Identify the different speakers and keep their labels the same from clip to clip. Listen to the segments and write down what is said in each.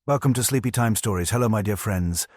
Speaker 1: Welcome to Sleepy Time Stories. Hello, my dear friends.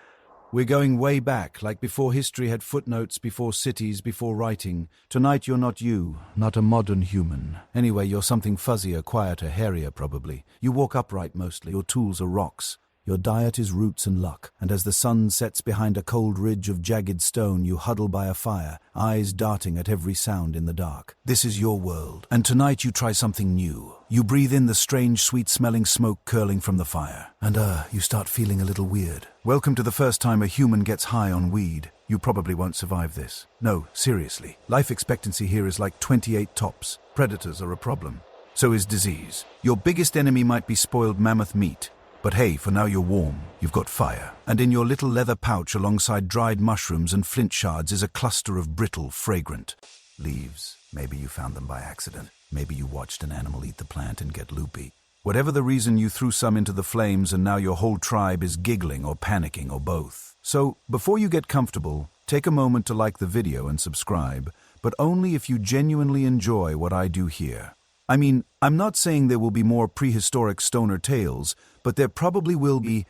Speaker 1: We're going way back, like before history had footnotes, before cities, before writing. Tonight you're not you, not a modern human. Anyway, you're something fuzzier, quieter, hairier probably. You walk upright mostly. Your tools are rocks. Your diet is roots and luck. And as the sun sets behind a cold ridge of jagged stone, you huddle by a fire, eyes darting at every sound in the dark. This is your world. And tonight you try something new. You breathe in the strange, sweet-smelling smoke curling from the fire. And you start feeling a little weird. Welcome to the first time a human gets high on weed. You probably won't survive this. No, seriously. Life expectancy here is like 28 tops. Predators are a problem. So is disease. Your biggest enemy might be spoiled mammoth meat. But hey, for now you're warm, you've got fire. And in your little leather pouch alongside dried mushrooms and flint shards is a cluster of brittle, fragrant leaves. Maybe you found them by accident. Maybe you watched an animal eat the plant and get loopy. Whatever the reason, you threw some into the flames and now your whole tribe is giggling or panicking or both. So, before you get comfortable, take a moment to like the video and subscribe, but only if you genuinely enjoy what I do here. I mean, I'm not saying there will be more prehistoric stoner tales, but there probably will be.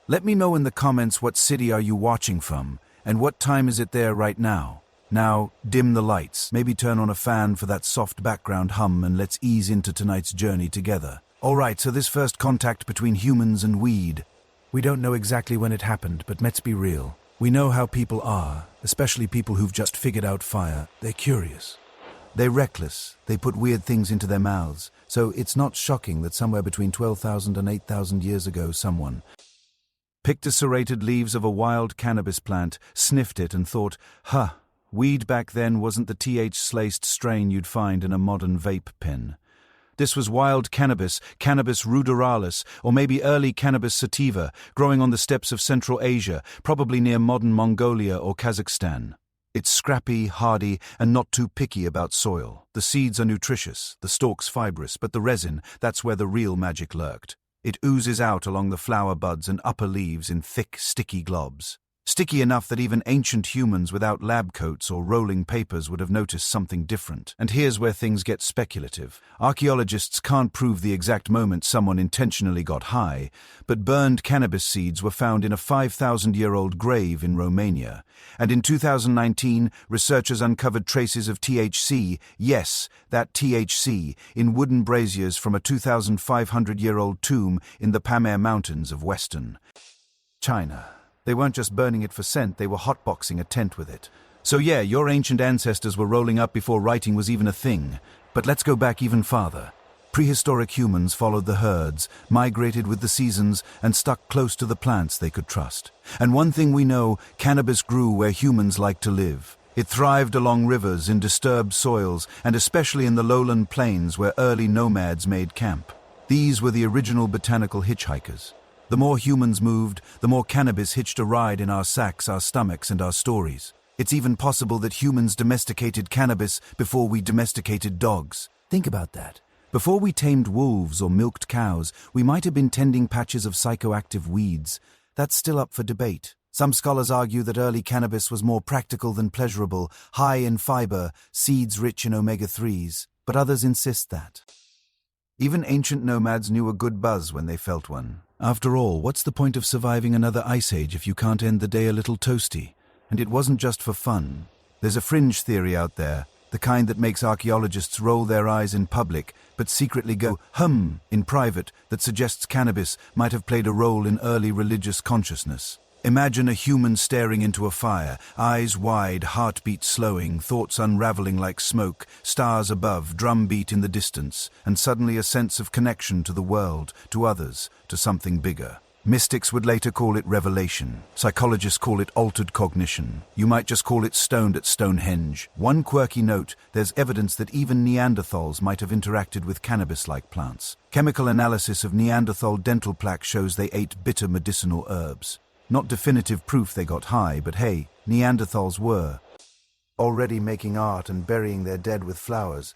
Speaker 1: Let me know in the comments what city are you watching from, and what time is it there right now. Now, dim the lights, maybe turn on a fan for that soft background hum, and let's ease into tonight's journey together. Alright, so this first contact between humans and weed. We don't know exactly when it happened, but let's be real. We know how people are, especially people who've just figured out fire. They're curious. They're reckless. They put weird things into their mouths. So it's not shocking that somewhere between 12,000 and 8,000 years ago someone picked the serrated leaves of a wild cannabis plant, sniffed it and thought, weed back then wasn't the TH-slaced strain you'd find in a modern vape pen. This was wild cannabis, Cannabis ruderalis, or maybe early Cannabis sativa, growing on the steppes of Central Asia, probably near modern Mongolia or Kazakhstan. It's scrappy, hardy, and not too picky about soil. The seeds are nutritious, the stalks fibrous, but the resin, that's where the real magic lurked. It oozes out along the flower buds and upper leaves in thick, sticky globs. Sticky enough that even ancient humans without lab coats or rolling papers would have noticed something different. And here's where things get speculative. Archaeologists can't prove the exact moment someone intentionally got high, but burned cannabis seeds were found in a 5,000-year-old grave in Romania. And in 2019, researchers uncovered traces of THC, yes, that THC, in wooden braziers from a 2,500-year-old tomb in the Pamir Mountains of Western China. They weren't just burning it for scent, they were hotboxing a tent with it. So yeah, your ancient ancestors were rolling up before writing was even a thing. But let's go back even farther. Prehistoric humans followed the herds, migrated with the seasons, and stuck close to the plants they could trust. And one thing we know, cannabis grew where humans like to live. It thrived along rivers, in disturbed soils, and especially in the lowland plains where early nomads made camp. These were the original botanical hitchhikers. The more humans moved, the more cannabis hitched a ride in our sacks, our stomachs, and our stories. It's even possible that humans domesticated cannabis before we domesticated dogs. Think about that. Before we tamed wolves or milked cows, we might have been tending patches of psychoactive weeds. That's still up for debate. Some scholars argue that early cannabis was more practical than pleasurable, high in fiber, seeds rich in omega-3s, but others insist that. Even ancient nomads knew a good buzz when they felt one. After all, what's the point of surviving another ice age if you can't end the day a little toasty? And it wasn't just for fun. There's a fringe theory out there, the kind that makes archaeologists roll their eyes in public, but secretly go in private, that suggests cannabis might have played a role in early religious consciousness. Imagine a human staring into a fire, eyes wide, heartbeat slowing, thoughts unraveling like smoke, stars above, drumbeat in the distance, and suddenly a sense of connection to the world, to others, to something bigger. Mystics would later call it revelation. Psychologists call it altered cognition. You might just call it stoned at Stonehenge. One quirky note, there's evidence that even Neanderthals might have interacted with cannabis-like plants. Chemical analysis of Neanderthal dental plaque shows they ate bitter medicinal herbs. Not definitive proof they got high, but hey, Neanderthals were already making art and burying their dead with flowers.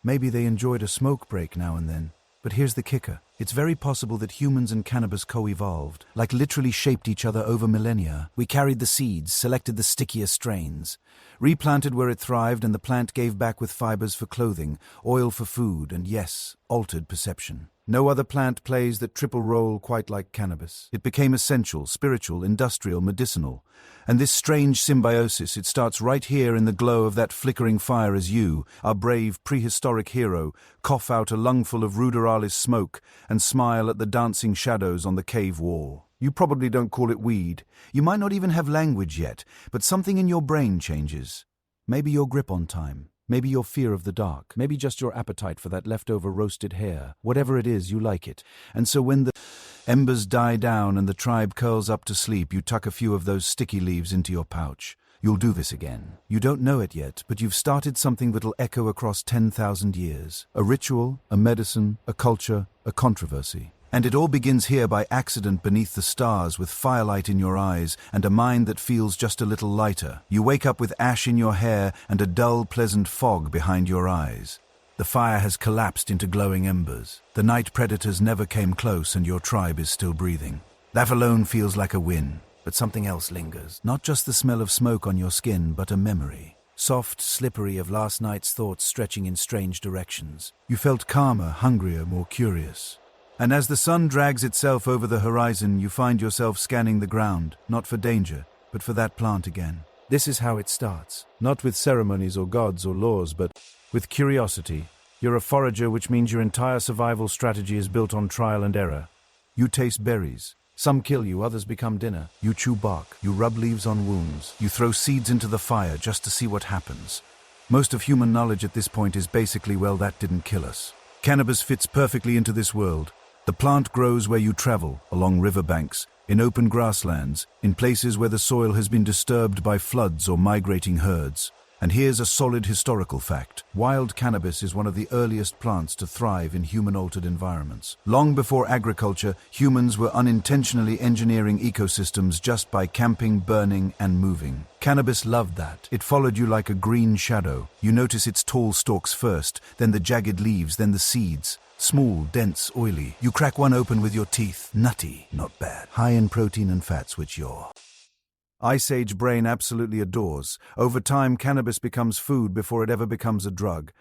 Speaker 1: Maybe they enjoyed a smoke break now and then. But here's the kicker. It's very possible that humans and cannabis co-evolved, like literally shaped each other over millennia. We carried the seeds, selected the stickier strains, replanted where it thrived, and the plant gave back with fibers for clothing, oil for food, and yes, altered perception. No other plant plays that triple role quite like cannabis. It became essential, spiritual, industrial, medicinal. And this strange symbiosis, it starts right here in the glow of that flickering fire as you, our brave prehistoric hero, cough out a lungful of ruderalis smoke and smile at the dancing shadows on the cave wall. You probably don't call it weed. You might not even have language yet, but something in your brain changes. Maybe your grip on time. Maybe your fear of the dark. Maybe just your appetite for that leftover roasted hare. Whatever it is, you like it. And so when the embers die down and the tribe curls up to sleep, you tuck a few of those sticky leaves into your pouch. You'll do this again. You don't know it yet, but you've started something that'll echo across 10,000 years. A ritual, a medicine, a culture, a controversy. And it all begins here by accident beneath the stars with firelight in your eyes and a mind that feels just a little lighter. You wake up with ash in your hair and a dull, pleasant fog behind your eyes. The fire has collapsed into glowing embers. The night predators never came close and your tribe is still breathing. That alone feels like a win. But something else lingers. Not just the smell of smoke on your skin, but a memory. Soft, slippery of last night's thoughts stretching in strange directions. You felt calmer, hungrier, more curious. And as the sun drags itself over the horizon, you find yourself scanning the ground, not for danger, but for that plant again. This is how it starts. Not with ceremonies or gods or laws, but with curiosity. You're a forager, which means your entire survival strategy is built on trial and error. You taste berries. Some kill you, others become dinner. You chew bark. You rub leaves on wounds. You throw seeds into the fire just to see what happens. Most of human knowledge at this point is basically, well, that didn't kill us. Cannabis fits perfectly into this world. The plant grows where you travel, along riverbanks, in open grasslands, in places where the soil has been disturbed by floods or migrating herds. And here's a solid historical fact. Wild cannabis is one of the earliest plants to thrive in human-altered environments. Long before agriculture, humans were unintentionally engineering ecosystems just by camping, burning, and moving. Cannabis loved that. It followed you like a green shadow. You notice its tall stalks first, then the jagged leaves, then the seeds. Small, dense, oily. You crack one open with your teeth. Nutty, not bad. High in protein and fats, which your Ice Age brain absolutely adores. Over time, cannabis becomes food before it ever becomes a drug.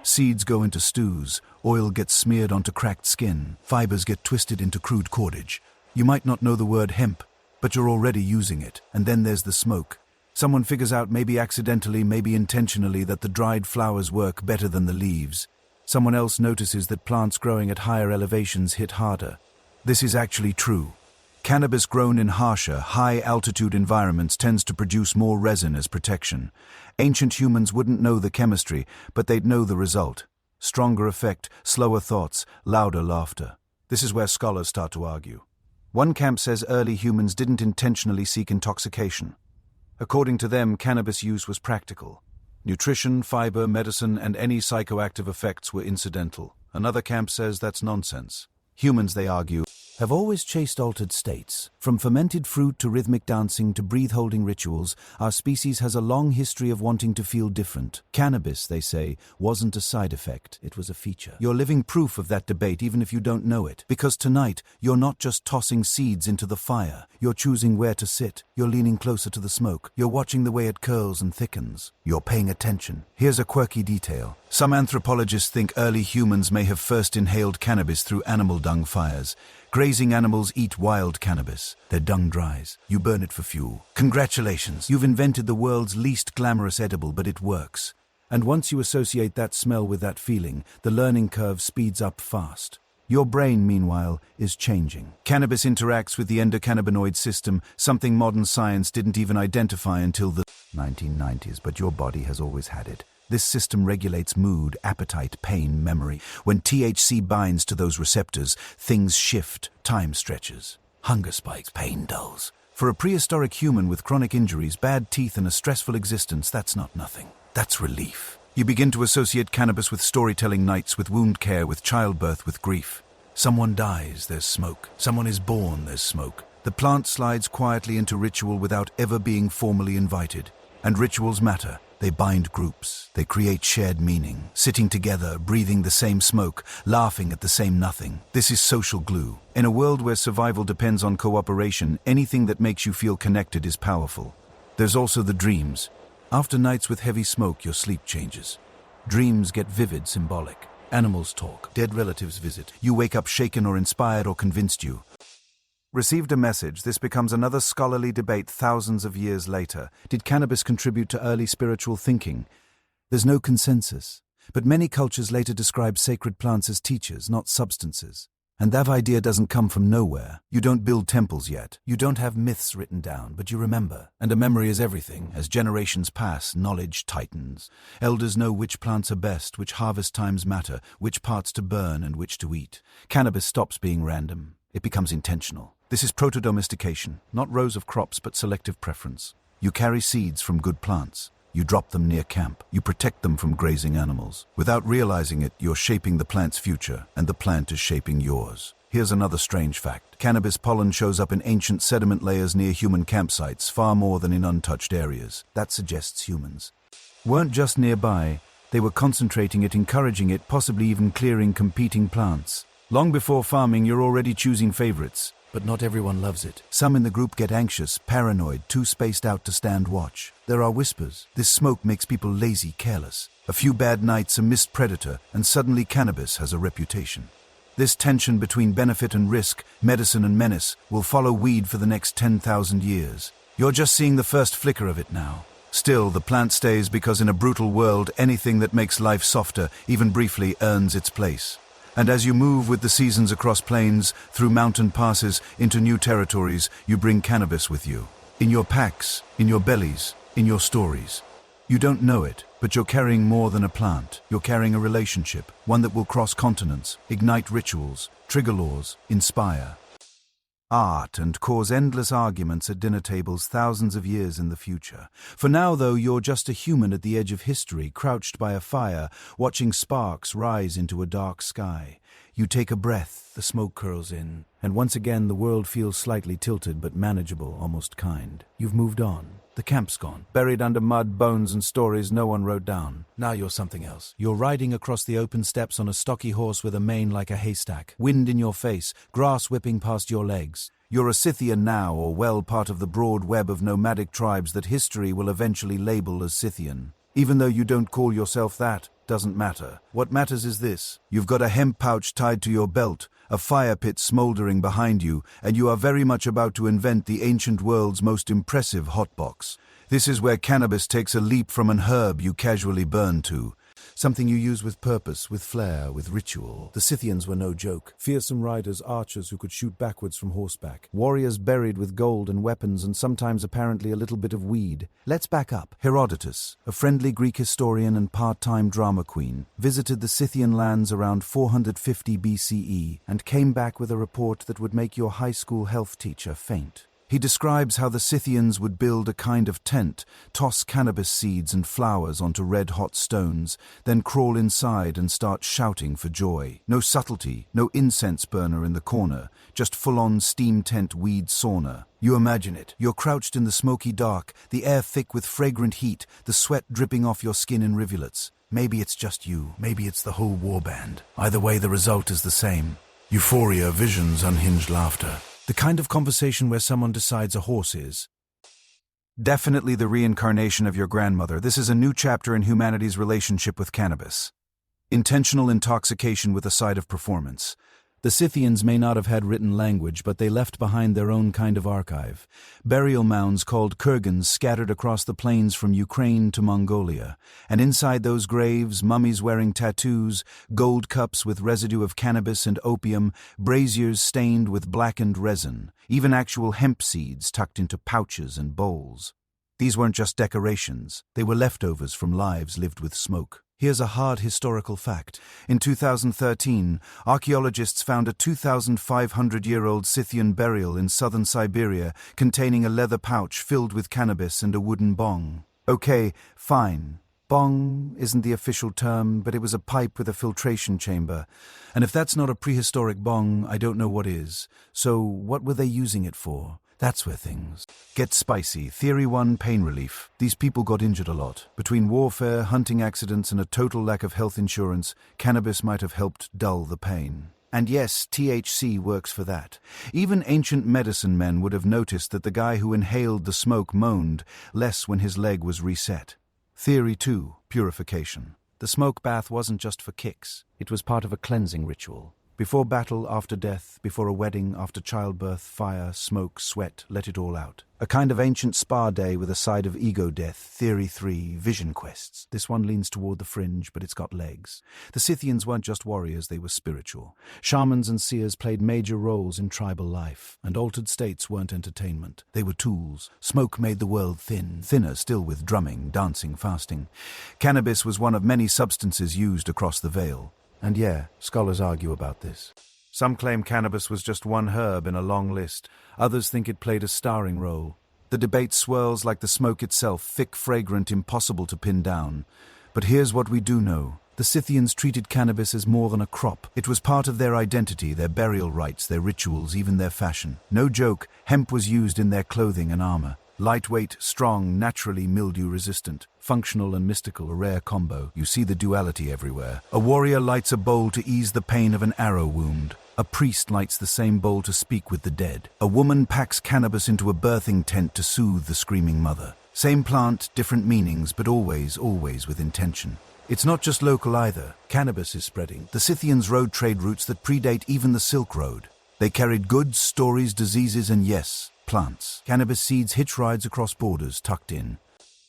Speaker 1: Seeds go into stews. Oil gets smeared onto cracked skin. Fibers get twisted into crude cordage. You might not know the word hemp, but you're already using it. And then there's the smoke. Someone figures out, maybe accidentally, maybe intentionally, that the dried flowers work better than the leaves. Someone else notices that plants growing at higher elevations hit harder. This is actually true. Cannabis grown in harsher, high-altitude environments tends to produce more resin as protection. Ancient humans wouldn't know the chemistry, but they'd know the result. Stronger effect, slower thoughts, louder laughter. This is where scholars start to argue. One camp says early humans didn't intentionally seek intoxication. According to them, cannabis use was practical. Nutrition, fiber, medicine, and any psychoactive effects were incidental. Another camp says that's nonsense. Humans, they argue, have always chased altered states. From fermented fruit to rhythmic dancing to breath-holding rituals, our species has a long history of wanting to feel different. Cannabis, they say, wasn't a side effect, it was a feature. You're living proof of that debate even if you don't know it. Because tonight, you're not just tossing seeds into the fire. You're choosing where to sit. You're leaning closer to the smoke. You're watching the way it curls and thickens. You're paying attention. Here's a quirky detail. Some anthropologists think early humans may have first inhaled cannabis through animal dung fires. Grazing animals eat wild cannabis. Their dung dries. You burn it for fuel. Congratulations, you've invented the world's least glamorous edible, but it works. And once you associate that smell with that feeling, the learning curve speeds up fast. Your brain, meanwhile, is changing. Cannabis interacts with the endocannabinoid system, something modern science didn't even identify until the 1990s, but your body has always had it. This system regulates mood, appetite, pain, memory. When THC binds to those receptors, things shift, time stretches. Hunger spikes, pain dulls. For a prehistoric human with chronic injuries, bad teeth, and a stressful existence, that's not nothing. That's relief. You begin to associate cannabis with storytelling nights, with wound care, with childbirth, with grief. Someone dies, there's smoke. Someone is born, there's smoke. The plant slides quietly into ritual without ever being formally invited. And rituals matter. They bind groups. They create shared meaning. Sitting together, breathing the same smoke, laughing at the same nothing. This is social glue. In a world where survival depends on cooperation, anything that makes you feel connected is powerful. There's also the dreams. After nights with heavy smoke, your sleep changes. Dreams get vivid, symbolic. Animals talk. Dead relatives visit. You wake up shaken or inspired or convinced you. Received a message, this becomes another scholarly debate thousands of years later. Did cannabis contribute to early spiritual thinking? There's no consensus, but many cultures later describe sacred plants as teachers, not substances. And that idea doesn't come from nowhere. You don't build temples yet. You don't have myths written down, but you remember. And a memory is everything. As generations pass, knowledge tightens. Elders know which plants are best, which harvest times matter, which parts to burn and which to eat. Cannabis stops being random. It becomes intentional. This is proto-domestication, not rows of crops but selective preference. You carry seeds from good plants. You drop them near camp. You protect them from grazing animals. Without realizing it, you're shaping the plant's future, and the plant is shaping yours. Here's another strange fact. Cannabis pollen shows up in ancient sediment layers near human campsites, far more than in untouched areas. That suggests humans weren't just nearby. They were concentrating it, encouraging it, possibly even clearing competing plants. Long before farming, you're already choosing favorites. But not everyone loves it. Some in the group get anxious, paranoid, too spaced out to stand watch. There are whispers. This smoke makes people lazy, careless. A few bad nights, a missed predator, and suddenly cannabis has a reputation. This tension between benefit and risk, medicine and menace, will follow weed for the next 10,000 years. You're just seeing the first flicker of it now. Still, the plant stays because in a brutal world, anything that makes life softer, even briefly, earns its place. And as you move with the seasons across plains, through mountain passes, into new territories, you bring cannabis with you. In your packs, in your bellies, in your stories. You don't know it, but you're carrying more than a plant. You're carrying a relationship, one that will cross continents, ignite rituals, trigger laws, inspire art, and cause endless arguments at dinner tables thousands of years in the future. For now, though, you're just a human at the edge of history, crouched by a fire, watching sparks rise into a dark sky. You take a breath, the smoke curls in, and once again the world feels slightly tilted but manageable, almost kind. You've moved on. The camp's gone, buried under mud, bones and stories no one wrote down. Now you're something else. You're riding across the open steppes on a stocky horse with a mane like a haystack, wind in your face, grass whipping past your legs. You're a Scythian now, or well part of the broad web of nomadic tribes that history will eventually label as Scythian. Even though you don't call yourself that, doesn't matter. What matters is this. You've got a hemp pouch tied to your belt, a fire pit smoldering behind you, and you are very much about to invent the ancient world's most impressive hotbox. This is where cannabis takes a leap from an herb you casually burn to. Something you use with purpose, with flair, with ritual. The Scythians were no joke. Fearsome riders, archers who could shoot backwards from horseback. Warriors buried with gold and weapons and sometimes apparently a little bit of weed. Let's back up. Herodotus, a friendly Greek historian and part-time drama queen, visited the Scythian lands around 450 BCE and came back with a report that would make your high school health teacher faint. He describes how the Scythians would build a kind of tent, toss cannabis seeds and flowers onto red-hot stones, then crawl inside and start shouting for joy. No subtlety, no incense burner in the corner, just full-on steam tent weed sauna. You imagine it. You're crouched in the smoky dark, the air thick with fragrant heat, the sweat dripping off your skin in rivulets. Maybe it's just you, maybe it's the whole warband. Either way, the result is the same. Euphoria, visions, unhinged laughter. The kind of conversation where someone decides a horse is definitely the reincarnation of your grandmother. This is a new chapter in humanity's relationship with cannabis. Intentional intoxication with a side of performance. The Scythians may not have had written language, but they left behind their own kind of archive. Burial mounds called kurgans scattered across the plains from Ukraine to Mongolia. And inside those graves, mummies wearing tattoos, gold cups with residue of cannabis and opium, braziers stained with blackened resin, even actual hemp seeds tucked into pouches and bowls. These weren't just decorations. They were leftovers from lives lived with smoke. Here's a hard historical fact. In 2013, archaeologists found a 2,500-year-old Scythian burial in southern Siberia containing a leather pouch filled with cannabis and a wooden bong. Okay, fine. Bong isn't the official term, but it was a pipe with a filtration chamber. And if that's not a prehistoric bong, I don't know what is. So what were they using it for? That's where things get spicy. Theory 1, pain relief. These people got injured a lot. Between warfare, hunting accidents, and a total lack of health insurance, cannabis might have helped dull the pain. And yes, THC works for that. Even ancient medicine men would have noticed that the guy who inhaled the smoke moaned less when his leg was reset. Theory 2, purification. The smoke bath wasn't just for kicks. It was part of a cleansing ritual. Before battle, after death, before a wedding, after childbirth, fire, smoke, sweat, let it all out. A kind of ancient spa day with a side of ego death, theory 3, vision quests. This one leans toward the fringe, but it's got legs. The Scythians weren't just warriors, they were spiritual. Shamans and seers played major roles in tribal life, and altered states weren't entertainment. They were tools. Smoke made the world thin, thinner still with drumming, dancing, fasting. Cannabis was one of many substances used across the Vale. And yeah, scholars argue about this. Some claim cannabis was just one herb in a long list. Others think it played a starring role. The debate swirls like the smoke itself, thick, fragrant, impossible to pin down. But here's what we do know. The Scythians treated cannabis as more than a crop. It was part of their identity, their burial rites, their rituals, even their fashion. No joke, hemp was used in their clothing and armor. Lightweight, strong, naturally mildew-resistant. Functional and mystical, a rare combo. You see the duality everywhere. A warrior lights a bowl to ease the pain of an arrow wound. A priest lights the same bowl to speak with the dead. A woman packs cannabis into a birthing tent to soothe the screaming mother. Same plant, different meanings, but always with intention. It's not just local either. Cannabis is spreading. The Scythians rode trade routes that predate even the Silk Road. They carried goods, stories, diseases, and yes, plants. Cannabis seeds hitch rides across borders, tucked in.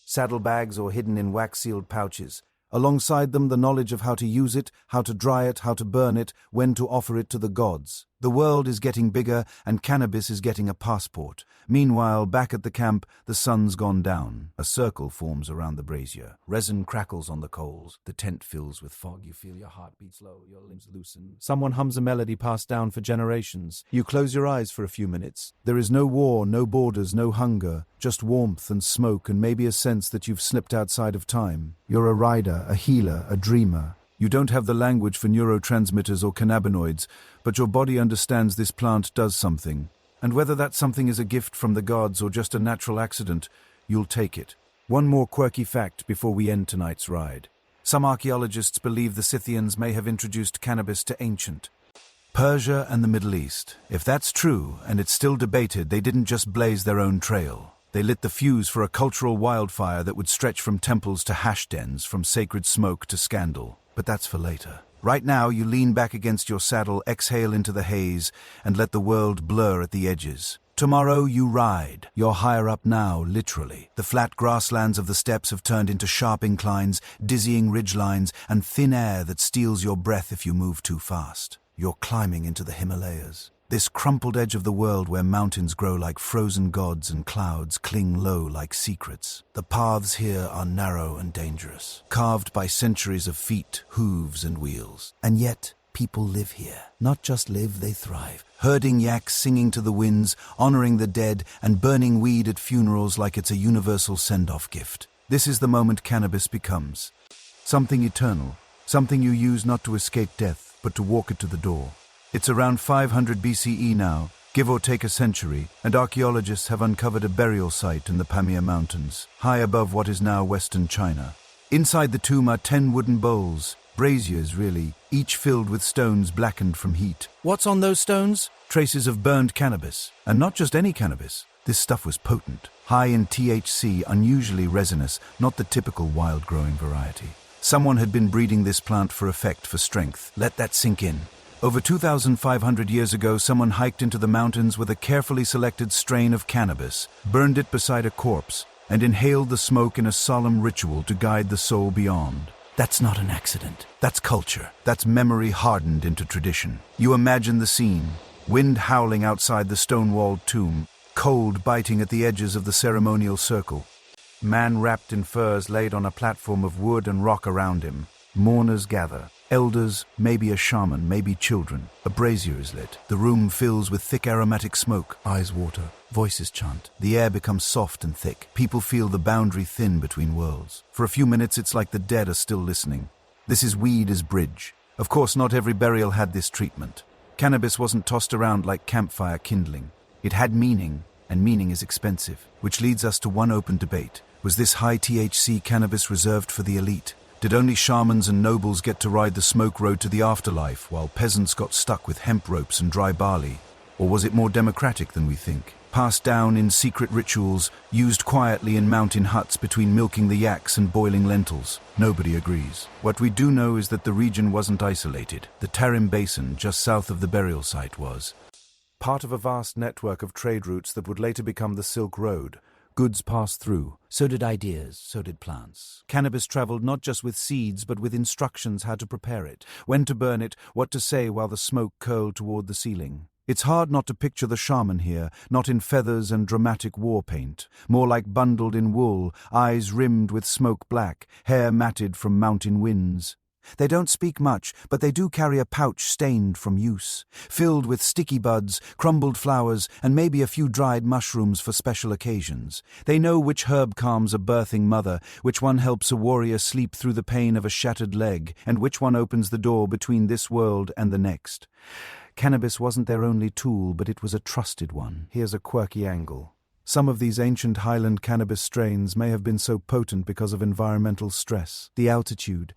Speaker 1: Saddlebags or hidden in wax-sealed pouches. Alongside them, the knowledge of how to use it, how to dry it, how to burn it, when to offer it to the gods. The world is getting bigger, and cannabis is getting a passport. Meanwhile, back at the camp, the sun's gone down. A circle forms around the brazier. Resin crackles on the coals. The tent fills with fog. You feel your heart beat slow, your limbs loosen. Someone hums a melody passed down for generations. You close your eyes for a few minutes. There is no war, no borders, no hunger. Just warmth and smoke and maybe a sense that you've slipped outside of time. You're a rider, a healer, a dreamer. You don't have the language for neurotransmitters or cannabinoids, but your body understands this plant does something. And whether that something is a gift from the gods or just a natural accident, you'll take it. One more quirky fact before we end tonight's ride. Some archaeologists believe the Scythians may have introduced cannabis to ancient Persia and the Middle East. If that's true, and it's still debated, they didn't just blaze their own trail. They lit the fuse for a cultural wildfire that would stretch from temples to hash dens, from sacred smoke to scandal. But that's for later. Right now, you lean back against your saddle, exhale into the haze, and let the world blur at the edges. Tomorrow, you ride. You're higher up now, literally. The flat grasslands of the steppes have turned into sharp inclines, dizzying ridgelines, and thin air that steals your breath if you move too fast. You're climbing into the Himalayas. This crumpled edge of the world where mountains grow like frozen gods and clouds cling low like secrets. The paths here are narrow and dangerous, carved by centuries of feet, hooves, and wheels. And yet, people live here. Not just live, they thrive. Herding yaks, singing to the winds, honoring the dead, and burning weed at funerals like it's a universal send-off gift. This is the moment cannabis becomes something eternal, something you use not to escape death, but to walk it to the door. It's around 500 BCE now, give or take a century, and archaeologists have uncovered a burial site in the Pamir Mountains, high above what is now western China. Inside the tomb are 10 wooden bowls, braziers really, each filled with stones blackened from heat. What's on those stones? Traces of burned cannabis. And not just any cannabis. This stuff was potent, high in THC, unusually resinous, not the typical wild-growing variety. Someone had been breeding this plant for effect, for strength. Let that sink in. Over 2,500 years ago, someone hiked into the mountains with a carefully selected strain of cannabis, burned it beside a corpse, and inhaled the smoke in a solemn ritual to guide the soul beyond. That's not an accident. That's culture. That's memory hardened into tradition. You imagine the scene. Wind howling outside the stone-walled tomb, cold biting at the edges of the ceremonial circle. Man wrapped in furs laid on a platform of wood and rock around him. Mourners gather. Elders, maybe a shaman, maybe children. A brazier is lit. The room fills with thick aromatic smoke. Eyes water. Voices chant. The air becomes soft and thick. People feel the boundary thin between worlds. For a few minutes, it's like the dead are still listening. This is weed as bridge. Of course, not every burial had this treatment. Cannabis wasn't tossed around like campfire kindling. It had meaning, and meaning is expensive. Which leads us to one open debate. Was this high THC cannabis reserved for the elite? Did only shamans and nobles get to ride the smoke road to the afterlife, while peasants got stuck with hemp ropes and dry barley? Or was it more democratic than we think? passed down in secret rituals, used quietly in mountain huts between milking the yaks and boiling lentils. Nobody agrees. What we do know is that the region wasn't isolated. The Tarim Basin, just south of the burial site, was part of a vast network of trade routes that would later become the Silk Road. Goods passed through. So did ideas, so did plants. Cannabis traveled not just with seeds, but with instructions how to prepare it, when to burn it, what to say while the smoke curled toward the ceiling. It's hard not to picture the shaman here, not in feathers and dramatic war paint, more like bundled in wool, eyes rimmed with smoke black, hair matted from mountain winds. They don't speak much, but they do carry a pouch stained from use, filled with sticky buds, crumbled flowers, and maybe a few dried mushrooms for special occasions. They know which herb calms a birthing mother, which one helps a warrior sleep through the pain of a shattered leg, and which one opens the door between this world and the next. Cannabis wasn't their only tool, but it was a trusted one. Here's a quirky angle. Some of these ancient highland cannabis strains may have been so potent because of environmental stress, the altitude,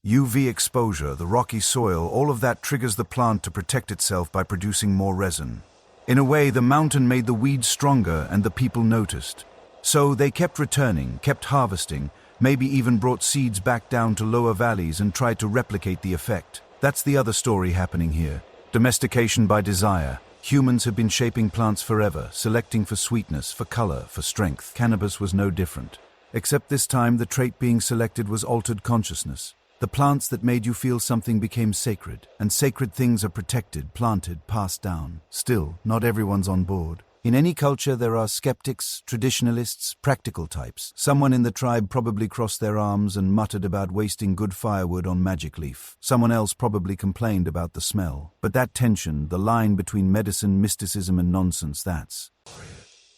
Speaker 1: UV exposure, the rocky soil, all of that triggers the plant to protect itself by producing more resin. In a way, the mountain made the weeds stronger and the people noticed. So they kept returning, kept harvesting, maybe even brought seeds back down to lower valleys and tried to replicate the effect. That's the other story happening here. Domestication by desire. Humans have been shaping plants forever, selecting for sweetness, for color, for strength. Cannabis was no different. Except this time the trait being selected was altered consciousness. The plants that made you feel something became sacred, and sacred things are protected, planted, passed down. Still, not everyone's on board. In any culture there are skeptics, traditionalists, practical types. Someone in the tribe probably crossed their arms and muttered about wasting good firewood on magic leaf. Someone else probably complained about the smell. But that tension, the line between medicine, mysticism and nonsense, that's...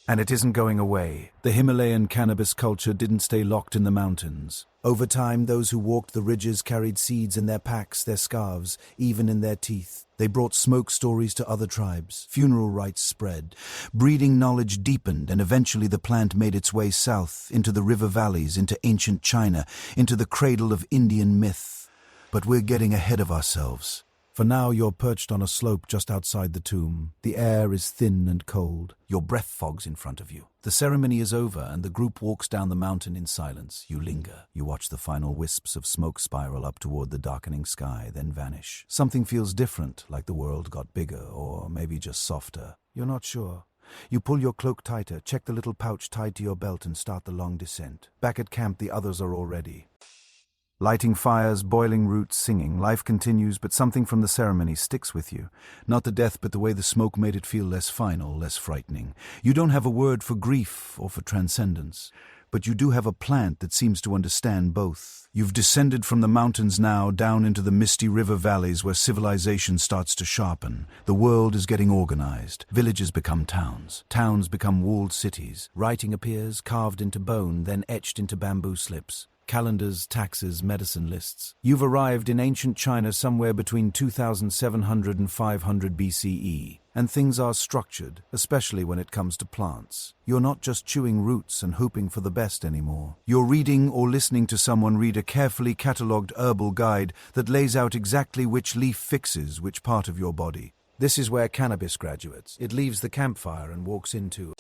Speaker 1: And it isn't going away. The Himalayan cannabis culture didn't stay locked in the mountains. Over time, those who walked the ridges carried seeds in their packs, their scarves, even in their teeth. They brought smoke stories to other tribes. Funeral rites spread. Breeding knowledge deepened, and eventually the plant made its way south, into the river valleys, into ancient China, into the cradle of Indian myth. But we're getting ahead of ourselves. For now you're perched on a slope just outside the tomb. The air is thin and cold. Your breath fogs in front of you. The ceremony is over and the group walks down the mountain in silence. You linger. You watch the final wisps of smoke spiral up toward the darkening sky, then vanish. Something feels different, like the world got bigger, or maybe just softer. You're not sure. You pull your cloak tighter, check the little pouch tied to your belt and start the long descent. Back at camp the others are all ready. Lighting fires, boiling roots, singing. Life continues, but something from the ceremony sticks with you. Not the death, but the way the smoke made it feel less final, less frightening. You don't have a word for grief or for transcendence, but you do have a plant that seems to understand both. You've descended from the mountains now down into the misty river valleys where civilization starts to sharpen. The world is getting organized. Villages become towns. Towns become walled cities. Writing appears, carved into bone, then etched into bamboo slips. Calendars, taxes, medicine lists. You've arrived in ancient China somewhere between 2700 and 500 BCE, and things are structured, especially when it comes to plants. You're not just chewing roots and hoping for the best anymore. You're reading or listening to someone read a carefully catalogued herbal guide that lays out exactly which leaf fixes which part of your body. This is where cannabis graduates. It leaves the campfire and walks into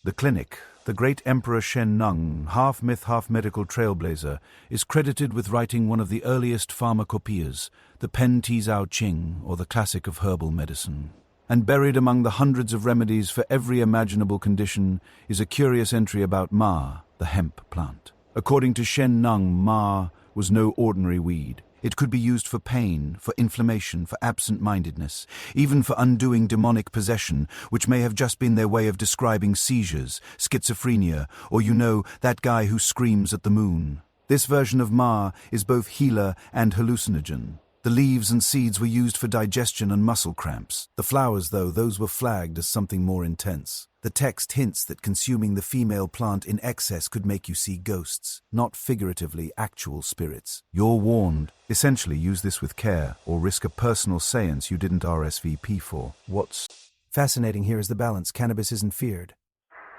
Speaker 1: the clinic. The great Emperor Shen Nung, half myth, half medical trailblazer, is credited with writing one of the earliest pharmacopoeias, the Pen Tizao Ching, or the classic of herbal medicine. And buried among the hundreds of remedies for every imaginable condition is a curious entry about ma, the hemp plant. According to Shen Nung, ma was no ordinary weed. It could be used for pain, for inflammation, for absent-mindedness, even for undoing demonic possession, which may have just been their way of describing seizures, schizophrenia, or that guy who screams at the moon. This version of ma is both healer and hallucinogen. The leaves and seeds were used for digestion and muscle cramps. The flowers, though, those were flagged as something more intense. The text hints that consuming the female plant in excess could make you see ghosts, not figuratively actual spirits. You're warned. Essentially, use this with care, or risk a personal seance you didn't RSVP for. What's fascinating here is the balance. Cannabis isn't feared.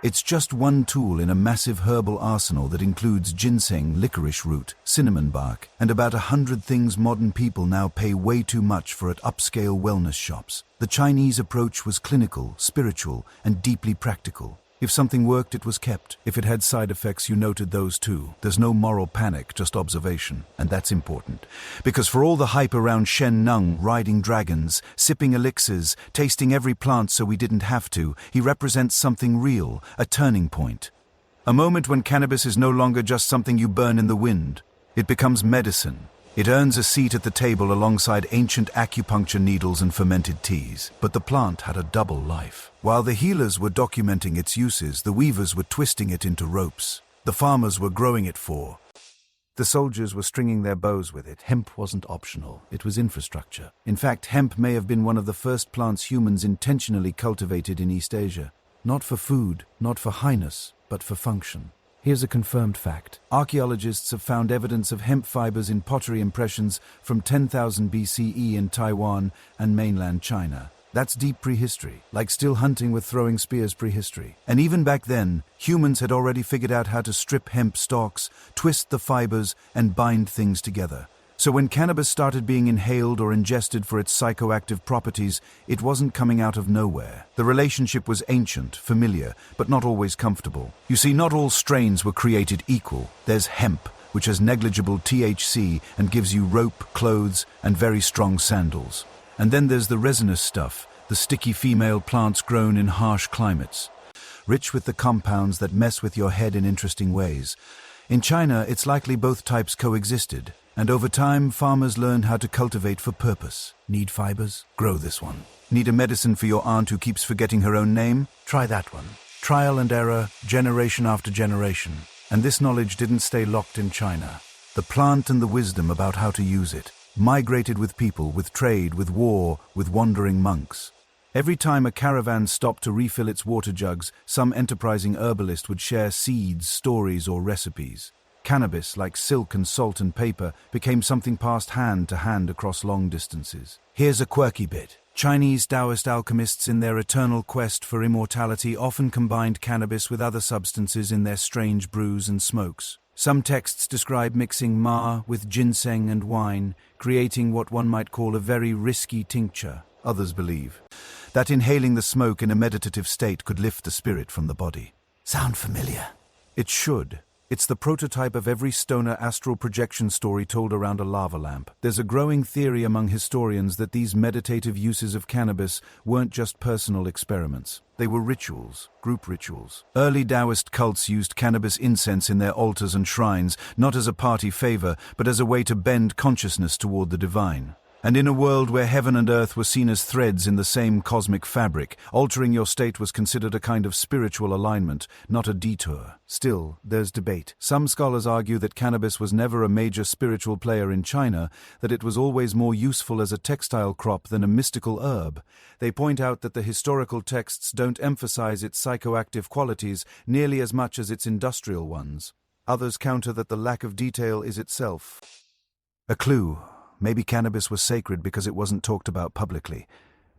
Speaker 1: It's just one tool in a massive herbal arsenal that includes ginseng, licorice root, cinnamon bark, and about 100 things modern people now pay way too much for at upscale wellness shops. The Chinese approach was clinical, spiritual, and deeply practical. If something worked, it was kept. If it had side effects, you noted those too. There's no moral panic, just observation. And that's important. Because for all the hype around Shen Nung, riding dragons, sipping elixirs, tasting every plant so we didn't have to, he represents something real, a turning point. A moment when cannabis is no longer just something you burn in the wind. It becomes medicine. It earns a seat at the table alongside ancient acupuncture needles and fermented teas. But the plant had a double life. While the healers were documenting its uses, the weavers were twisting it into ropes. The farmers were growing it for. The soldiers were stringing their bows with it. Hemp wasn't optional. It was infrastructure. In fact, hemp may have been one of the first plants humans intentionally cultivated in East Asia. Not for food, not for highness, but for function. Here's a confirmed fact. Archaeologists have found evidence of hemp fibers in pottery impressions from 10,000 BCE in Taiwan and mainland China. That's deep prehistory, like still hunting with throwing spears prehistory. And even back then, humans had already figured out how to strip hemp stalks, twist the fibers, and bind things together. So when cannabis started being inhaled or ingested for its psychoactive properties, it wasn't coming out of nowhere. The relationship was ancient, familiar, but not always comfortable. You see, not all strains were created equal. There's hemp, which has negligible THC and gives you rope, clothes, and very strong sandals. And then there's the resinous stuff, the sticky female plants grown in harsh climates, rich with the compounds that mess with your head in interesting ways. In China, it's likely both types coexisted. And over time, farmers learned how to cultivate for purpose. Need fibers? Grow this one. Need a medicine for your aunt who keeps forgetting her own name? Try that one. Trial and error, generation after generation. And this knowledge didn't stay locked in China. The plant and the wisdom about how to use it migrated with people, with trade, with war, with wandering monks. Every time a caravan stopped to refill its water jugs, some enterprising herbalist would share seeds, stories, or recipes. Cannabis, like silk and salt and paper, became something passed hand to hand across long distances. Here's a quirky bit. Chinese Taoist alchemists in their eternal quest for immortality often combined cannabis with other substances in their strange brews and smokes. Some texts describe mixing ma with ginseng and wine, creating what one might call a very risky tincture. Others believe that inhaling the smoke in a meditative state could lift the spirit from the body. Sound familiar? It should. It's the prototype of every stoner astral projection story told around a lava lamp. There's a growing theory among historians that these meditative uses of cannabis weren't just personal experiments. They were rituals, group rituals. Early Taoist cults used cannabis incense in their altars and shrines, not as a party favor, but as a way to bend consciousness toward the divine. And in a world where heaven and earth were seen as threads in the same cosmic fabric, altering your state was considered a kind of spiritual alignment, not a detour. Still, there's debate. Some scholars argue that cannabis was never a major spiritual player in China, that it was always more useful as a textile crop than a mystical herb. They point out that the historical texts don't emphasize its psychoactive qualities nearly as much as its industrial ones. Others counter that the lack of detail is itself a clue. Maybe cannabis was sacred because it wasn't talked about publicly.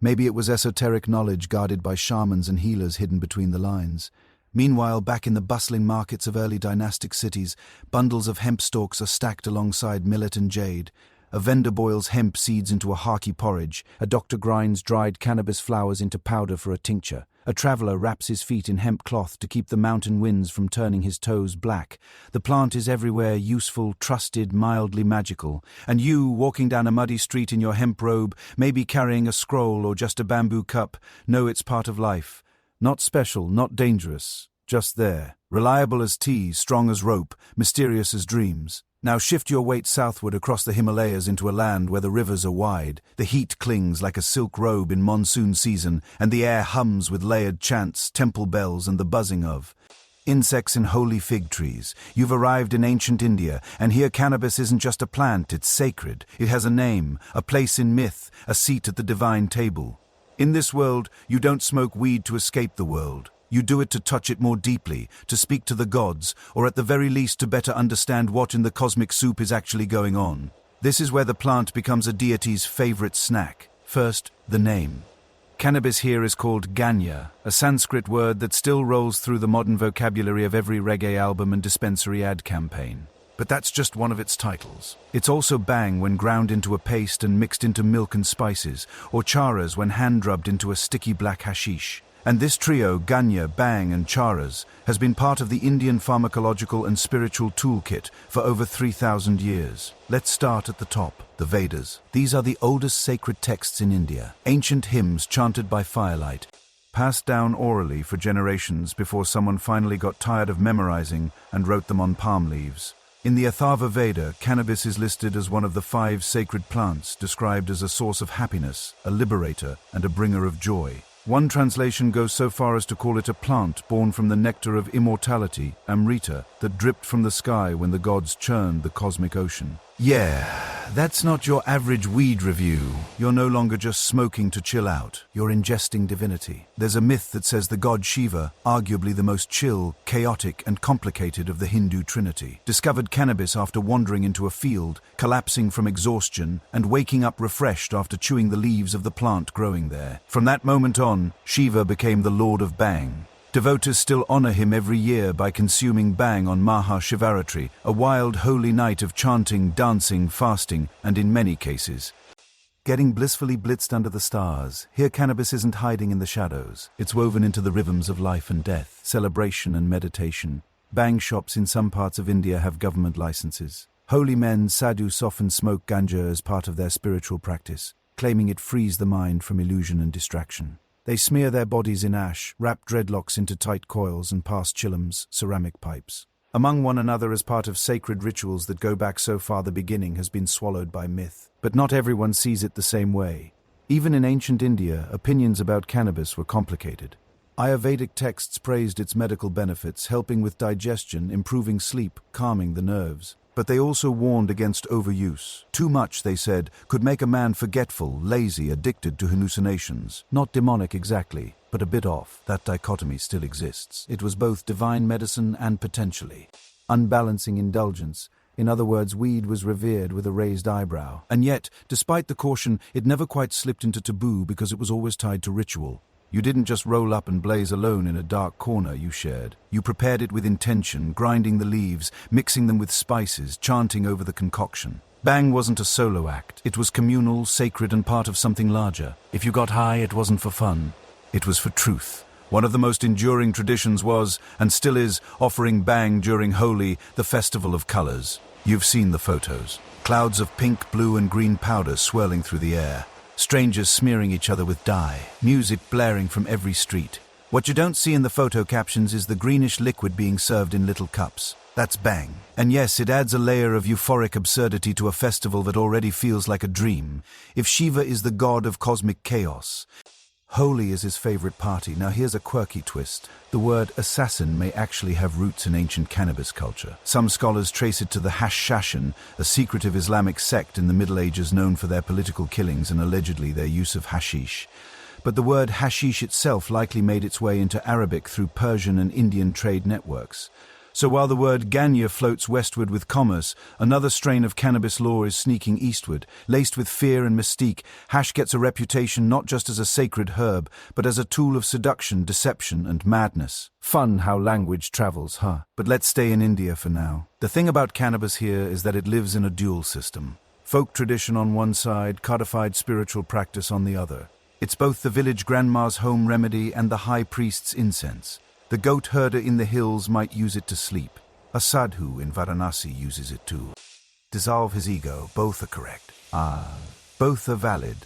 Speaker 1: Maybe it was esoteric knowledge guarded by shamans and healers hidden between the lines. Meanwhile, back in the bustling markets of early dynastic cities, bundles of hemp stalks are stacked alongside millet and jade. A vendor boils hemp seeds into a hearty porridge. A doctor grinds dried cannabis flowers into powder for a tincture. A traveler wraps his feet in hemp cloth to keep the mountain winds from turning his toes black. The plant is everywhere, useful, trusted, mildly magical. And you, walking down a muddy street in your hemp robe, maybe carrying a scroll or just a bamboo cup, know it's part of life. Not special, not dangerous, just there. Reliable as tea, strong as rope, mysterious as dreams. Now shift your weight southward across the Himalayas into a land where the rivers are wide. The heat clings like a silk robe in monsoon season, and the air hums with layered chants, temple bells, and the buzzing of insects in holy fig trees. You've arrived in ancient India, and here cannabis isn't just a plant, it's sacred. It has a name, a place in myth, a seat at the divine table. In this world, you don't smoke weed to escape the world. You do it to touch it more deeply, to speak to the gods, or at the very least to better understand what in the cosmic soup is actually going on. This is where the plant becomes a deity's favorite snack. First, the name. Cannabis here is called ganja, a Sanskrit word that still rolls through the modern vocabulary of every reggae album and dispensary ad campaign. But that's just one of its titles. It's also bang when ground into a paste and mixed into milk and spices, or charas when hand-drubbed into a sticky black hashish. And this trio, ganja, bang and charas, has been part of the Indian pharmacological and spiritual toolkit for over 3,000 years. Let's start at the top, the Vedas. These are the oldest sacred texts in India, ancient hymns chanted by firelight, passed down orally for generations before someone finally got tired of memorizing and wrote them on palm leaves. In the Atharva Veda, cannabis is listed as one of the 5 sacred plants, described as a source of happiness, a liberator, and a bringer of joy. One translation goes so far as to call it a plant born from the nectar of immortality, Amrita, that dripped from the sky when the gods churned the cosmic ocean. Yeah, that's not your average weed review. You're no longer just smoking to chill out. You're ingesting divinity. There's a myth that says the god Shiva, arguably the most chill, chaotic, and complicated of the Hindu trinity, discovered cannabis after wandering into a field, collapsing from exhaustion, and waking up refreshed after chewing the leaves of the plant growing there. From that moment on, Shiva became the Lord of Bang. Devotees still honor him every year by consuming bang on Maha Shivaratri, a wild holy night of chanting, dancing, fasting, and in many cases, getting blissfully blitzed under the stars. Here cannabis isn't hiding in the shadows. It's woven into the rhythms of life and death, celebration and meditation. Bang shops in some parts of India have government licenses. Holy men, sadhus, often smoke ganja as part of their spiritual practice, claiming it frees the mind from illusion and distraction. They smear their bodies in ash, wrap dreadlocks into tight coils, and pass chillums, ceramic pipes, among one another as part of sacred rituals that go back so far the beginning has been swallowed by myth. But not everyone sees it the same way. Even in ancient India, opinions about cannabis were complicated. Ayurvedic texts praised its medical benefits, helping with digestion, improving sleep, calming the nerves. But they also warned against overuse. Too much, they said, could make a man forgetful, lazy, addicted to hallucinations. Not demonic exactly, but a bit off. That dichotomy still exists. It was both divine medicine and potentially unbalancing indulgence. In other words, weed was revered with a raised eyebrow. And yet, despite the caution, it never quite slipped into taboo because it was always tied to ritual. You didn't just roll up and blaze alone in a dark corner, you shared. You prepared it with intention, grinding the leaves, mixing them with spices, chanting over the concoction. Bang wasn't a solo act. It was communal, sacred, and part of something larger. If you got high, it wasn't for fun. It was for truth. One of the most enduring traditions was, and still is, offering bang during Holi, the festival of colors. You've seen the photos. Clouds of pink, blue, and green powder swirling through the air. Strangers smearing each other with dye, music blaring from every street. What you don't see in the photo captions is the greenish liquid being served in little cups. That's bang. And yes, it adds a layer of euphoric absurdity to a festival that already feels like a dream. If Shiva is the god of cosmic chaos, Holi is his favorite party. Now here's a quirky twist. The word assassin may actually have roots in ancient cannabis culture. Some scholars trace it to the Hashashin, a secretive Islamic sect in the Middle Ages known for their political killings and allegedly their use of hashish. But the word hashish itself likely made its way into Arabic through Persian and Indian trade networks. So while the word ganja floats westward with commerce, another strain of cannabis lore is sneaking eastward. Laced with fear and mystique, hash gets a reputation not just as a sacred herb, but as a tool of seduction, deception, and madness. Fun how language travels, huh? But let's stay in India for now. The thing about cannabis here is that it lives in a dual system. Folk tradition on one side, codified spiritual practice on the other. It's both the village grandma's home remedy and the high priest's incense. The goat herder in the hills might use it to sleep. A sadhu in Varanasi uses it to dissolve his ego. Both are correct. Both are valid.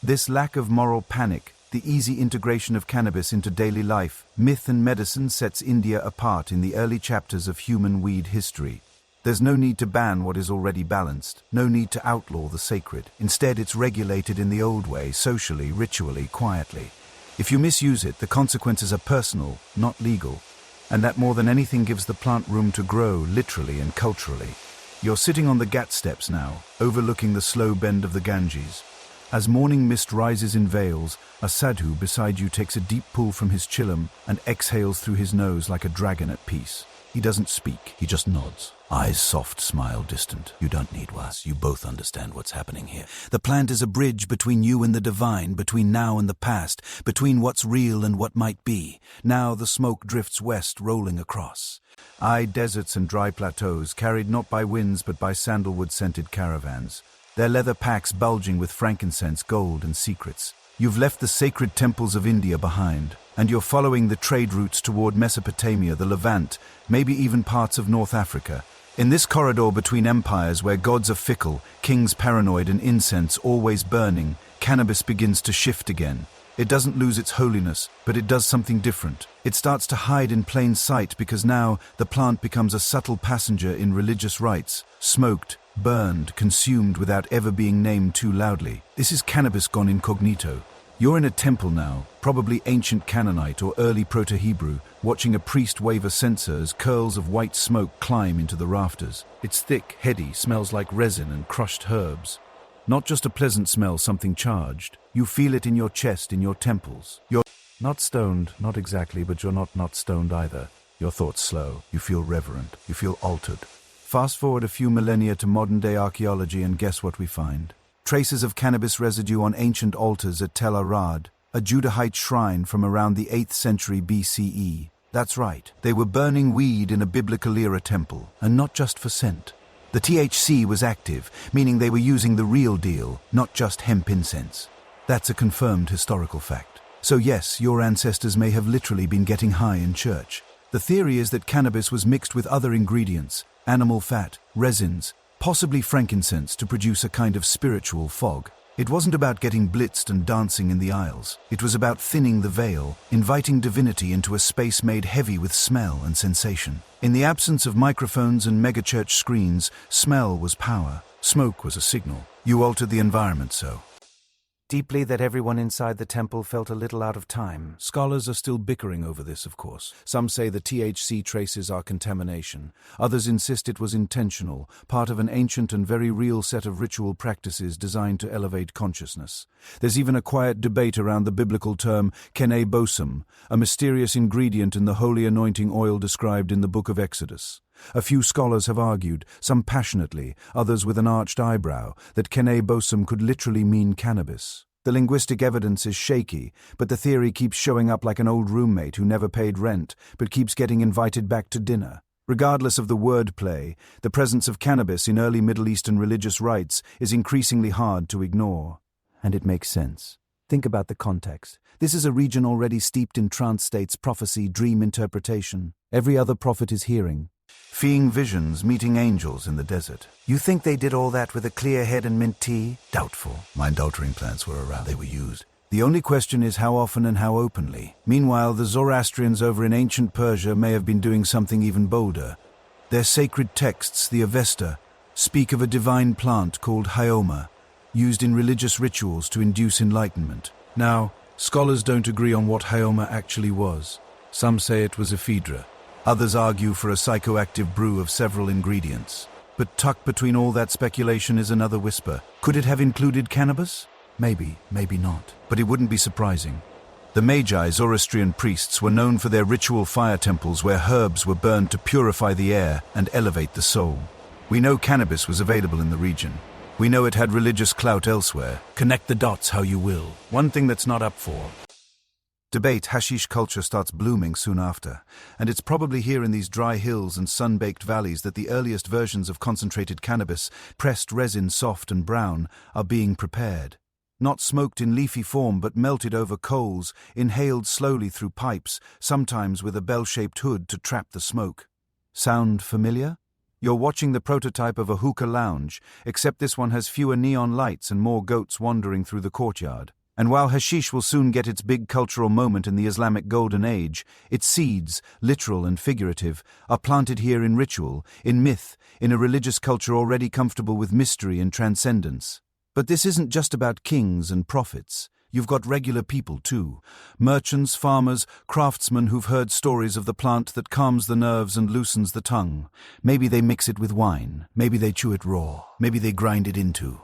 Speaker 1: This lack of moral panic, the easy integration of cannabis into daily life, myth and medicine sets India apart in the early chapters of human weed history. There's no need to ban what is already balanced, no need to outlaw the sacred. Instead, it's regulated in the old way, socially, ritually, quietly. If you misuse it, the consequences are personal, not legal. And that more than anything gives the plant room to grow, literally and culturally. You're sitting on the Ghat steps now, overlooking the slow bend of the Ganges. As morning mist rises in veils, a sadhu beside you takes a deep pull from his chillum and exhales through his nose like a dragon at peace. He doesn't speak, he just nods. Eyes soft, smile distant. You don't need words. You both understand what's happening here. The plant is a bridge between you and the divine, between now and the past, between what's real and what might be. Now the smoke drifts west, rolling across. Deserts and dry plateaus, carried not by winds but by sandalwood-scented caravans. Their leather packs bulging with frankincense, gold and secrets. You've left the sacred temples of India behind, and you're following the trade routes toward Mesopotamia, the Levant, maybe even parts of North Africa. In this corridor between empires where gods are fickle, kings paranoid and incense always burning, cannabis begins to shift again. It doesn't lose its holiness, but it does something different. It starts to hide in plain sight because now the plant becomes a subtle passenger in religious rites, smoked, burned, consumed without ever being named too loudly. This is cannabis gone incognito. You're in a temple now, probably ancient Canaanite or early Proto-Hebrew, watching a priest wave a censer as curls of white smoke climb into the rafters. It's thick, heady, smells like resin and crushed herbs. Not just a pleasant smell, something charged. You feel it in your chest, in your temples. You're not stoned, not exactly, but you're not stoned either. Your thoughts slow. You feel reverent. You feel altered. Fast forward a few millennia to modern-day archaeology and guess what we find? Traces of cannabis residue on ancient altars at Tel Arad, a Judahite shrine from around the 8th century BCE. That's right, they were burning weed in a biblical-era temple, and not just for scent. The THC was active, meaning they were using the real deal, not just hemp incense. That's a confirmed historical fact. So yes, your ancestors may have literally been getting high in church. The theory is that cannabis was mixed with other ingredients, animal fat, resins, possibly frankincense to produce a kind of spiritual fog. It wasn't about getting blitzed and dancing in the aisles. It was about thinning the veil, inviting divinity into a space made heavy with smell and sensation. In the absence of microphones and megachurch screens, smell was power. Smoke was a signal. You altered the environment so deeply that everyone inside the temple felt a little out of time. Scholars are still bickering over this, of course. Some say the THC traces are contamination. Others insist it was intentional, part of an ancient and very real set of ritual practices designed to elevate consciousness. There's even a quiet debate around the biblical term cannabis, a mysterious ingredient in the holy anointing oil described in the book of Exodus. A few scholars have argued, some passionately, others with an arched eyebrow, that cannabis could literally mean cannabis. The linguistic evidence is shaky, but the theory keeps showing up like an old roommate who never paid rent, but keeps getting invited back to dinner. Regardless of the wordplay, the presence of cannabis in early Middle Eastern religious rites is increasingly hard to ignore. And it makes sense. Think about the context. This is a region already steeped in trance states, prophecy, dream interpretation. Every other prophet is hearing. Seeing visions, meeting angels in the desert. You think they did all that with a clear head and mint tea? Doubtful. Mind-altering plants were around. They were used. The only question is how often and how openly. Meanwhile, the Zoroastrians over in ancient Persia may have been doing something even bolder. Their sacred texts, the Avesta, speak of a divine plant called hyoma, used in religious rituals to induce enlightenment. Now, scholars don't agree on what hyoma actually was. Some say it was ephedra. Others argue for a psychoactive brew of several ingredients. But tucked between all that speculation is another whisper. Could it have included cannabis? Maybe, maybe not. But it wouldn't be surprising. The Magi, Zoroastrian priests, were known for their ritual fire temples where herbs were burned to purify the air and elevate the soul. We know cannabis was available in the region. We know it had religious clout elsewhere. Connect the dots how you will. One thing that's not up for debate, hashish culture starts blooming soon after, and it's probably here in these dry hills and sun-baked valleys that the earliest versions of concentrated cannabis, pressed resin soft and brown, are being prepared. Not smoked in leafy form but melted over coals, inhaled slowly through pipes, sometimes with a bell-shaped hood to trap the smoke. Sound familiar? You're watching the prototype of a hookah lounge, except this one has fewer neon lights and more goats wandering through the courtyard. And while hashish will soon get its big cultural moment in the Islamic Golden Age, its seeds, literal and figurative, are planted here in ritual, in myth, in a religious culture already comfortable with mystery and transcendence. But this isn't just about kings and prophets. You've got regular people too. Merchants, farmers, craftsmen who've heard stories of the plant that calms the nerves and loosens the tongue. Maybe they mix it with wine. Maybe they chew it raw. Maybe they grind it into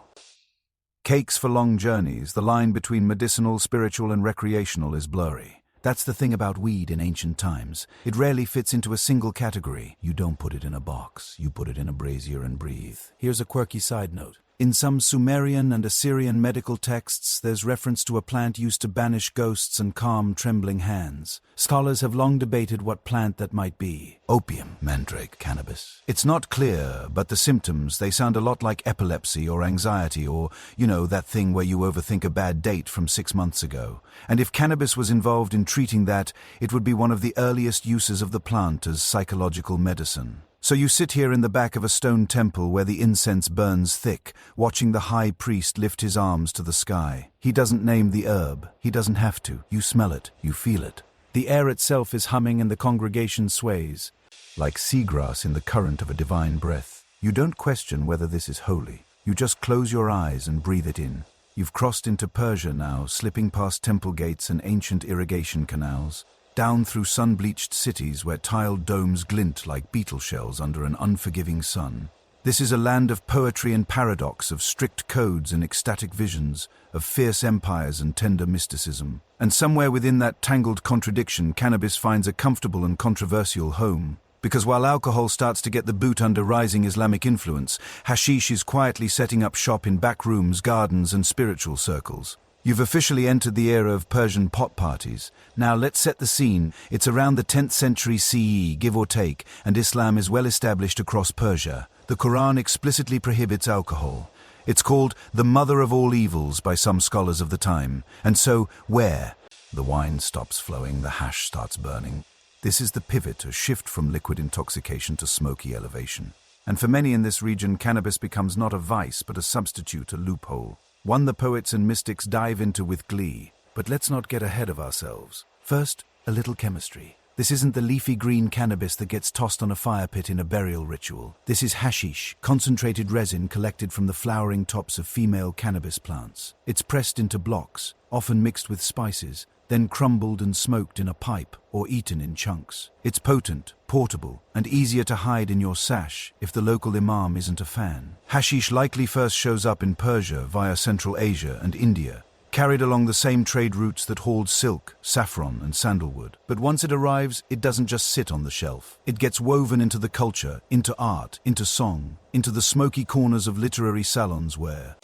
Speaker 1: cakes for long journeys. The line between medicinal, spiritual, and recreational is blurry. That's the thing about weed in ancient times. It rarely fits into a single category. You don't put it in a box. You put it in a brazier and breathe. Here's a quirky side note. In some Sumerian and Assyrian medical texts, there's reference to a plant used to banish ghosts and calm trembling hands. Scholars have long debated what plant that might be. Opium, mandrake, cannabis. It's not clear, but the symptoms, they sound a lot like epilepsy or anxiety or, that thing where you overthink a bad date from 6 months ago. And if cannabis was involved in treating that, it would be one of the earliest uses of the plant as psychological medicine. So you sit here in the back of a stone temple where the incense burns thick, watching the high priest lift his arms to the sky. He doesn't name the herb. He doesn't have to. You smell it. You feel it. The air itself is humming and the congregation sways, like seagrass in the current of a divine breath. You don't question whether this is holy. You just close your eyes and breathe it in. You've crossed into Persia now, slipping past temple gates and ancient irrigation canals, down through sun-bleached cities where tiled domes glint like beetle shells under an unforgiving sun. This is a land of poetry and paradox, of strict codes and ecstatic visions, of fierce empires and tender mysticism. And somewhere within that tangled contradiction, cannabis finds a comfortable and controversial home. Because while alcohol starts to get the boot under rising Islamic influence, hashish is quietly setting up shop in back rooms, gardens, and spiritual circles. You've officially entered the era of Persian pot parties. Now let's set the scene. It's around the 10th century CE, give or take, and Islam is well established across Persia. The Quran explicitly prohibits alcohol. It's called the mother of all evils by some scholars of the time. And so, where? The wine stops flowing, the hash starts burning. This is the pivot, a shift from liquid intoxication to smoky elevation. And for many in this region, cannabis becomes not a vice, but a substitute, a loophole. One the poets and mystics dive into with glee. But let's not get ahead of ourselves. First, a little chemistry. This isn't the leafy green cannabis that gets tossed on a fire pit in a burial ritual. This is hashish, concentrated resin collected from the flowering tops of female cannabis plants. It's pressed into blocks, often mixed with spices, then crumbled and smoked in a pipe or eaten in chunks. It's potent, portable, and easier to hide in your sash if the local imam isn't a fan. Hashish likely first shows up in Persia via Central Asia and India, carried along the same trade routes that hauled silk, saffron, and sandalwood. But once it arrives, it doesn't just sit on the shelf. It gets woven into the culture, into art, into song, into the smoky corners of literary salons where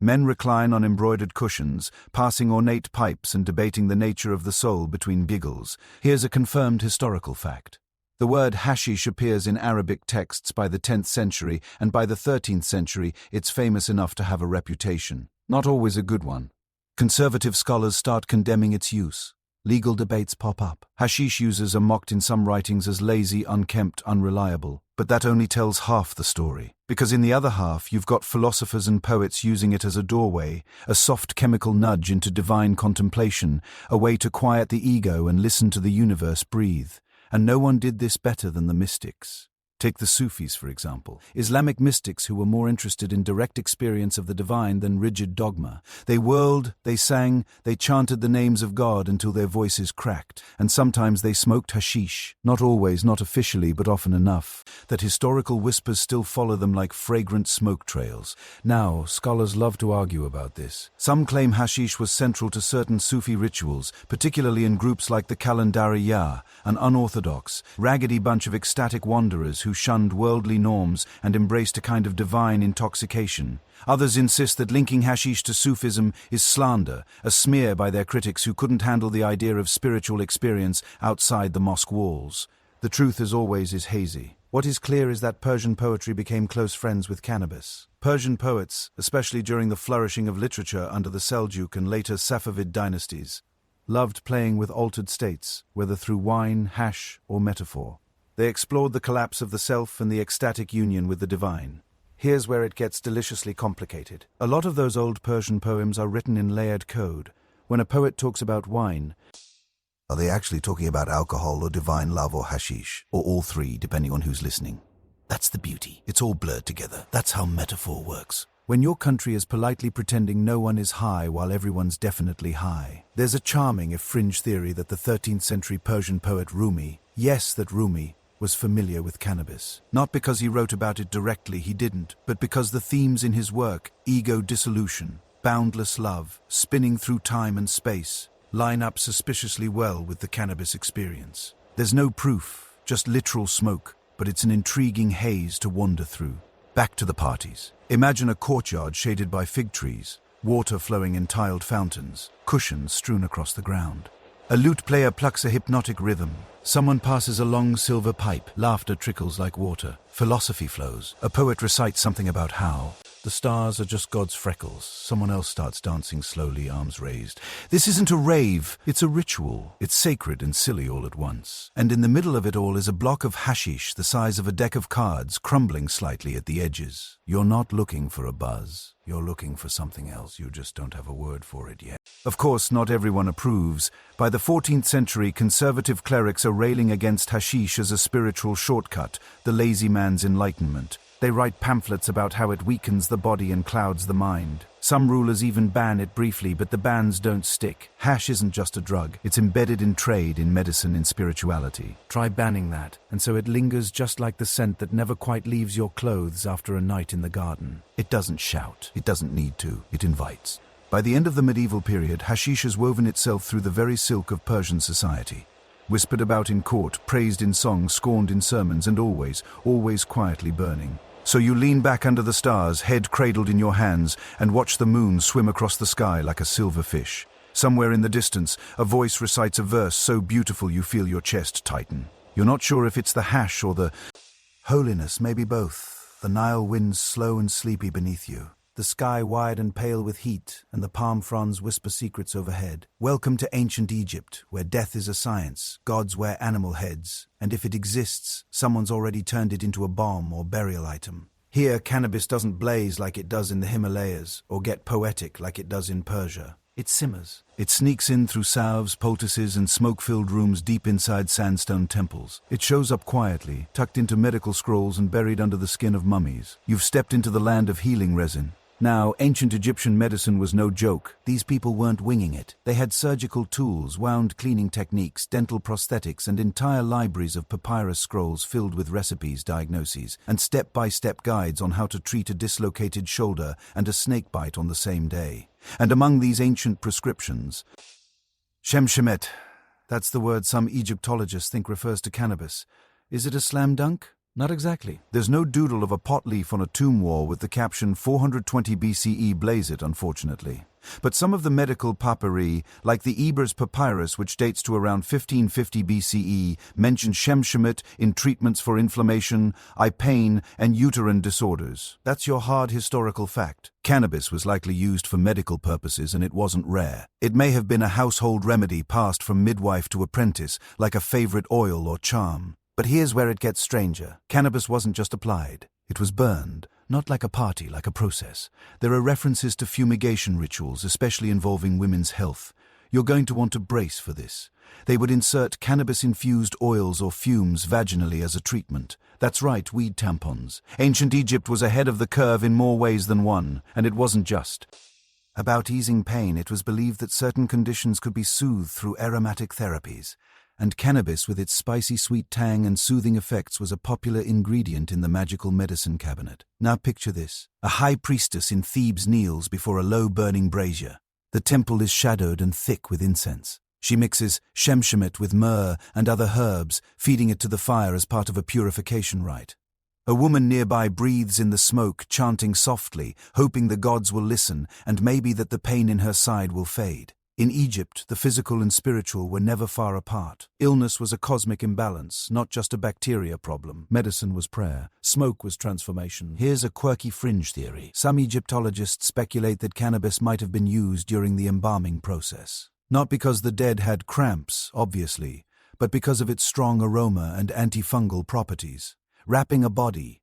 Speaker 1: men recline on embroidered cushions, passing ornate pipes and debating the nature of the soul between giggles. Here's a confirmed historical fact. The word hashish appears in Arabic texts by the 10th century, and by the 13th century it's famous enough to have a reputation. Not always a good one. Conservative scholars start condemning its use. Legal debates pop up. Hashish users are mocked in some writings as lazy, unkempt, unreliable. But that only tells half the story. Because in the other half, you've got philosophers and poets using it as a doorway, a soft chemical nudge into divine contemplation, a way to quiet the ego and listen to the universe breathe. And no one did this better than the mystics. Take the Sufis, for example, Islamic mystics who were more interested in direct experience of the divine than rigid dogma. They whirled, they sang, they chanted the names of God until their voices cracked, and sometimes they smoked hashish, not always, not officially, but often enough, that historical whispers still follow them like fragrant smoke trails. Now, scholars love to argue about this. Some claim hashish was central to certain Sufi rituals, particularly in groups like the Kalandariya, an unorthodox, raggedy bunch of ecstatic wanderers who shunned worldly norms and embraced a kind of divine intoxication. Others insist that linking hashish to Sufism is slander, a smear by their critics who couldn't handle the idea of spiritual experience outside the mosque walls. The truth, as always, is hazy. What is clear is that Persian poetry became close friends with cannabis. Persian poets, especially during the flourishing of literature under the Seljuk and later Safavid dynasties, loved playing with altered states, whether through wine, hash, or metaphor. They explored the collapse of the self and the ecstatic union with the divine. Here's where it gets deliciously complicated. A lot of those old Persian poems are written in layered code. When a poet talks about wine, are they actually talking about alcohol or divine love or hashish, or all three, depending on who's listening? That's the beauty. It's all blurred together. That's how metaphor works. When your country is politely pretending no one is high while everyone's definitely high, there's a charming, if fringe, theory that the 13th century Persian poet Rumi, that Rumi, was familiar with cannabis. Not because he wrote about it directly, he didn't, but because the themes in his work, ego dissolution, boundless love, spinning through time and space, line up suspiciously well with the cannabis experience. There's no proof, just literal smoke, but it's an intriguing haze to wander through. Back to the parties. Imagine a courtyard shaded by fig trees, water flowing in tiled fountains, cushions strewn across the ground. A lute player plucks a hypnotic rhythm. Someone passes a long silver pipe. Laughter trickles like water. Philosophy flows. A poet recites something about how the stars are just God's freckles. Someone else starts dancing slowly, arms raised. This isn't a rave, it's a ritual. It's sacred and silly all at once. And in the middle of it all is a block of hashish the size of a deck of cards, crumbling slightly at the edges. You're not looking for a buzz. You're looking for something else. You just don't have a word for it yet. Of course, not everyone approves. By the 14th century, conservative clerics are railing against hashish as a spiritual shortcut, the lazy man's enlightenment. They write pamphlets about how it weakens the body and clouds the mind. Some rulers even ban it briefly, but the bans don't stick. Hash isn't just a drug. It's embedded in trade, in medicine, in spirituality. Try banning that, and so it lingers just like the scent that never quite leaves your clothes after a night in the garden. It doesn't shout. It doesn't need to. It invites. By the end of the medieval period, hashish has woven itself through the very silk of Persian society. Whispered about in court, praised in song, scorned in sermons, and always, always quietly burning. So you lean back under the stars, head cradled in your hands, and watch the moon swim across the sky like a silver fish. Somewhere in the distance, a voice recites a verse so beautiful you feel your chest tighten. You're not sure if it's the hash or the holiness, maybe both. The Nile winds slow and sleepy beneath you. The sky wide and pale with heat, and the palm fronds whisper secrets overhead. Welcome to ancient Egypt, where death is a science, gods wear animal heads, and if it exists, someone's already turned it into a bomb or burial item. Here, cannabis doesn't blaze like it does in the Himalayas, or get poetic like it does in Persia. It simmers. It sneaks in through salves, poultices, and smoke-filled rooms deep inside sandstone temples. It shows up quietly, tucked into medical scrolls and buried under the skin of mummies. You've stepped into the land of healing resin. Now, ancient Egyptian medicine was no joke. These people weren't winging it. They had surgical tools, wound cleaning techniques, dental prosthetics, and entire libraries of papyrus scrolls filled with recipes, diagnoses, and step-by-step guides on how to treat a dislocated shoulder and a snake bite on the same day. And among these ancient prescriptions, Shemshemet, that's the word some Egyptologists think refers to cannabis. Is it a slam dunk? Not exactly. There's no doodle of a pot leaf on a tomb wall with the caption 420 BCE blaze it, unfortunately. But some of the medical papyri, like the Ebers papyrus, which dates to around 1550 BCE, mention Shemshemet in treatments for inflammation, eye pain, and uterine disorders. That's your hard historical fact. Cannabis was likely used for medical purposes, and it wasn't rare. It may have been a household remedy passed from midwife to apprentice, like a favorite oil or charm. But here's where it gets stranger. Cannabis wasn't just applied. It was burned. Not like a party, like a process. There are references to fumigation rituals, especially involving women's health. You're going to want to brace for this. They would insert cannabis-infused oils or fumes vaginally as a treatment. That's right, weed tampons. Ancient Egypt was ahead of the curve in more ways than one, and it wasn't just about easing pain. It was believed that certain conditions could be soothed through aromatic therapies. And cannabis, with its spicy sweet tang and soothing effects, was a popular ingredient in the magical medicine cabinet. Now picture this. A high priestess in Thebes kneels before a low-burning brazier. The temple is shadowed and thick with incense. She mixes Shemshemet with myrrh and other herbs, feeding it to the fire as part of a purification rite. A woman nearby breathes in the smoke, chanting softly, hoping the gods will listen and maybe that the pain in her side will fade. In Egypt, the physical and spiritual were never far apart. Illness was a cosmic imbalance, not just a bacteria problem. Medicine was prayer. Smoke was transformation. Here's a quirky fringe theory. Some Egyptologists speculate that cannabis might have been used during the embalming process. Not because the dead had cramps, obviously, but because of its strong aroma and antifungal properties. Wrapping a body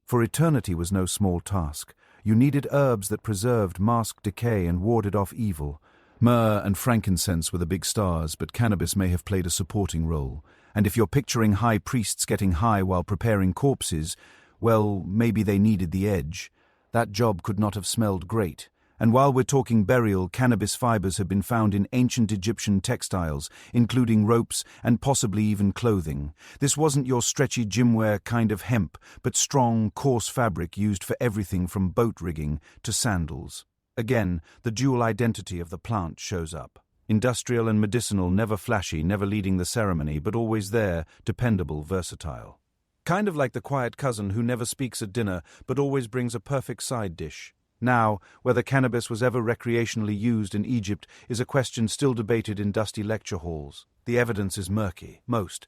Speaker 1: for eternity was no small task. You needed herbs that preserved, masked decay, and warded off evil. Myrrh and frankincense were the big stars, but cannabis may have played a supporting role. And if you're picturing high priests getting high while preparing corpses, well, maybe they needed the edge. That job could not have smelled great. And while we're talking burial, cannabis fibers have been found in ancient Egyptian textiles, including ropes and possibly even clothing. This wasn't your stretchy gymwear kind of hemp, but strong, coarse fabric used for everything from boat rigging to sandals. Again, the dual identity of the plant shows up. Industrial and medicinal, never flashy, never leading the ceremony, but always there, dependable, versatile. Kind of like the quiet cousin who never speaks at dinner, but always brings a perfect side dish. Now, whether cannabis was ever recreationally used in Egypt is a question still debated in dusty lecture halls. The evidence is murky, most.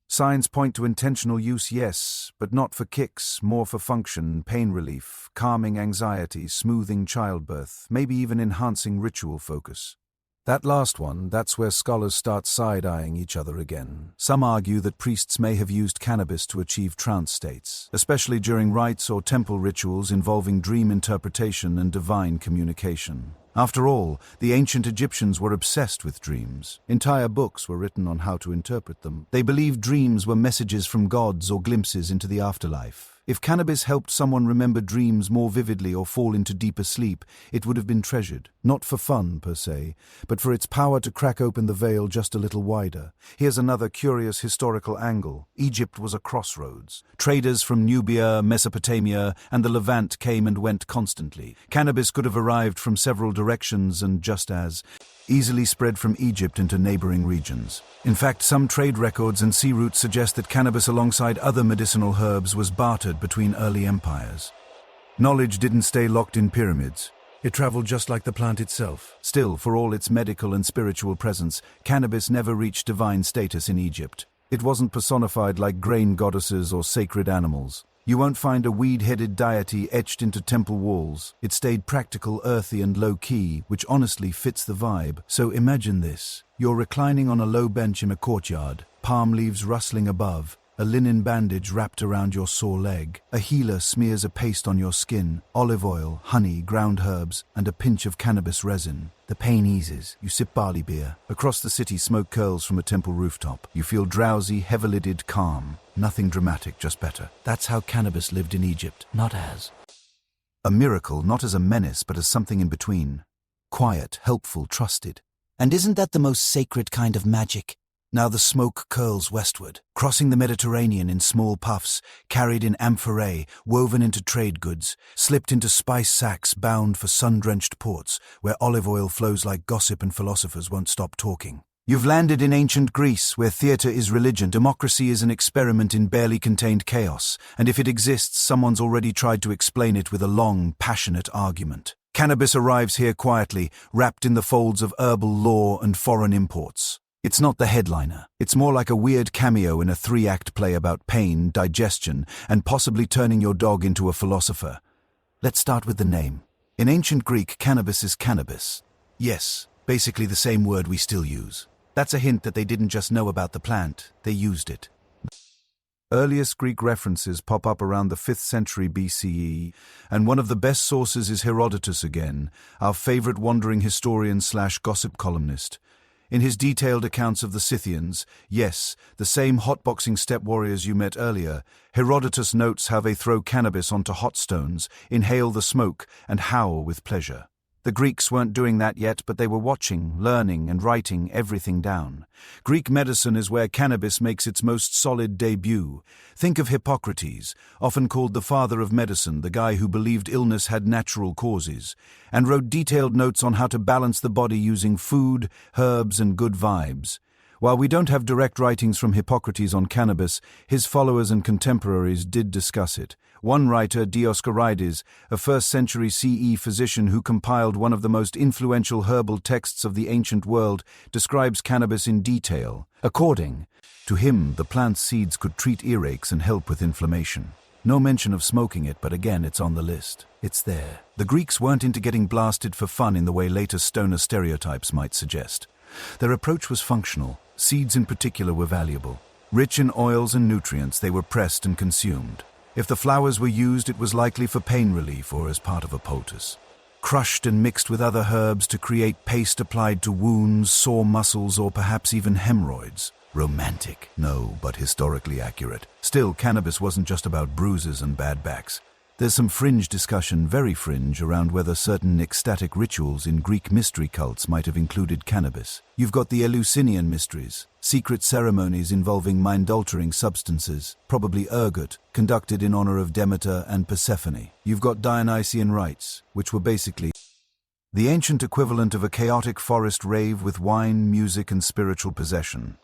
Speaker 1: Signs point to intentional use, yes, but not for kicks, more for function, pain relief, calming anxiety, smoothing childbirth, maybe even enhancing ritual focus. That last one, that's where scholars start side-eyeing each other again. Some argue that priests may have used cannabis to achieve trance states, especially during rites or temple rituals involving dream interpretation and divine communication. After all, the ancient Egyptians were obsessed with dreams. Entire books were written on how to interpret them. They believed dreams were messages from gods or glimpses into the afterlife. If cannabis helped someone remember dreams more vividly or fall into deeper sleep, it would have been treasured. Not for fun, per se, but for its power to crack open the veil just a little wider. Here's another curious historical angle. Egypt was a crossroads. Traders from Nubia, Mesopotamia, and the Levant came and went constantly. Cannabis could have arrived from several directions and, just as, easily spread from Egypt into neighboring regions. In fact, some trade records and sea routes suggest that cannabis alongside other medicinal herbs was bartered between early empires. Knowledge didn't stay locked in pyramids. It traveled just like the plant itself. Still, for all its medical and spiritual presence, cannabis never reached divine status in Egypt. It wasn't personified like grain goddesses or sacred animals. You won't find a weed-headed deity etched into temple walls. It stayed practical, earthy, and low-key, which honestly fits the vibe. So imagine this. You're reclining on a low bench in a courtyard, palm leaves rustling above, a linen bandage wrapped around your sore leg. A healer smears a paste on your skin, olive oil, honey, ground herbs, and a pinch of cannabis resin. The pain eases. You sip barley beer. Across the city, smoke curls from a temple rooftop. You feel drowsy, heavy-lidded, calm. Nothing dramatic, just better. That's how cannabis lived in Egypt, not as a miracle, not as a menace, but as something in between. Quiet, helpful, trusted. And isn't that the most sacred kind of magic? Now the smoke curls westward, crossing the Mediterranean in small puffs, carried in amphorae, woven into trade goods, slipped into spice sacks bound for sun-drenched ports, where olive oil flows like gossip and philosophers won't stop talking. You've landed in ancient Greece, where theatre is religion, democracy is an experiment in barely contained chaos, and if it exists, someone's already tried to explain it with a long, passionate argument. Cannabis arrives here quietly, wrapped in the folds of herbal law and foreign imports. It's not the headliner. It's more like a weird cameo in a 3-act play about pain, digestion, and possibly turning your dog into a philosopher. Let's start with the name. In ancient Greek, cannabis is cannabis. Yes, basically the same word we still use. That's a hint that they didn't just know about the plant, they used it. Earliest Greek references pop up around the 5th century BCE, and one of the best sources is Herodotus again, our favorite wandering historian/gossip columnist. In his detailed accounts of the Scythians, yes, the same hotboxing steppe warriors you met earlier, Herodotus notes how they throw cannabis onto hot stones, inhale the smoke, and howl with pleasure. The Greeks weren't doing that yet, but they were watching, learning, and writing everything down. Greek medicine is where cannabis makes its most solid debut. Think of Hippocrates, often called the father of medicine, the guy who believed illness had natural causes, and wrote detailed notes on how to balance the body using food, herbs, and good vibes. While we don't have direct writings from Hippocrates on cannabis, his followers and contemporaries did discuss it. One writer, Dioscorides, a 1st century CE physician who compiled one of the most influential herbal texts of the ancient world, describes cannabis in detail. According to him, the plant's seeds could treat earaches and help with inflammation. No mention of smoking it, but again, it's on the list. It's there. The Greeks weren't into getting blasted for fun in the way later stoner stereotypes might suggest. Their approach was functional. Seeds in particular were valuable. Rich in oils and nutrients, they were pressed and consumed. If the flowers were used, it was likely for pain relief or as part of a poultice. Crushed and mixed with other herbs to create paste applied to wounds, sore muscles, or perhaps even hemorrhoids. Romantic? No, but historically accurate. Still, cannabis wasn't just about bruises and bad backs. There's some fringe discussion, very fringe, around whether certain ecstatic rituals in Greek mystery cults might have included cannabis. You've got the Eleusinian mysteries, secret ceremonies involving mind-altering substances, probably ergot, conducted in honor of Demeter and Persephone. You've got Dionysian rites, which were basically The ancient equivalent of a chaotic forest rave with wine, music, and spiritual possession.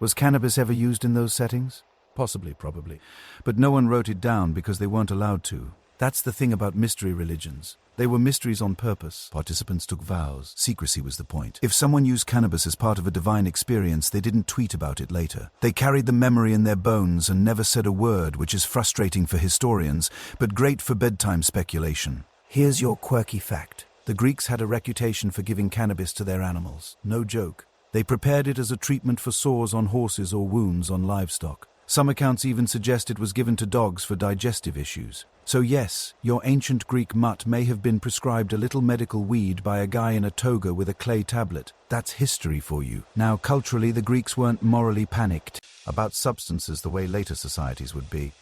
Speaker 1: Was cannabis ever used in those settings? Possibly, probably. But no one wrote it down because they weren't allowed to. That's the thing about mystery religions. They were mysteries on purpose. Participants took vows. Secrecy was the point. If someone used cannabis as part of a divine experience, they didn't tweet about it later. They carried the memory in their bones and never said a word, which is frustrating for historians, but great for bedtime speculation. Here's your quirky fact. The Greeks had a reputation for giving cannabis to their animals. No joke. They prepared it as a treatment for sores on horses or wounds on livestock. Some accounts even suggest it was given to dogs for digestive issues. So yes, your ancient Greek mutt may have been prescribed a little medical weed by a guy in a toga with a clay tablet. That's history for you. Now, culturally, the Greeks weren't morally panicked about substances the way later societies would be.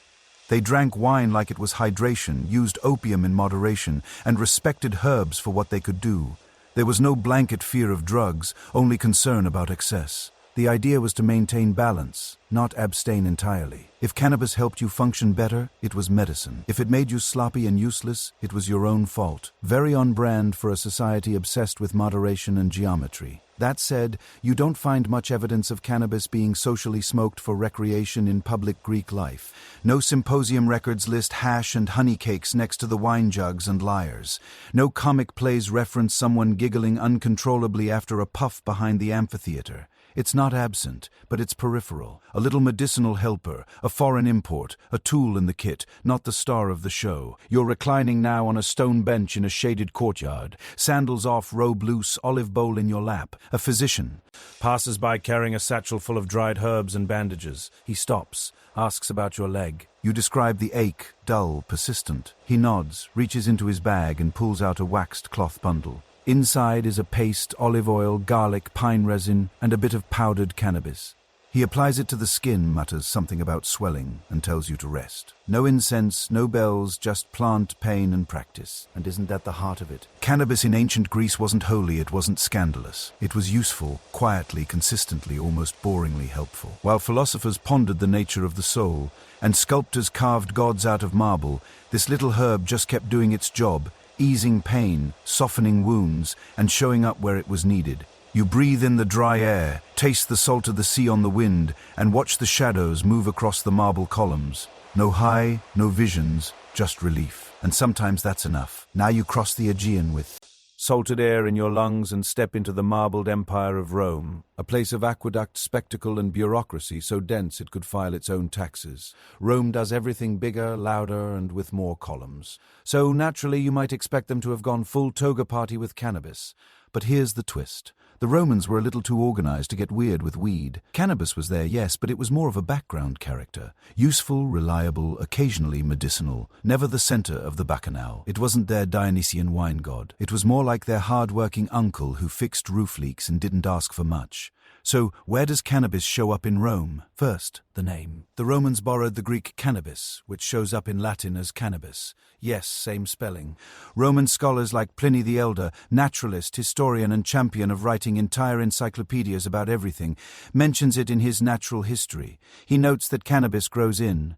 Speaker 1: They drank wine like it was hydration, used opium in moderation, and respected herbs for what they could do. There was no blanket fear of drugs, only concern about excess. The idea was to maintain balance, not abstain entirely. If cannabis helped you function better, it was medicine. If it made you sloppy and useless, it was your own fault. Very on brand for a society obsessed with moderation and geometry. That said, you don't find much evidence of cannabis being socially smoked for recreation in public Greek life. No symposium records list hash and honey cakes next to the wine jugs and lyres. No comic plays reference someone giggling uncontrollably after a puff behind the amphitheater. It's not absent, but it's peripheral. A little medicinal helper, a foreign import, a tool in the kit, not the star of the show. You're reclining now on a stone bench in a shaded courtyard. Sandals off, robe loose, olive bowl in your lap. A physician passes by carrying a satchel full of dried herbs and bandages. He stops, asks about your leg. You describe the ache, dull, persistent. He nods, reaches into his bag and pulls out a waxed cloth bundle. Inside is a paste, olive oil, garlic, pine resin, and a bit of powdered cannabis. He applies it to the skin, mutters something about swelling, and tells you to rest. No incense, no bells, just plant, pain, and practice. And isn't that the heart of it? Cannabis in ancient Greece wasn't holy, it wasn't scandalous. It was useful, quietly, consistently, almost boringly helpful. While philosophers pondered the nature of the soul, and sculptors carved gods out of marble, this little herb just kept doing its job, easing pain, softening wounds, and showing up where it was needed. You breathe in the dry air, taste the salt of the sea on the wind, and watch the shadows move across the marble columns. No high, no visions, just relief. And sometimes that's enough. Now you cross the Aegean with salted air in your lungs and step into the marbled empire of Rome, a place of aqueduct, spectacle, and bureaucracy so dense it could file its own taxes. Rome does everything bigger, louder, and with more columns. So naturally you might expect them to have gone full toga party with cannabis. But here's the twist. The Romans were a little too organized to get weird with weed. Cannabis was there, yes, but it was more of a background character. Useful, reliable, occasionally medicinal, never the center of the bacchanal. It wasn't their Dionysian wine god. It was more like their hard-working uncle who fixed roof leaks and didn't ask for much. So, where does cannabis show up in Rome? First, the name. The Romans borrowed the Greek cannabis, which shows up in Latin as cannabis. Yes, same spelling. Roman scholars like Pliny the Elder, naturalist, historian, and champion of writing entire encyclopedias about everything, mentions it in his Natural History. He notes that cannabis grows in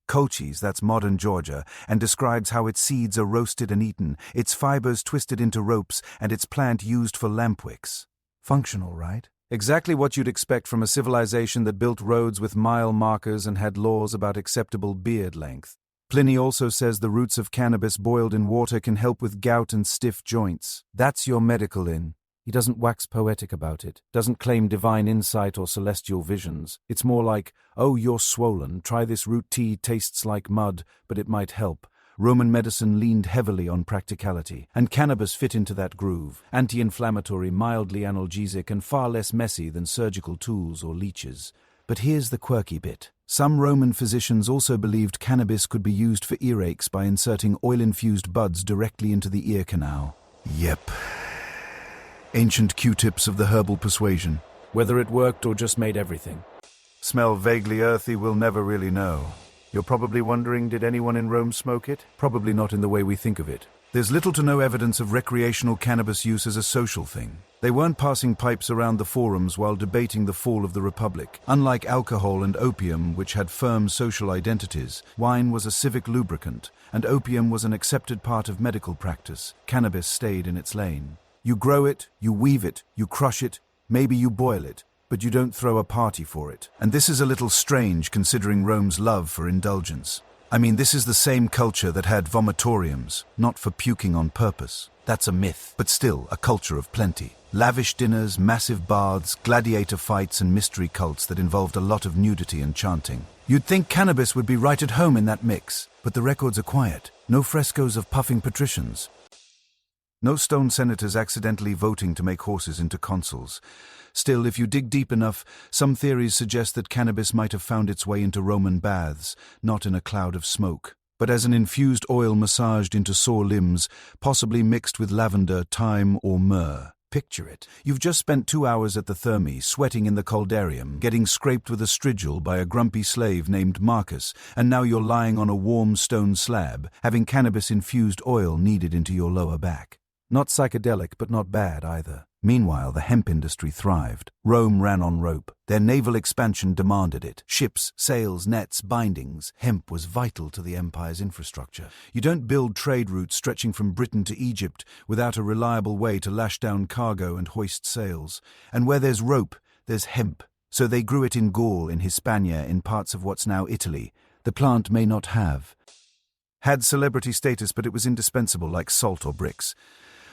Speaker 1: Colchis, that's modern Georgia, and describes how its seeds are roasted and eaten, its fibers twisted into ropes, and its plant used for lamp wicks. Functional, right? Exactly what you'd expect from a civilization that built roads with mile markers and had laws about acceptable beard length. Pliny also says the roots of cannabis boiled in water can help with gout and stiff joints. That's your medical in. He doesn't wax poetic about it, doesn't claim divine insight or celestial visions. It's more like, oh, you're swollen, try this root tea, tastes like mud, but it might help. Roman medicine leaned heavily on practicality, and cannabis fit into that groove, anti-inflammatory, mildly analgesic, and far less messy than surgical tools or leeches. But here's the quirky bit. Some Roman physicians also believed cannabis could be used for earaches by inserting oil-infused buds directly into the ear canal. Yep. Ancient Q-tips of the herbal persuasion. Whether it worked or just made everything smell vaguely earthy, we'll never really know. You're probably wondering, did anyone in Rome smoke it? Probably not in the way we think of it. There's little to no evidence of recreational cannabis use as a social thing. They weren't passing pipes around the forums while debating the fall of the Republic. Unlike alcohol and opium, which had firm social identities, wine was a civic lubricant, and opium was an accepted part of medical practice. Cannabis stayed in its lane. You grow it, you weave it, you crush it, maybe you boil it, but you don't throw a party for it. And this is a little strange considering Rome's love for indulgence. I mean, this is the same culture that had vomitoriums, not for puking on purpose. That's a myth, but still a culture of plenty. Lavish dinners, massive baths, gladiator fights and mystery cults that involved a lot of nudity and chanting. You'd think cannabis would be right at home in that mix, but the records are quiet. No frescoes of puffing patricians. No stone senators accidentally voting to make horses into consuls. Still, if you dig deep enough, some theories suggest that cannabis might have found its way into Roman baths, not in a cloud of smoke, but as an infused oil massaged into sore limbs, possibly mixed with lavender, thyme, or myrrh. Picture it. You've just spent 2 hours at the Thermae, sweating in the coldarium, getting scraped with a strigil by a grumpy slave named Marcus, and now you're lying on a warm stone slab, having cannabis-infused oil kneaded into your lower back. Not psychedelic, but not bad either. Meanwhile, the hemp industry thrived. Rome ran on rope. Their naval expansion demanded it. Ships, sails, nets, bindings. Hemp was vital to the empire's infrastructure. You don't build trade routes stretching from Britain to Egypt without a reliable way to lash down cargo and hoist sails. And where there's rope, there's hemp. So they grew it in Gaul, in Hispania, in parts of what's now Italy. The plant may not have had celebrity status, but it was indispensable, like salt or bricks.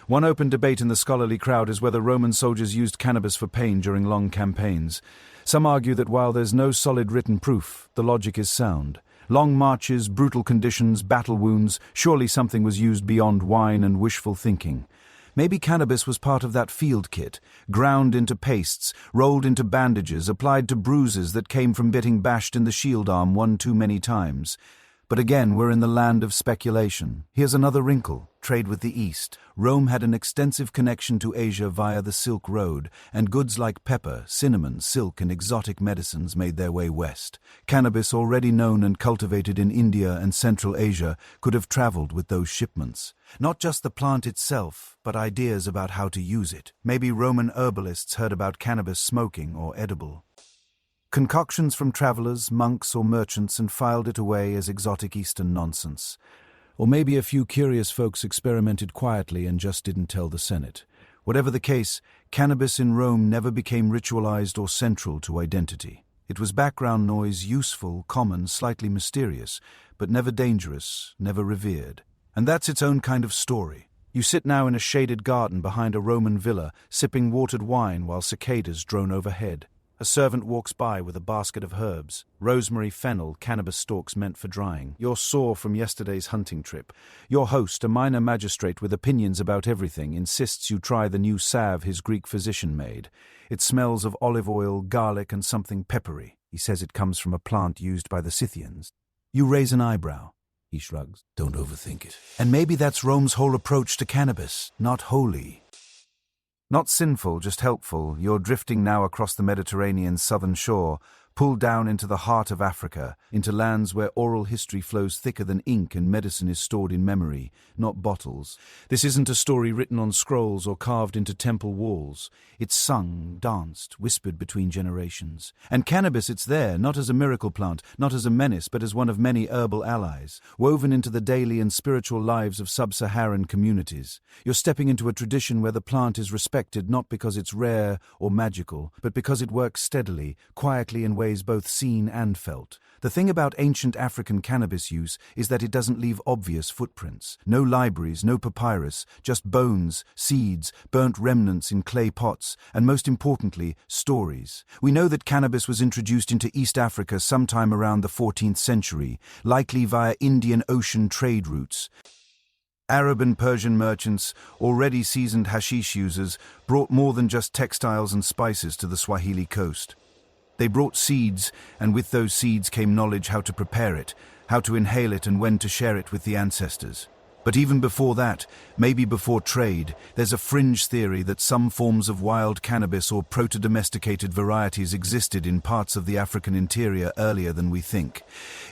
Speaker 1: One open debate in the scholarly crowd is whether Roman soldiers used cannabis for pain during long campaigns. Some argue that while there's no solid written proof, the logic is sound. Long marches, brutal conditions, battle wounds, surely something was used beyond wine and wishful thinking. Maybe cannabis was part of that field kit, ground into pastes, rolled into bandages, applied to bruises that came from getting bashed in the shield arm one too many times. But again, we're in the land of speculation. Here's another wrinkle: trade with the East. Rome had an extensive connection to Asia via the Silk Road, and goods like pepper, cinnamon, silk, and exotic medicines made their way west. Cannabis, already known and cultivated in India and Central Asia, could have traveled with those shipments. Not just the plant itself, but ideas about how to use it. Maybe Roman herbalists heard about cannabis smoking or edible concoctions from travelers, monks, or merchants and filed it away as exotic Eastern nonsense. Or maybe a few curious folks experimented quietly and just didn't tell the Senate. Whatever the case, cannabis in Rome never became ritualized or central to identity. It was background noise, useful, common, slightly mysterious, but never dangerous, never revered. And that's its own kind of story. You sit now in a shaded garden behind a Roman villa, sipping watered wine while cicadas drone overhead. A servant walks by with a basket of herbs, rosemary, fennel, cannabis stalks meant for drying. You're sore from yesterday's hunting trip. Your host, a minor magistrate with opinions about everything, insists you try the new salve his Greek physician made. It smells of olive oil, garlic, and something peppery. He says it comes from a plant used by the Scythians. You raise an eyebrow. He shrugs. Don't overthink it. And maybe that's Rome's whole approach to cannabis. Not holy. Not sinful, just helpful. You're drifting now across the Mediterranean's southern shore, pulled down into the heart of Africa, into lands where oral history flows thicker than ink and medicine is stored in memory, not bottles. This isn't a story written on scrolls or carved into temple walls. It's sung, danced, whispered between generations. And cannabis, it's there, not as a miracle plant, not as a menace, but as one of many herbal allies, woven into the daily and spiritual lives of sub-Saharan communities. You're stepping into a tradition where the plant is respected not because it's rare or magical, but because it works steadily, quietly in ways both seen and felt. The thing about ancient African cannabis use is that it doesn't leave obvious footprints. No libraries, no papyrus, just bones, seeds, burnt remnants in clay pots, and most importantly, stories. We know that cannabis was introduced into East Africa sometime around the 14th century, likely via Indian Ocean trade routes. Arab and Persian merchants, already seasoned hashish users, brought more than just textiles and spices to the Swahili coast. They brought seeds, and with those seeds came knowledge how to prepare it, how to inhale it, and when to share it with the ancestors. But even before that, maybe before trade, there's a fringe theory that some forms of wild cannabis or proto-domesticated varieties existed in parts of the African interior earlier than we think.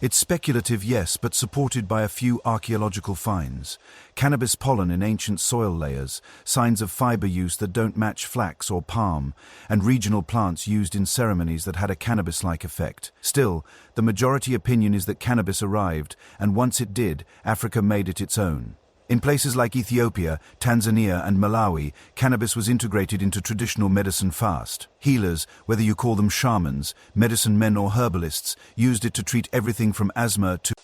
Speaker 1: It's speculative, yes, but supported by a few archaeological finds. Cannabis pollen in ancient soil layers, signs of fiber use that don't match flax or palm, and regional plants used in ceremonies that had a cannabis-like effect. Still, the majority opinion is that cannabis arrived, and once it did, Africa made it its own. In places like Ethiopia, Tanzania and Malawi, cannabis was integrated into traditional medicine fast. Healers, whether you call them shamans, medicine men or herbalists, used it to treat everything from asthma to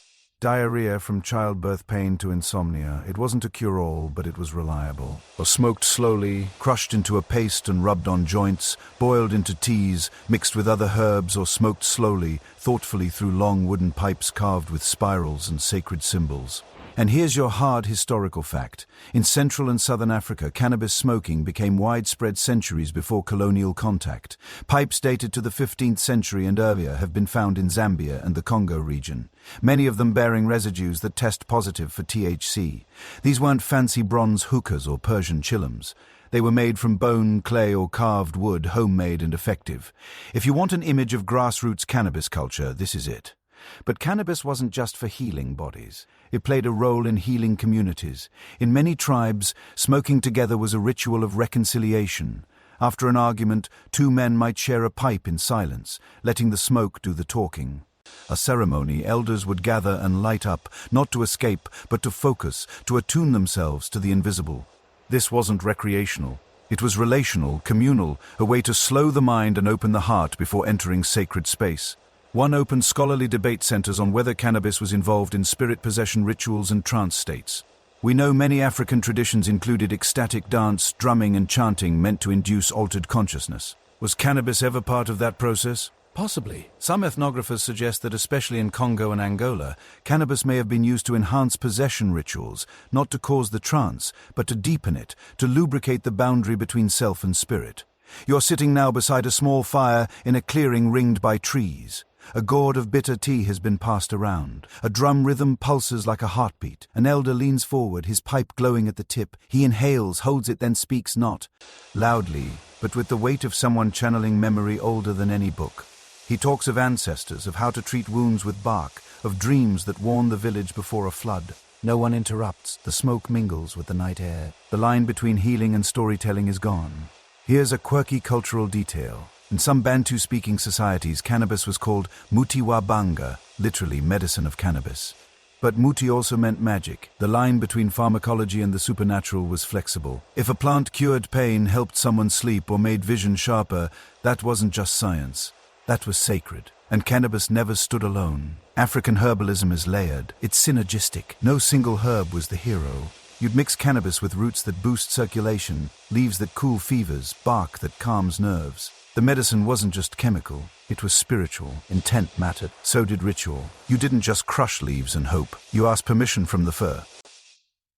Speaker 1: diarrhea, from childbirth pain to insomnia. It wasn't a cure-all, but it was reliable. Or smoked slowly, crushed into a paste and rubbed on joints, boiled into teas, mixed with other herbs, or smoked slowly, thoughtfully through long wooden pipes carved with spirals and sacred symbols. And here's your hard historical fact. In Central and Southern Africa, cannabis smoking became widespread centuries before colonial contact. Pipes dated to the 15th century and earlier have been found in Zambia and the Congo region, many of them bearing residues that test positive for THC. These weren't fancy bronze hookahs or Persian chillums. They were made from bone, clay or carved wood, homemade and effective. If you want an image of grassroots cannabis culture, this is it. But cannabis wasn't just for healing bodies. It played a role in healing communities. In many tribes, smoking together was a ritual of reconciliation. After an argument, two men might share a pipe in silence, letting the smoke do the talking. A ceremony, elders would gather and light up, not to escape, but to focus, to attune themselves to the invisible. This wasn't recreational. It was relational, communal, a way to slow the mind and open the heart before entering sacred space. One opened scholarly debate centers on whether cannabis was involved in spirit possession rituals and trance states. We know many African traditions included ecstatic dance, drumming and chanting meant to induce altered consciousness. Was cannabis ever part of that process? Possibly. Some ethnographers suggest that especially in Congo and Angola, cannabis may have been used to enhance possession rituals, not to cause the trance, but to deepen it, to lubricate the boundary between self and spirit. You're sitting now beside a small fire in a clearing ringed by trees. A gourd of bitter tea has been passed around. A drum rhythm pulses like a heartbeat. An elder leans forward, his pipe glowing at the tip. He inhales, holds it, then speaks not loudly, but with the weight of someone channeling memory older than any book. He talks of ancestors, of how to treat wounds with bark, of dreams that warn the village before a flood. No one interrupts. The smoke mingles with the night air. The line between healing and storytelling is gone. Here's a quirky cultural detail. In some Bantu-speaking societies, cannabis was called muti wa banga, literally medicine of cannabis. But muti also meant magic. The line between pharmacology and the supernatural was flexible. If a plant cured pain, helped someone sleep, or made vision sharper, that wasn't just science. That was sacred. And cannabis never stood alone. African herbalism is layered. It's synergistic. No single herb was the hero. You'd mix cannabis with roots that boost circulation, leaves that cool fevers, bark that calms nerves. The medicine wasn't just chemical, it was spiritual. Intent mattered, so did ritual. You didn't just crush leaves and hope. You asked permission from the fir.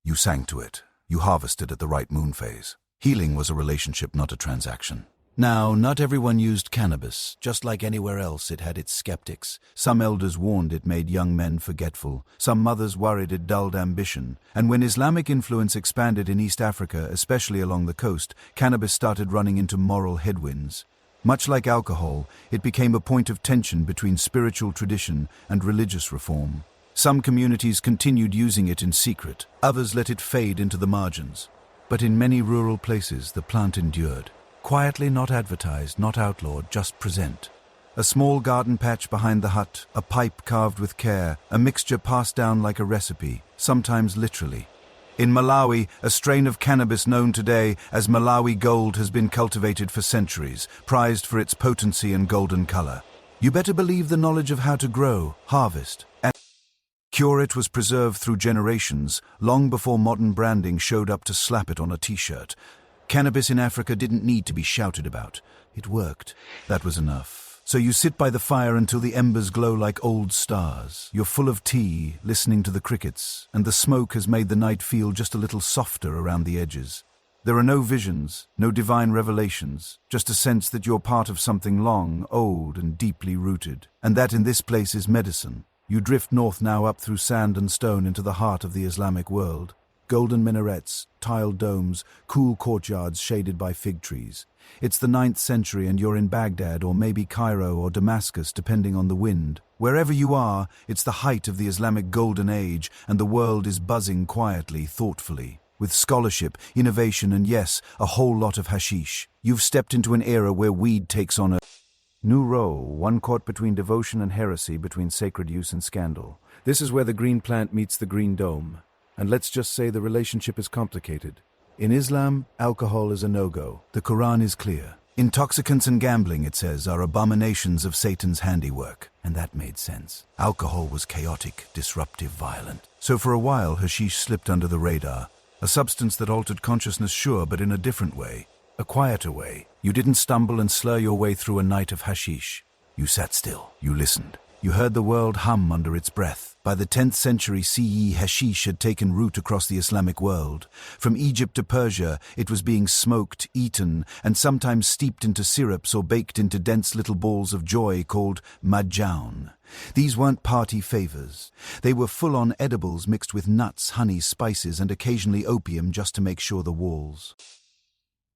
Speaker 1: You sang to it. You harvested at the right moon phase. Healing was a relationship, not a transaction. Now, not everyone used cannabis. Just like anywhere else, it had its skeptics. Some elders warned it made young men forgetful. Some mothers worried it dulled ambition. And when Islamic influence expanded in East Africa, especially along the coast, cannabis started running into moral headwinds. Much like alcohol, it became a point of tension between spiritual tradition and religious reform. Some communities continued using it in secret. Others let it fade into the margins. But in many rural places, the plant endured. Quietly, not advertised, not outlawed, just present. A small garden patch behind the hut, a pipe carved with care, a mixture passed down like a recipe, sometimes literally. In Malawi, a strain of cannabis known today as Malawi Gold has been cultivated for centuries, prized for its potency and golden color. You better believe the knowledge of how to grow, harvest, and cure it was preserved through generations, long before modern branding showed up to slap it on a t-shirt. Cannabis in Africa didn't need to be shouted about. It worked. That was enough. So you sit by the fire until the embers glow like old stars. You're full of tea, listening to the crickets, and the smoke has made the night feel just a little softer around the edges. There are no visions, no divine revelations, just a sense that you're part of something long, old, and deeply rooted. And that in this place is medicine. You drift north now up through sand and stone into the heart of the Islamic world. Golden minarets, tiled domes, cool courtyards shaded by fig trees. It's the 9th century and you're in Baghdad or maybe Cairo or Damascus depending on the wind. Wherever you are, it's the height of the Islamic Golden Age and the world is buzzing quietly, thoughtfully. With scholarship, innovation and yes, a whole lot of hashish. You've stepped into an era where weed takes on a new role, one caught between devotion and heresy, between sacred use and scandal. This is where the green plant meets the green dome. And let's just say the relationship is complicated. In Islam, alcohol is a no-go. The Quran is clear. Intoxicants and gambling, it says, are abominations of Satan's handiwork. And that made sense. Alcohol was chaotic, disruptive, violent. So for a while, hashish slipped under the radar. A substance that altered consciousness, sure, but in a different way. A quieter way. You didn't stumble and slur your way through a night of hashish. You sat still. You listened. You heard the world hum under its breath. By the 10th century CE, hashish had taken root across the Islamic world. From Egypt to Persia, it was being smoked, eaten, and sometimes steeped into syrups or baked into dense little balls of joy called majaun. These weren't party favors. They were full-on edibles mixed with nuts, honey, spices, and occasionally opium just to make sure the walls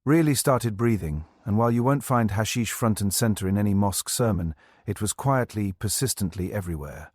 Speaker 1: really started breathing. And while you won't find hashish front and center in any mosque sermon, it was quietly, persistently everywhere.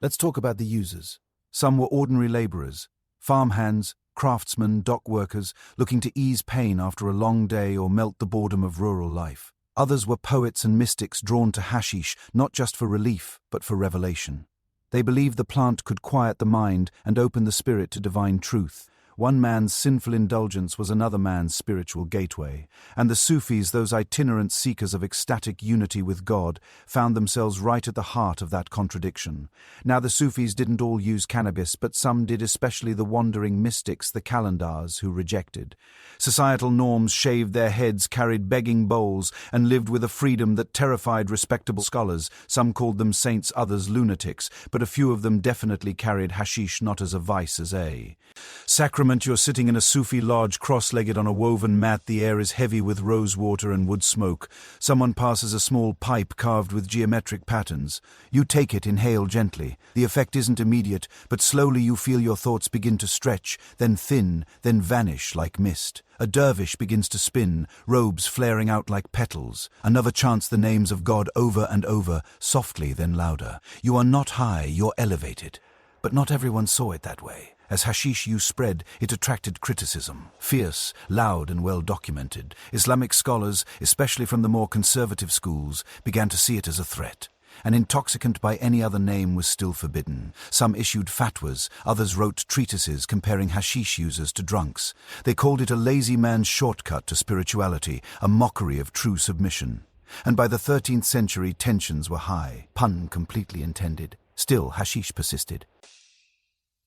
Speaker 1: Let's talk about the users. Some were ordinary laborers, farmhands, craftsmen, dock workers, looking to ease pain after a long day or melt the boredom of rural life. Others were poets and mystics drawn to hashish, not just for relief, but for revelation. They believed the plant could quiet the mind and open the spirit to divine truth. One man's sinful indulgence was another man's spiritual gateway, and the Sufis, those itinerant seekers of ecstatic unity with God, found themselves right at the heart of that contradiction. Now the Sufis didn't all use cannabis, but some did, especially the wandering mystics, the Qalandars, who rejected. Societal norms shaved their heads, carried begging bowls, and lived with a freedom that terrified respectable scholars. Some called them saints, others lunatics, but a few of them definitely carried hashish not as a vice, as a sacrament. You're sitting in a Sufi lodge, cross-legged on a woven mat. The air is heavy with rose water and wood smoke. Someone passes a small pipe carved with geometric patterns. You take it, inhale gently. The effect isn't immediate, but slowly you feel your thoughts begin to stretch, then thin, then vanish like mist. A dervish begins to spin, robes flaring out like petals. Another chants the names of God over and over, softly then louder. You are not high, you're elevated. But not everyone saw it that way. As hashish use spread, it attracted criticism. Fierce, loud, and well documented. Islamic scholars, especially from the more conservative schools, began to see it as a threat. An intoxicant by any other name was still forbidden. Some issued fatwas, others wrote treatises comparing hashish users to drunks. They called it a lazy man's shortcut to spirituality, a mockery of true submission. And by the 13th century, tensions were high, pun completely intended. Still, hashish persisted.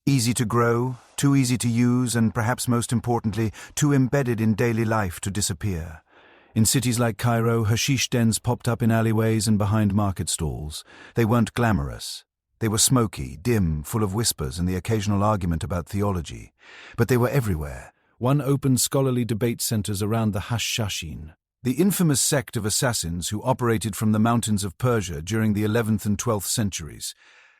Speaker 1: Easy to grow, too easy to use, and perhaps most importantly, too embedded in daily life to disappear. In cities like Cairo, hashish dens popped up in alleyways and behind market stalls. They weren't glamorous. They were smoky, dim, full of whispers and the occasional argument about theology. But they were everywhere. One opened scholarly debate centers around the Hashashin, the infamous sect of assassins who operated from the mountains of Persia during the 11th and 12th centuries.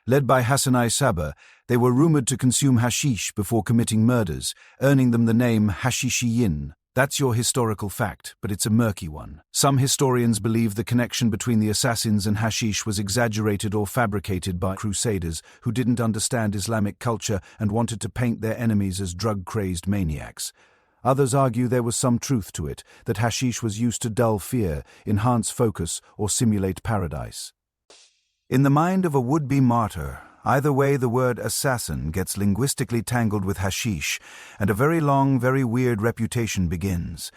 Speaker 1: Led by Hassan Saba, they were rumored to consume hashish before committing murders, earning them the name Hashishiyin. That's your historical fact, but it's a murky one. Some historians believe the connection between the assassins and hashish was exaggerated or fabricated by crusaders who didn't understand Islamic culture and wanted to paint their enemies as drug-crazed maniacs. Others argue there was some truth to it, that hashish was used to dull fear, enhance focus, or simulate paradise. In the mind of a would-be martyr, either way the word assassin gets linguistically tangled with hashish, and a very long, very weird reputation begins.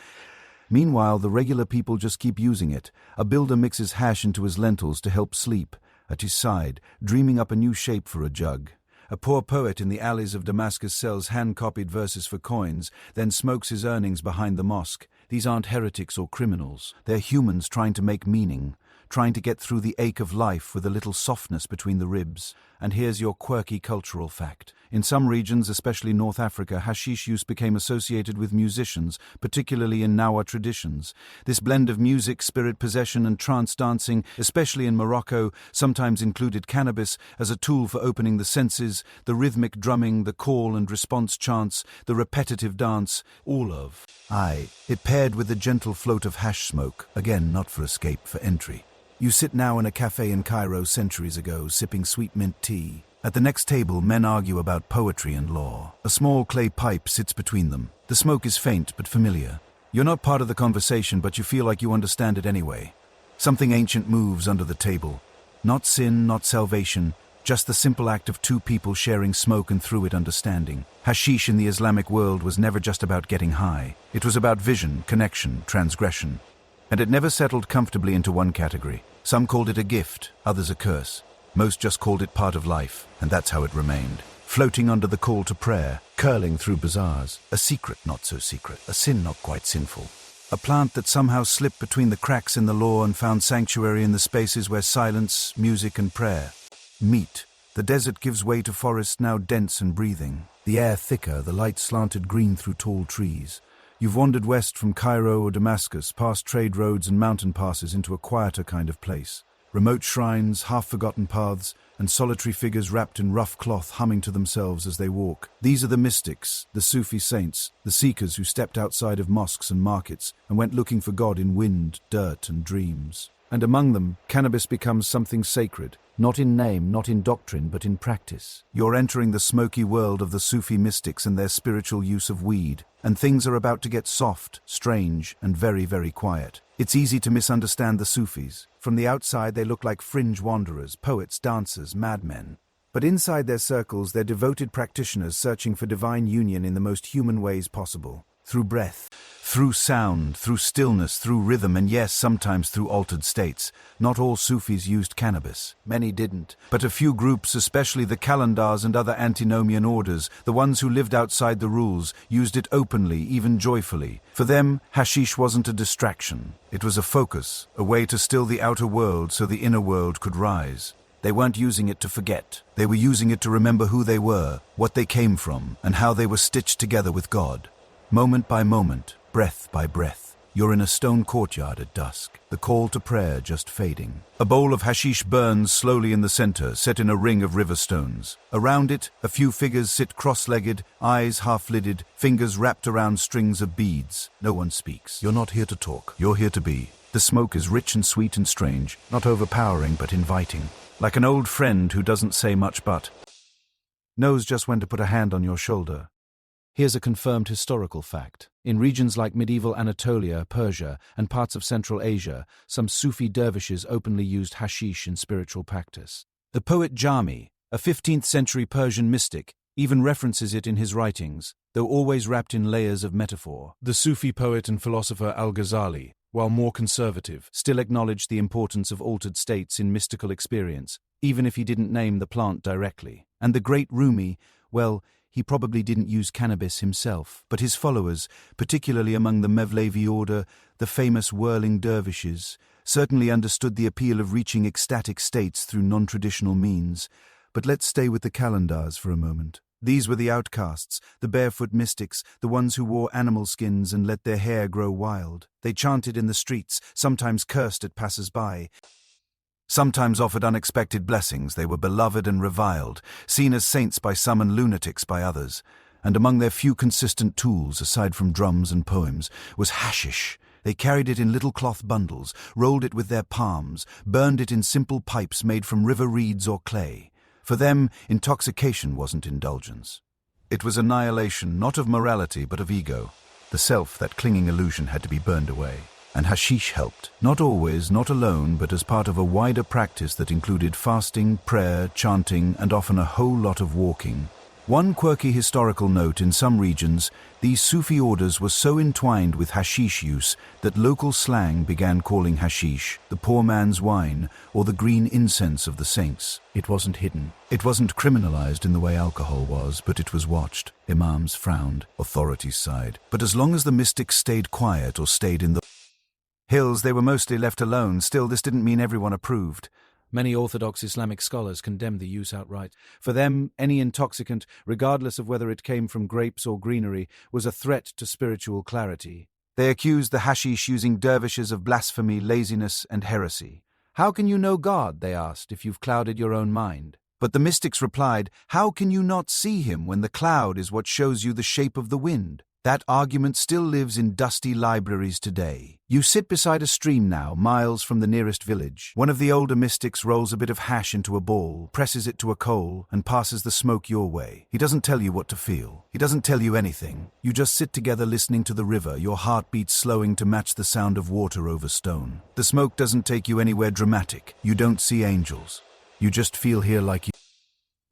Speaker 1: Meanwhile, the regular people just keep using it. A builder mixes hash into his lentils to help sleep, at his side, dreaming up a new shape for a jug. A poor poet in the alleys of Damascus sells hand-copied verses for coins, then smokes his earnings behind the mosque. These aren't heretics or criminals. They're humans trying to make meaning, trying to get through the ache of life with a little softness between the ribs. And here's your quirky cultural fact. In some regions, especially North Africa, hashish use became associated with musicians, particularly in Nawa traditions. This blend of music, spirit possession, and trance dancing, especially in Morocco, sometimes included cannabis as a tool for opening the senses, the rhythmic drumming, the call and response chants, the repetitive dance, all of. It paired with the gentle float of hash smoke, again not for escape, for entry. You sit now in a cafe in Cairo centuries ago, sipping sweet mint tea. At the next table, men argue about poetry and law. A small clay pipe sits between them. The smoke is faint but familiar. You're not part of the conversation, but you feel like you understand it anyway. Something ancient moves under the table. Not sin, not salvation, just the simple act of two people sharing smoke and through it understanding. Hashish in the Islamic world was never just about getting high. It was about vision, connection, transgression. And it never settled comfortably into one category. Some called it a gift, others a curse. Most just called it part of life, and that's how it remained. Floating under the call to prayer, curling through bazaars. A secret not so secret, a sin not quite sinful. A plant that somehow slipped between the cracks in the law and found sanctuary in the spaces where silence, music and prayer meet. The desert gives way to forest now dense and breathing. The air thicker, the light slanted green through tall trees. You've wandered west from Cairo or Damascus, past trade roads and mountain passes into a quieter kind of place. Remote shrines, half-forgotten paths, and solitary figures wrapped in rough cloth humming to themselves as they walk. These are the mystics, the Sufi saints, the seekers who stepped outside of mosques and markets and went looking for God in wind, dirt, and dreams. And among them, cannabis becomes something sacred, not in name, not in doctrine, but in practice. You're entering the smoky world of the Sufi mystics and their spiritual use of weed, and things are about to get soft, strange, and very, very quiet. It's easy to misunderstand the Sufis. From the outside, they look like fringe wanderers, poets, dancers, madmen. But inside their circles, they're devoted practitioners searching for divine union in the most human ways possible. Through breath, through sound, through stillness, through rhythm, and yes, sometimes through altered states. Not all Sufis used cannabis. Many didn't. But a few groups, especially the Calendars and other antinomian orders, the ones who lived outside the rules, used it openly, even joyfully. For them, hashish wasn't a distraction. It was a focus, a way to still the outer world so the inner world could rise. They weren't using it to forget. They were using it to remember who they were, what they came from, and how they were stitched together with God. Moment by moment, breath by breath, you're in a stone courtyard at dusk, the call to prayer just fading. A bowl of hashish burns slowly in the center, set in a ring of river stones. Around it, a few figures sit cross-legged, eyes half-lidded, fingers wrapped around strings of beads. No one speaks. You're not here to talk. You're here to be. The smoke is rich and sweet and strange, not overpowering but inviting. Like an old friend who doesn't say much but knows just when to put a hand on your shoulder. Here's a confirmed historical fact. In regions like medieval Anatolia, Persia, and parts of Central Asia, some Sufi dervishes openly used hashish in spiritual practice. The poet Jami, a 15th-century Persian mystic, even references it in his writings, though always wrapped in layers of metaphor. The Sufi poet and philosopher Al-Ghazali, while more conservative, still acknowledged the importance of altered states in mystical experience, even if he didn't name the plant directly. And the great Rumi, well, he probably didn't use cannabis himself, but his followers, particularly among the Mevlevi order, the famous whirling dervishes, certainly understood the appeal of reaching ecstatic states through non-traditional means. But let's stay with the Calendars for a moment. These were the outcasts, the barefoot mystics, the ones who wore animal skins and let their hair grow wild. They chanted in the streets, sometimes cursed at passers-by. Sometimes offered unexpected blessings. They were beloved and reviled, seen as saints by some and lunatics by others. And among their few consistent tools, aside from drums and poems, was hashish. They carried it in little cloth bundles, rolled it with their palms, burned it in simple pipes made from river reeds or clay. For them, intoxication wasn't indulgence. It was annihilation, not of morality, but of ego. The self, that clinging illusion, had to be burned away. And hashish helped, not always, not alone, but as part of a wider practice that included fasting, prayer, chanting, and often a whole lot of walking. One quirky historical note: in some regions, these Sufi orders were so entwined with hashish use that local slang began calling hashish the poor man's wine or the green incense of the saints. It wasn't hidden. It wasn't criminalized in the way alcohol was, but it was watched. Imams frowned, authorities sighed. But as long as the mystics stayed quiet or stayed in the Hills, they were mostly left alone. Still, this didn't mean everyone approved. Many Orthodox Islamic scholars condemned the use outright. For them, any intoxicant, regardless of whether it came from grapes or greenery, was a threat to spiritual clarity. They accused the hashish-using dervishes of blasphemy, laziness, and heresy. "How can you know God," they asked, "if you've clouded your own mind?" But the mystics replied, "How can you not see him when the cloud is what shows you the shape of the wind?" That argument still lives in dusty libraries today. You sit beside a stream now, miles from the nearest village. One of the older mystics rolls a bit of hash into a ball, presses it to a coal, and passes the smoke your way. He doesn't tell you what to feel. He doesn't tell you anything. You just sit together listening to the river, your heartbeat slowing to match the sound of water over stone. The smoke doesn't take you anywhere dramatic. You don't see angels. You just feel here like you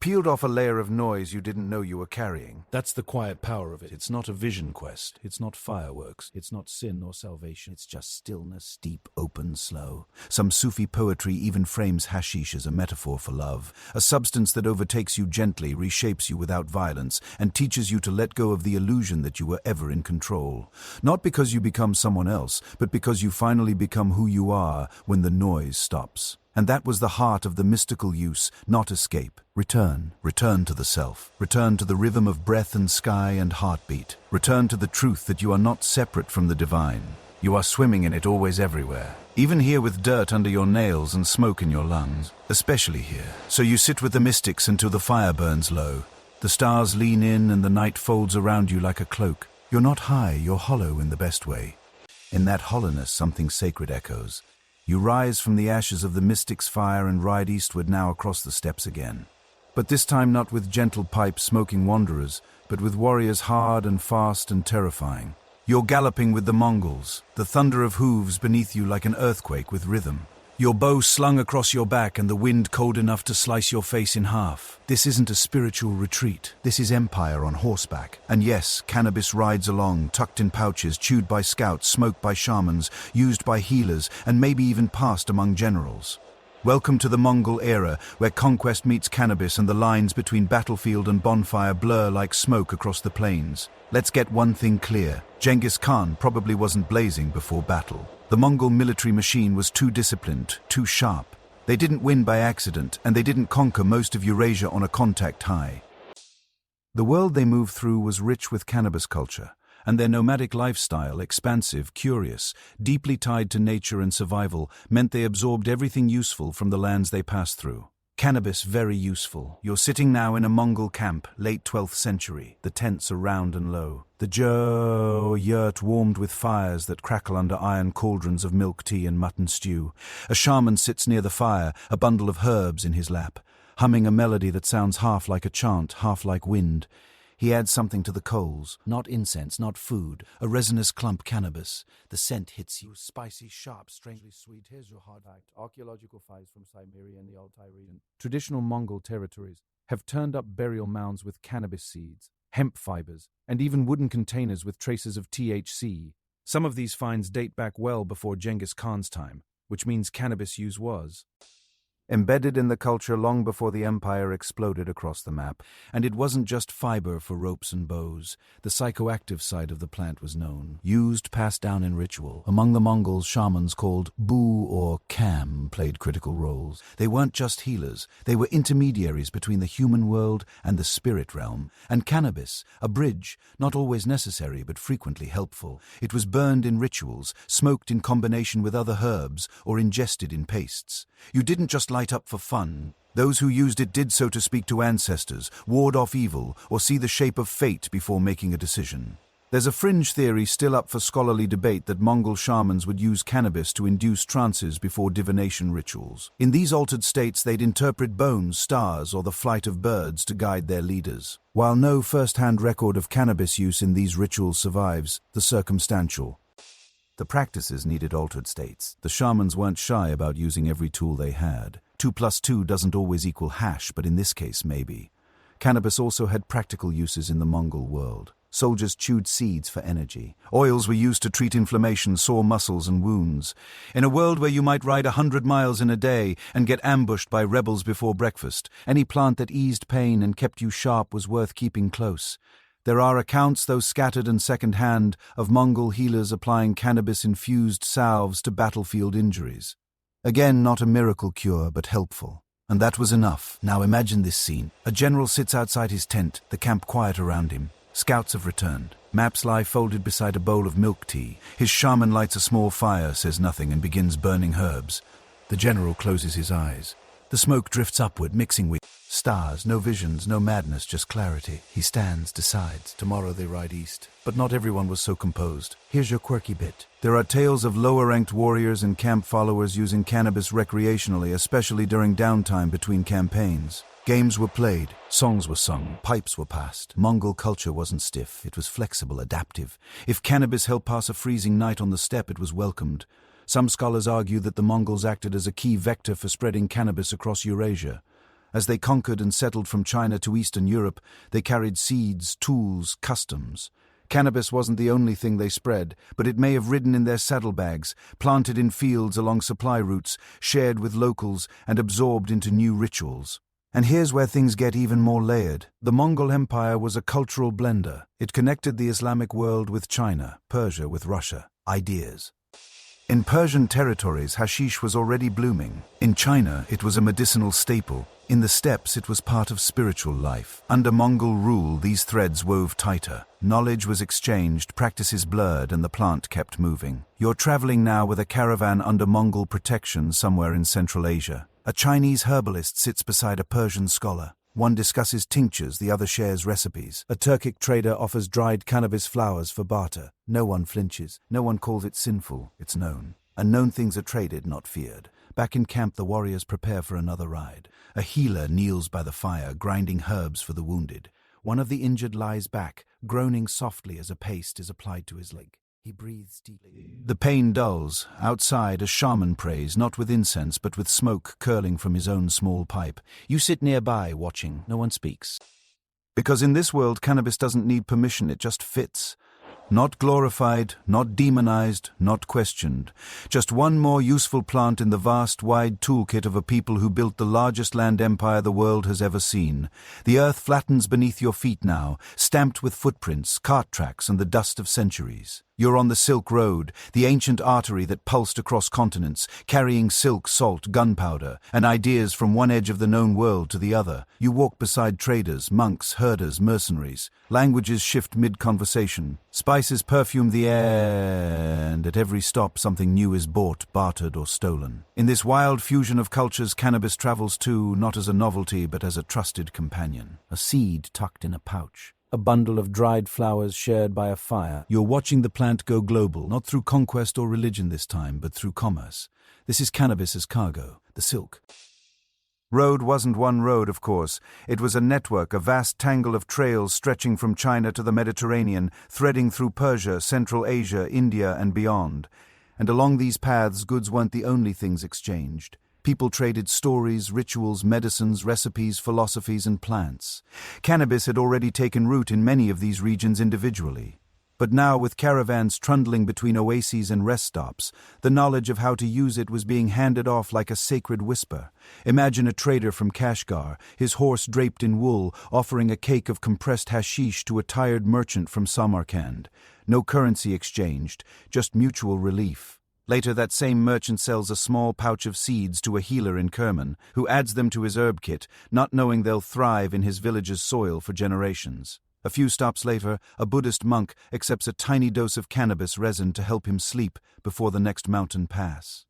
Speaker 1: peeled off a layer of noise you didn't know you were carrying. That's the quiet power of it. It's not a vision quest. It's not fireworks. It's not sin or salvation. It's just stillness, deep, open, slow. Some Sufi poetry even frames hashish as a metaphor for love, a substance that overtakes you gently, reshapes you without violence, and teaches you to let go of the illusion that you were ever in control. Not because you become someone else, but because you finally become who you are when the noise stops. And that was the heart of the mystical use, not escape. Return to the self. Return to the rhythm of breath and sky and heartbeat. Return to the truth that you are not separate from the divine. You are swimming in it always everywhere. Even here with dirt under your nails and smoke in your lungs. Especially here. So you sit with the mystics until the fire burns low. The stars lean in and the night folds around you like a cloak. You're not high, you're hollow in the best way. In that hollowness, something sacred echoes. You rise from the ashes of the mystic's fire and ride eastward now across the steppes again. But this time not with gentle pipe-smoking wanderers, but with warriors hard and fast and terrifying. You're galloping with the Mongols, the thunder of hooves beneath you like an earthquake with rhythm. Your bow slung across your back and the wind cold enough to slice your face in half. This isn't a spiritual retreat. This is empire on horseback. And yes, cannabis rides along, tucked in pouches, chewed by scouts, smoked by shamans, used by healers, and maybe even passed among generals. Welcome to the Mongol era, where conquest meets cannabis and the lines between battlefield and bonfire blur like smoke across the plains. Let's get one thing clear. Genghis Khan probably wasn't blazing before battle. The Mongol military machine was too disciplined, too sharp. They didn't win by accident, and they didn't conquer most of Eurasia on a contact high. The world they moved through was rich with cannabis culture, and their nomadic lifestyle, expansive, curious, deeply tied to nature and survival, meant they absorbed everything useful from the lands they passed through. Cannabis very useful. You're sitting now in a Mongol camp, late 12th century. The tents are round and low. The yurt warmed with fires that crackle under iron cauldrons of milk tea and mutton stew. A shaman sits near the fire, a bundle of herbs in his lap, humming a melody that sounds half like a chant, half like wind. He adds something to the coals. Not incense, not food. A resinous clump cannabis. The scent hits you. Spicy, sharp, strangely sweet. Here's your hard fact. Archaeological finds from Siberia and the Altai region. Traditional Mongol territories have turned up burial mounds with cannabis seeds, hemp fibers, and even wooden containers with traces of THC. Some of these finds date back well before Genghis Khan's time, which means cannabis use was embedded in the culture long before the empire exploded across the map. And it wasn't just fiber for ropes and bows. The psychoactive side of the plant was known, used, passed down in ritual. Among the Mongols, shamans called Bu or Kam played critical roles. They weren't just healers. They were intermediaries between the human world and the spirit realm. And cannabis, a bridge, not always necessary but frequently helpful. It was burned in rituals, smoked in combination with other herbs, or ingested in pastes. You didn't just light up for fun. Those who used it did so to speak to ancestors, ward off evil, or see the shape of fate before making a decision. There's a fringe theory still up for scholarly debate that Mongol shamans would use cannabis to induce trances before divination rituals. In these altered states, they'd interpret bones, stars, or the flight of birds to guide their leaders. While no first-hand record of cannabis use in these rituals survives, the circumstantial. The practices needed altered states. The shamans weren't shy about using every tool they had. 2 + 2 doesn't always equal hash, but in this case, maybe. Cannabis also had practical uses in the Mongol world. Soldiers chewed seeds for energy. Oils were used to treat inflammation, sore muscles, and wounds. In a world where you might ride 100 miles in a day and get ambushed by rebels before breakfast, any plant that eased pain and kept you sharp was worth keeping close. There are accounts, though scattered and second-hand, of Mongol healers applying cannabis-infused salves to battlefield injuries. Again, not a miracle cure, but helpful. And that was enough. Now imagine this scene. A general sits outside his tent, the camp quiet around him. Scouts have returned. Maps lie folded beside a bowl of milk tea. His shaman lights a small fire, says nothing, and begins burning herbs. The general closes his eyes. The smoke drifts upward, mixing with stars. No visions, no madness, just clarity. He stands, decides. Tomorrow they ride east. But not everyone was so composed. Here's your quirky bit. There are tales of lower-ranked warriors and camp followers using cannabis recreationally, especially during downtime between campaigns. Games were played, songs were sung, pipes were passed. Mongol culture wasn't stiff, it was flexible, adaptive. If cannabis helped pass a freezing night on the steppe, it was welcomed. Some scholars argue that the Mongols acted as a key vector for spreading cannabis across Eurasia. As they conquered and settled from China to Eastern Europe, they carried seeds, tools, customs. Cannabis wasn't the only thing they spread, but it may have ridden in their saddlebags, planted in fields along supply routes, shared with locals, and absorbed into new rituals. And here's where things get even more layered. The Mongol Empire was a cultural blender. It connected the Islamic world with China, Persia with Russia, ideas. In Persian territories, hashish was already blooming. In China, it was a medicinal staple. In the steppes, it was part of spiritual life. Under Mongol rule, these threads wove tighter. Knowledge was exchanged, practices blurred, and the plant kept moving. You're traveling now with a caravan under Mongol protection somewhere in Central Asia. A Chinese herbalist sits beside a Persian scholar. One discusses tinctures, the other shares recipes. A Turkic trader offers dried cannabis flowers for barter. No one flinches. No one calls it sinful. It's known. And known things are traded, not feared. Back in camp, the warriors prepare for another ride. A healer kneels by the fire, grinding herbs for the wounded. One of the injured lies back, groaning softly as a paste is applied to his leg. He breathes deeply. The pain dulls. Outside, a shaman prays, not with incense, but with smoke curling from his own small pipe. You sit nearby, watching. No one speaks. Because in this world, cannabis doesn't need permission, it just fits. Not glorified, not demonized, not questioned. Just one more useful plant in the vast, wide toolkit of a people who built the largest land empire the world has ever seen. The earth flattens beneath your feet now, stamped with footprints, cart tracks, and the dust of centuries. You're on the Silk Road, the ancient artery that pulsed across continents, carrying silk, salt, gunpowder, and ideas from one edge of the known world to the other. You walk beside traders, monks, herders, mercenaries. Languages shift mid-conversation. Spices perfume the air, and at every stop something new is bought, bartered, or stolen. In this wild fusion of cultures, cannabis travels too, not as a novelty, but as a trusted companion. A seed tucked in a pouch. A bundle of dried flowers shared by a fire. You're watching the plant go global, not through conquest or religion this time, but through commerce. This is cannabis as cargo, the silk. Road wasn't one road, of course. It was a network, a vast tangle of trails stretching from China to the Mediterranean, threading through Persia, Central Asia, India, and beyond. And along these paths, goods weren't the only things exchanged. People traded stories, rituals, medicines, recipes, philosophies, and plants. Cannabis had already taken root in many of these regions individually. But now, with caravans trundling between oases and rest stops, the knowledge of how to use it was being handed off like a sacred whisper. Imagine a trader from Kashgar, his horse draped in wool, offering a cake of compressed hashish to a tired merchant from Samarkand. No currency exchanged, just mutual relief. Later, that same merchant sells a small pouch of seeds to a healer in Kerman, who adds them to his herb kit, not knowing they'll thrive in his village's soil for generations. A few stops later, a Buddhist monk accepts a tiny dose of cannabis resin to help him sleep before the next mountain pass.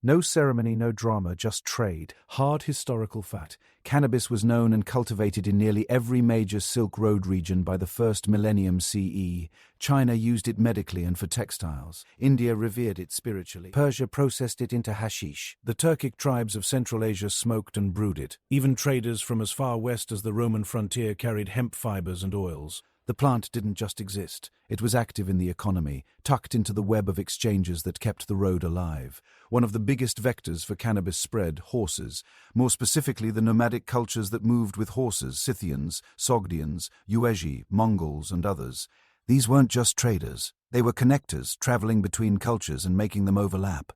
Speaker 1: No ceremony, no drama, just trade. Hard historical fact. Cannabis was known and cultivated in nearly every major Silk Road region by the first millennium CE. China used it medically and for textiles. India revered it spiritually. Persia processed it into hashish. The Turkic tribes of Central Asia smoked and brewed it. Even traders from as far west as the Roman frontier carried hemp fibers and oils. The plant didn't just exist. It was active in the economy, tucked into the web of exchanges that kept the road alive. One of the biggest vectors for cannabis spread, horses, more specifically the nomadic cultures that moved with horses, Scythians, Sogdians, Yuezhi, Mongols, and others. These weren't just traders. They were connectors, traveling between cultures and making them overlap.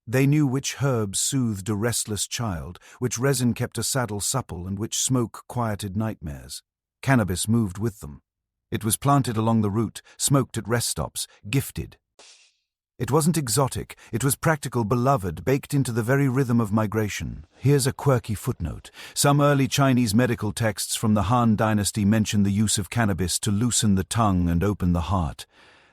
Speaker 1: They knew which herbs soothed a restless child, which resin kept a saddle supple, and which smoke quieted nightmares. Cannabis moved with them. It was planted along the route, smoked at rest stops, gifted. It wasn't exotic, it was practical, beloved, baked into the very rhythm of migration. Here's a quirky footnote. Some early Chinese medical texts from the Han Dynasty mention the use of cannabis to loosen the tongue and open the heart.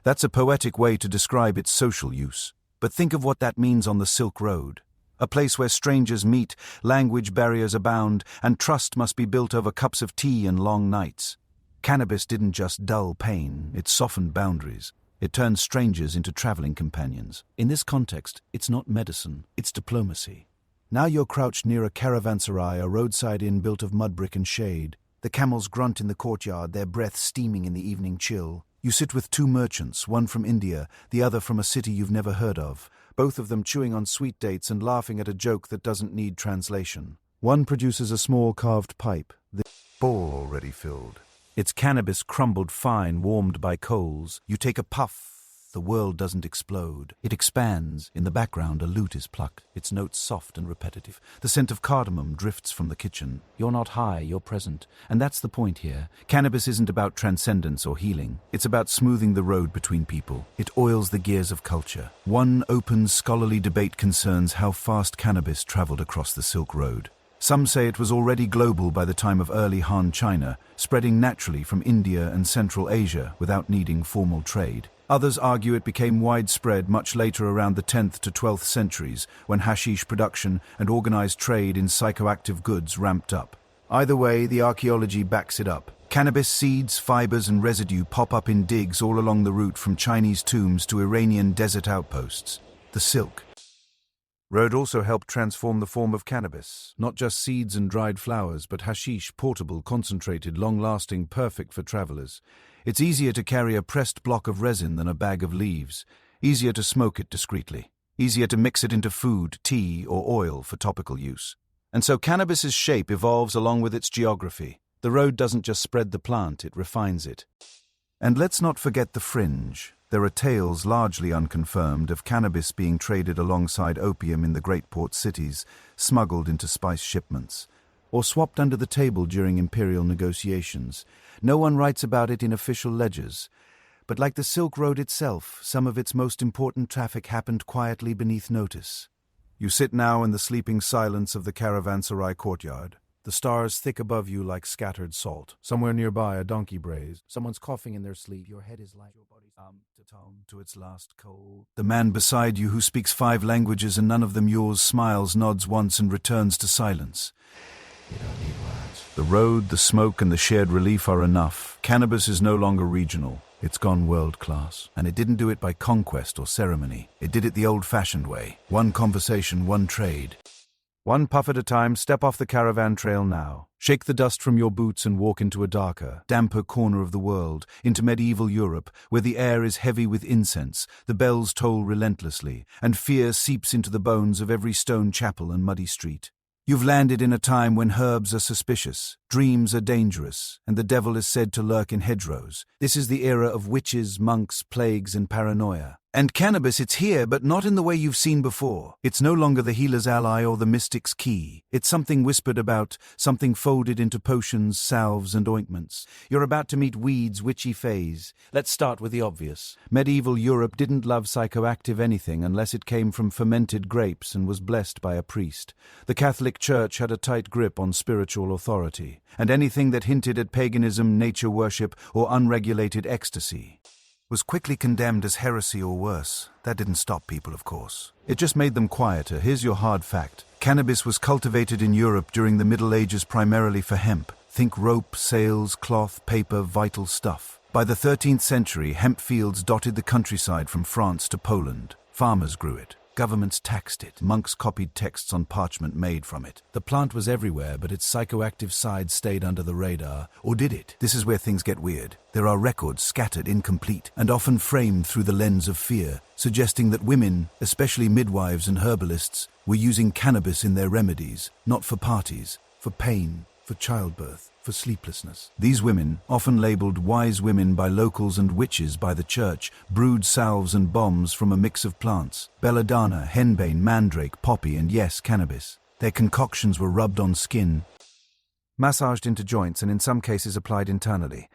Speaker 1: That's a poetic way to describe its social use. But think of what that means on the Silk Road. A place where strangers meet, language barriers abound, and trust must be built over cups of tea and long nights. Cannabis didn't just dull pain, it softened boundaries. It turned strangers into traveling companions. In this context, it's not medicine, it's diplomacy. Now you're crouched near a caravanserai, a roadside inn built of mud brick and shade. The camels grunt in the courtyard, their breath steaming in the evening chill. You sit with two merchants, one from India, the other from a city you've never heard of, both of them chewing on sweet dates and laughing at a joke that doesn't need translation. One produces a small carved pipe, the bowl already filled. Its cannabis crumbled fine, warmed by coals. You take a puff. The world doesn't explode. It expands. In the background, a lute is plucked, its notes soft and repetitive. The scent of cardamom drifts from the kitchen. You're not high, you're present. And that's the point here. Cannabis isn't about transcendence or healing. It's about smoothing the road between people. It oils the gears of culture. One open, scholarly debate concerns how fast cannabis traveled across the Silk Road. Some say it was already global by the time of early Han China, spreading naturally from India and Central Asia without needing formal trade. Others argue it became widespread much later, around the 10th to 12th centuries, when hashish production and organized trade in psychoactive goods ramped up. Either way, the archaeology backs it up. Cannabis seeds, fibers and residue pop up in digs all along the route from Chinese tombs to Iranian desert outposts. The Silk Road also helped transform the form of cannabis. Not just seeds and dried flowers, but hashish, portable, concentrated, long-lasting, perfect for travelers. It's easier to carry a pressed block of resin than a bag of leaves. Easier to smoke it discreetly. Easier to mix it into food, tea, or oil for topical use. And so cannabis's shape evolves along with its geography. The road doesn't just spread the plant, it refines it. And let's not forget the fringe. There are tales, largely unconfirmed, of cannabis being traded alongside opium in the great port cities, smuggled into spice shipments, or swapped under the table during imperial negotiations. No one writes about it in official ledgers. But like the Silk Road itself, some of its most important traffic happened quietly beneath notice. You sit now in the sleeping silence of the caravanserai courtyard. The stars thick above you like scattered salt. Somewhere nearby, a donkey brays. Someone's coughing in their sleep. Your head is like your body's to its last coal. The man beside you, who speaks 5 languages and none of them yours, smiles, nods once, and returns to silence. You don't need words. The road, the smoke, and the shared relief are enough. Cannabis is no longer regional. It's gone world-class. And it didn't do it by conquest or ceremony. It did it the old-fashioned way. One conversation, one trade. One puff at a time, step off the caravan trail now. Shake the dust from your boots and walk into a darker, damper corner of the world, into medieval Europe, where the air is heavy with incense, the bells toll relentlessly, and fear seeps into the bones of every stone chapel and muddy street. You've landed in a time when herbs are suspicious, dreams are dangerous, and the devil is said to lurk in hedgerows. This is the era of witches, monks, plagues, and paranoia. And cannabis, it's here, but not in the way you've seen before. It's no longer the healer's ally or the mystic's key. It's something whispered about, something folded into potions, salves, and ointments. You're about to meet weed's witchy phase. Let's start with the obvious. Medieval Europe didn't love psychoactive anything unless it came from fermented grapes and was blessed by a priest. The Catholic Church had a tight grip on spiritual authority, and anything that hinted at paganism, nature worship, or unregulated ecstasy was quickly condemned as heresy or worse. That didn't stop people, of course. It just made them quieter. Here's your hard fact. Cannabis was cultivated in Europe during the Middle Ages primarily for hemp. Think rope, sails, cloth, paper, vital stuff. By the 13th century, hemp fields dotted the countryside from France to Poland. Farmers grew it. Governments taxed it. Monks copied texts on parchment made from it. The plant was everywhere, but its psychoactive side stayed under the radar. Or did it? This is where things get weird. There are records scattered, incomplete, and often framed through the lens of fear, suggesting that women, especially midwives and herbalists, were using cannabis in their remedies, not for parties, for pain, for childbirth, for sleeplessness. These women, often labeled wise women by locals and witches by the church, brewed salves and bombs from a mix of plants: belladonna, henbane, mandrake, poppy, and yes, cannabis. Their concoctions were rubbed on skin, massaged into joints, and in some cases applied internally.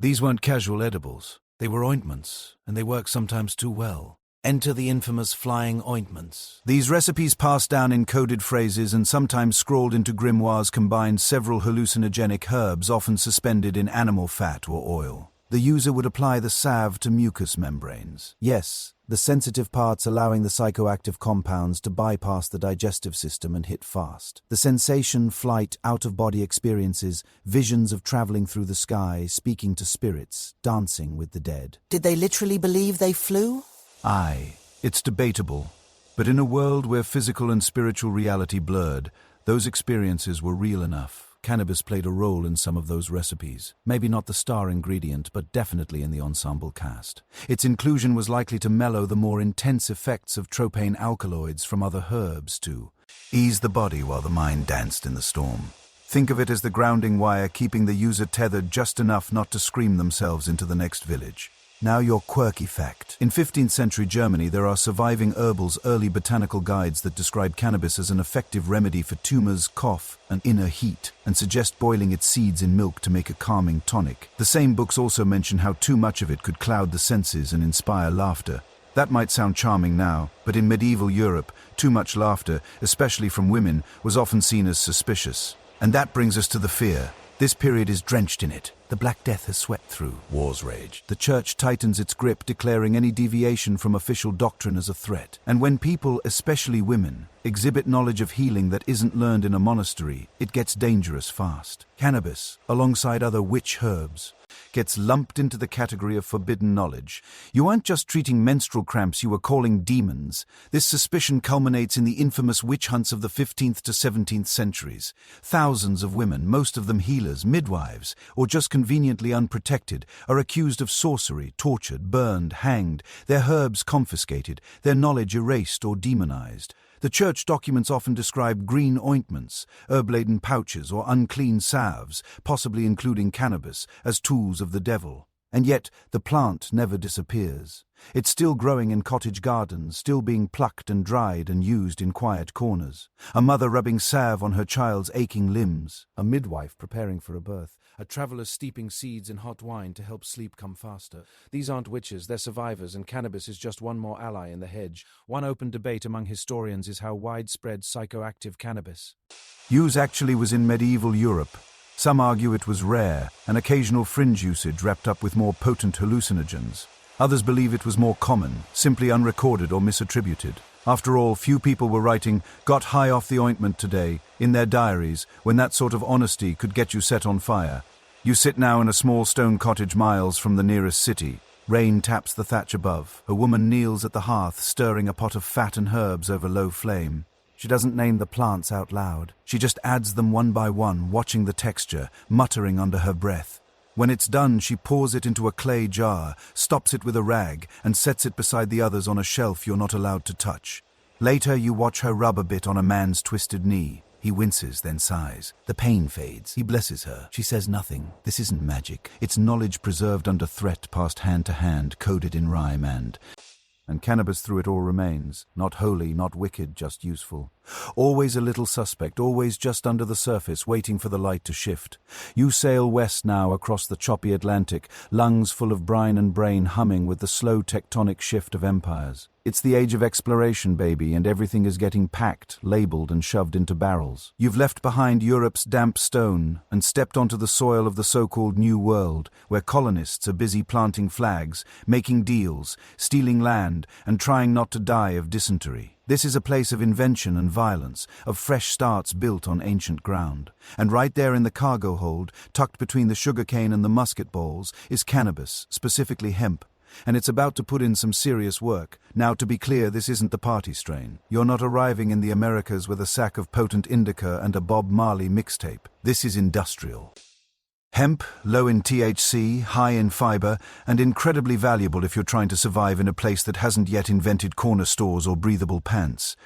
Speaker 1: These weren't casual edibles. They were ointments, and they work sometimes too well. Enter the infamous flying ointments. These recipes passed down in coded phrases and sometimes scrawled into grimoires combined several hallucinogenic herbs often suspended in animal fat or oil. The user would apply the salve to mucous membranes. Yes, the sensitive parts allowing the psychoactive compounds to bypass the digestive system and hit fast. The sensation, flight, out-of-body experiences, visions of traveling through the sky, speaking to spirits, dancing with the dead.
Speaker 2: Did they literally believe they flew?
Speaker 1: Aye, it's debatable. But in a world where physical and spiritual reality blurred, those experiences were real enough. Cannabis played a role in some of those recipes. Maybe not the star ingredient, but definitely in the ensemble cast. Its inclusion was likely to mellow the more intense effects of tropane alkaloids from other herbs to ease the body while the mind danced in the storm. Think of it as the grounding wire keeping the user tethered just enough not to scream themselves into the next village. Now your quirky fact. In 15th century Germany, there are surviving Herbal's early botanical guides that describe cannabis as an effective remedy for tumors, cough, and inner heat, and suggest boiling its seeds in milk to make a calming tonic. The same books also mention how too much of it could cloud the senses and inspire laughter. That might sound charming now, but in medieval Europe, too much laughter, especially from women, was often seen as suspicious. And that brings us to the fear. This period is drenched in it. The Black Death has swept through. Wars rage. The church tightens its grip, declaring any deviation from official doctrine as a threat. And when people, especially women, exhibit knowledge of healing that isn't learned in a monastery, it gets dangerous fast. Cannabis, alongside other witch herbs, gets lumped into the category of forbidden knowledge. You aren't just treating menstrual cramps, you were calling demons. This suspicion culminates in the infamous witch hunts of the 15th to 17th centuries. Thousands of women, most of them healers, midwives, or just conveniently unprotected, are accused of sorcery, tortured, burned, hanged, their herbs confiscated, their knowledge erased or demonized. The church documents often describe green ointments, herb-laden pouches, or unclean salves, possibly including cannabis, as tools of the devil. And yet, the plant never disappears. It's still growing in cottage gardens, still being plucked and dried and used in quiet corners. A mother rubbing salve on her child's aching limbs. A midwife preparing for a birth. A traveler steeping seeds in hot wine to help sleep come faster. These aren't witches, they're survivors, and cannabis is just one more ally in the hedge. One open debate among historians is how widespread psychoactive cannabis use actually was in medieval Europe. Some argue it was rare, an occasional fringe usage wrapped up with more potent hallucinogens. Others believe it was more common, simply unrecorded or misattributed. After all, few people were writing, "got high off the ointment today," in their diaries, when that sort of honesty could get you set on fire. You sit now in a small stone cottage miles from the nearest city. Rain taps the thatch above. A woman kneels at the hearth, stirring a pot of fat and herbs over low flame. She doesn't name the plants out loud. She just adds them one by one, watching the texture, muttering under her breath. When it's done, she pours it into a clay jar, stops it with a rag, and sets it beside the others on a shelf you're not allowed to touch. Later, you watch her rub a bit on a man's twisted knee. He winces, then sighs. The pain fades. He blesses her. She says nothing. This isn't magic. It's knowledge preserved under threat, passed hand to hand, coded in rhyme and cannabis through it all remains. Not holy, not wicked, just useful. Always a little suspect, always just under the surface, waiting for the light to shift. You sail west now across the choppy Atlantic, lungs full of brine and brain humming with the slow tectonic shift of empires. It's the age of exploration, baby, and everything is getting packed, labeled, and shoved into barrels. You've left behind Europe's damp stone and stepped onto the soil of the so-called New World, where colonists are busy planting flags, making deals, stealing land, and trying not to die of dysentery. This is a place of invention and violence, of fresh starts built on ancient ground. And right there in the cargo hold, tucked between the sugarcane and the musket balls, is cannabis, specifically hemp. And it's about to put in some serious work. Now, to be clear, this isn't the party strain. You're not arriving in the Americas with a sack of potent indica and a Bob Marley mixtape. This is industrial. Hemp, low in THC, high in fiber, and incredibly valuable if you're trying to survive in a place that hasn't yet invented corner stores or breathable pants.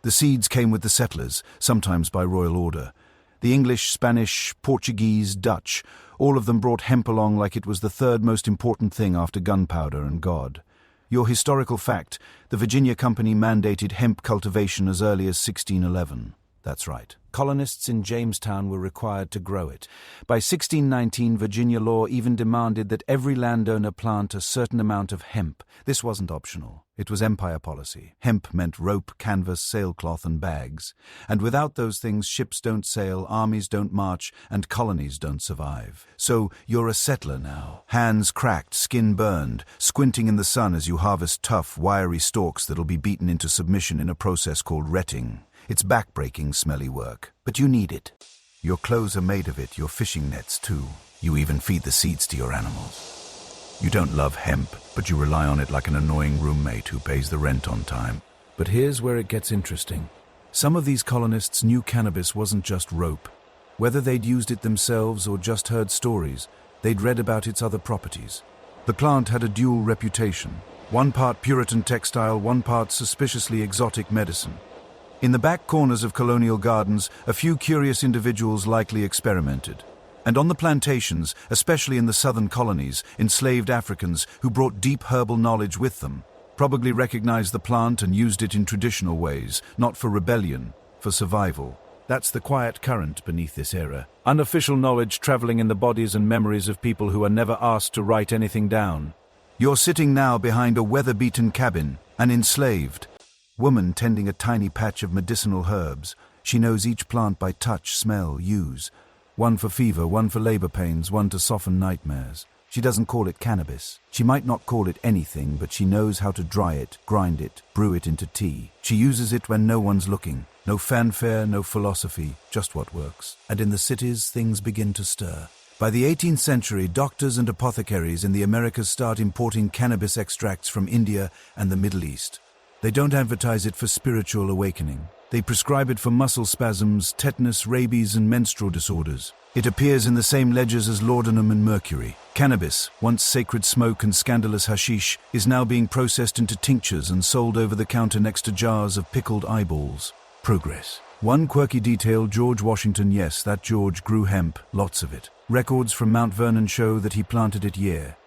Speaker 1: The seeds came with the settlers, sometimes by royal order. The English, Spanish, Portuguese, Dutch, all of them brought hemp along like it was the third most important thing after gunpowder and God. Your historical fact, the Virginia Company mandated hemp cultivation as early as 1611. That's right. Colonists in Jamestown were required to grow it. By 1619, Virginia law even demanded that every landowner plant a certain amount of hemp. This wasn't optional. It was empire policy. Hemp meant rope, canvas, sailcloth, and bags. And without those things, ships don't sail, armies don't march, and colonies don't survive. So you're a settler now. Hands cracked, skin burned, squinting in the sun as you harvest tough, wiry stalks that'll be beaten into submission in a process called retting. It's back-breaking, smelly work, but you need it. Your clothes are made of it, your fishing nets too. You even feed the seeds to your animals. You don't love hemp, but you rely on it like an annoying roommate who pays the rent on time. But here's where it gets interesting. Some of these colonists knew cannabis wasn't just rope. Whether they'd used it themselves or just heard stories, they'd read about its other properties. The plant had a dual reputation. One part Puritan textile, one part suspiciously exotic medicine. In the back corners of colonial gardens, a few curious individuals likely experimented. And on the plantations, especially in the southern colonies, enslaved Africans who brought deep herbal knowledge with them, probably recognized the plant and used it in traditional ways, not for rebellion, for survival. That's the quiet current beneath this era. Unofficial knowledge traveling in the bodies and memories of people who are never asked to write anything down. You're sitting now behind a weather-beaten cabin, an enslaved woman tending a tiny patch of medicinal herbs. She knows each plant by touch, smell, use. One for fever, one for labor pains, one to soften nightmares. She doesn't call it cannabis. She might not call it anything, but she knows how to dry it, grind it, brew it into tea. She uses it when no one's looking. No fanfare, no philosophy, just what works. And in the cities, things begin to stir. By the 18th century, doctors and apothecaries in the Americas start importing cannabis extracts from India and the Middle East. They don't advertise it for spiritual awakening. They prescribe it for muscle spasms, tetanus, rabies, and menstrual disorders. It appears in the same ledgers as laudanum and mercury. Cannabis, once sacred smoke and scandalous hashish, is now being processed into tinctures and sold over the counter next to jars of pickled eyeballs. Progress. One quirky detail, George Washington, yes, that George, grew hemp, lots of it. Records from Mount Vernon show that he planted it year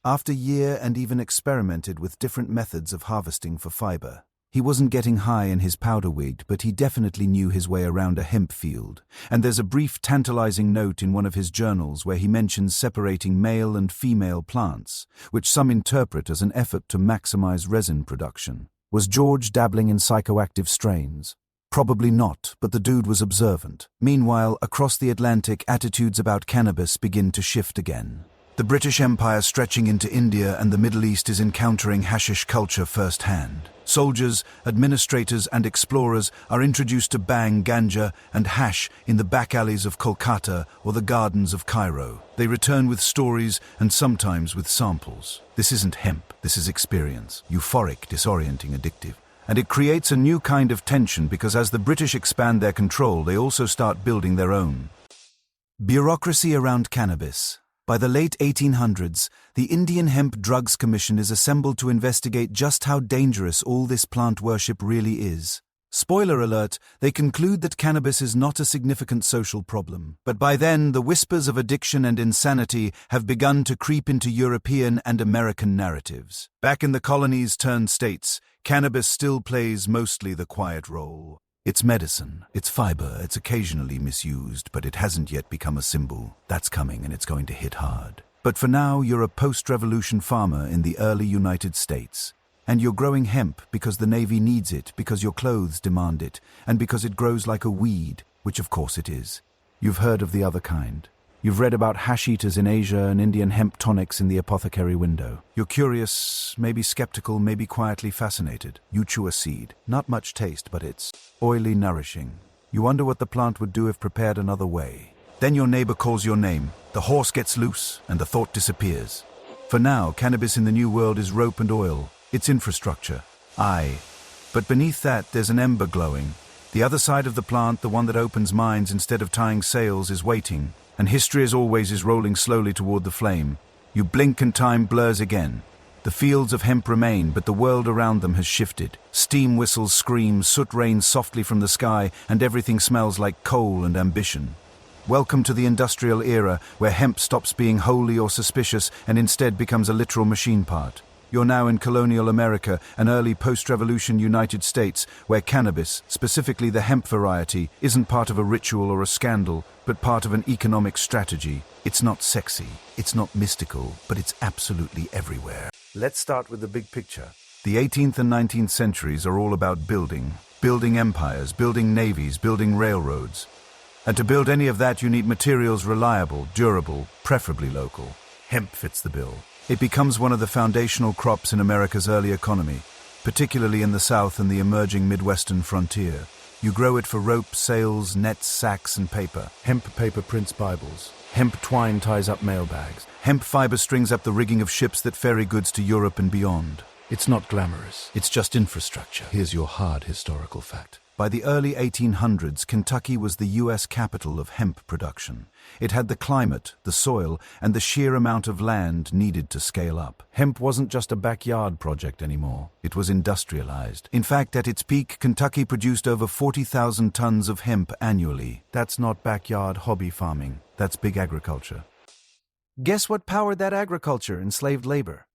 Speaker 1: after year and even experimented with different methods of harvesting for fiber. He wasn't getting high in his powder wig, but he definitely knew his way around a hemp field. And there's a brief tantalizing note in one of his journals where he mentions separating male and female plants, which some interpret as an effort to maximize resin production. Was George dabbling in psychoactive strains? Probably not, but the dude was observant. Meanwhile, across the Atlantic, attitudes about cannabis begin to shift again. The British Empire stretching into India and the Middle East is encountering hashish culture firsthand. Soldiers, administrators, and explorers are introduced to bhang, ganja, and hash in the back alleys of Kolkata or the gardens of Cairo. They return with stories and sometimes with samples. This isn't hemp, this is experience. Euphoric, disorienting, addictive. And it creates a new kind of tension because as the British expand their control, they also start building their own. Bureaucracy around cannabis. By the late 1800s, the Indian Hemp Drugs Commission is assembled to investigate just how dangerous all this plant worship really is. Spoiler alert, they conclude that cannabis is not a significant social problem. But by then, the whispers of addiction and insanity have begun to creep into European and American narratives. Back in the colonies turned states, cannabis still plays mostly the quiet role. It's medicine, it's fiber, it's occasionally misused, but it hasn't yet become a symbol. That's coming and it's going to hit hard. But for now, you're a post-revolution farmer in the early United States. And you're growing hemp because the Navy needs it, because your clothes demand it, and because it grows like a weed, which of course it is. You've heard of the other kind. You've read about hash eaters in Asia and Indian hemp tonics in the apothecary window. You're curious, maybe skeptical, maybe quietly fascinated. You chew a seed. Not much taste, but it's oily, nourishing. You wonder what the plant would do if prepared another way. Then your neighbor calls your name. The horse gets loose, and the thought disappears. For now, cannabis in the New World is rope and oil. It's infrastructure. Aye. But beneath that, there's an ember glowing. The other side of the plant, the one that opens minds instead of tying sails, is waiting. And history, as always, is rolling slowly toward the flame. You blink and time blurs again. The fields of hemp remain, but the world around them has shifted. Steam whistles scream, soot rains softly from the sky, and everything smells like coal and ambition. Welcome to the industrial era, where hemp stops being holy or suspicious and instead becomes a literal machine part. You're now in colonial America and early post-revolution United States, where cannabis, specifically the hemp variety, isn't part of a ritual or a scandal, but part of an economic strategy. It's not sexy, it's not mystical, but it's absolutely everywhere. Let's start with the big picture. The 18th and 19th centuries are all about building empires, building navies, building railroads. And to build any of that, you need materials reliable, durable, preferably local. Hemp fits the bill. It becomes one of the foundational crops in America's early economy, particularly in the South and the emerging Midwestern frontier. You grow it for rope, sails, nets, sacks, and paper. Hemp paper prints Bibles. Hemp twine ties up mailbags. Hemp fiber strings up the rigging of ships that ferry goods to Europe and beyond. It's not glamorous. It's just infrastructure. Here's your hard historical fact. By the early 1800s, Kentucky was the U.S. capital of hemp production. It had the climate, the soil, and the sheer amount of land needed to scale up. Hemp wasn't just a backyard project anymore. It was industrialized. In fact, at its peak, Kentucky produced over 40,000 tons of hemp annually. That's not backyard hobby farming. That's big agriculture. Guess what powered that agriculture? Enslaved labor.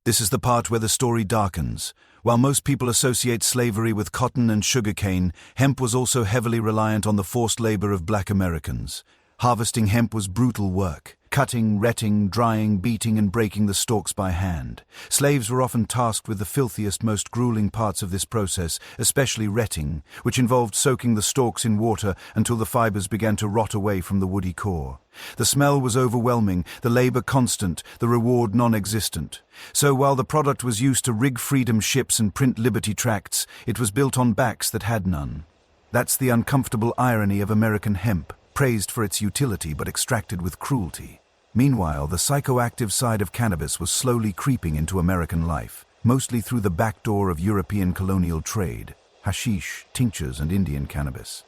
Speaker 1: This is the part where the story darkens. While most people associate slavery with cotton and sugarcane, hemp was also heavily reliant on the forced labor of black Americans. Harvesting hemp was brutal work. Cutting, retting, drying, beating, and breaking the stalks by hand. Slaves were often tasked with the filthiest, most grueling parts of this process, especially retting, which involved soaking the stalks in water until the fibers began to rot away from the woody core. The smell was overwhelming, the labor constant, the reward non-existent. So while the product was used to rig freedom ships and print liberty tracts, it was built on backs that had none. That's the uncomfortable irony of American hemp, praised for its utility but extracted with cruelty. Meanwhile, the psychoactive side of cannabis was slowly creeping into American life, mostly through the back door of European colonial trade, hashish, tinctures, and Indian cannabis.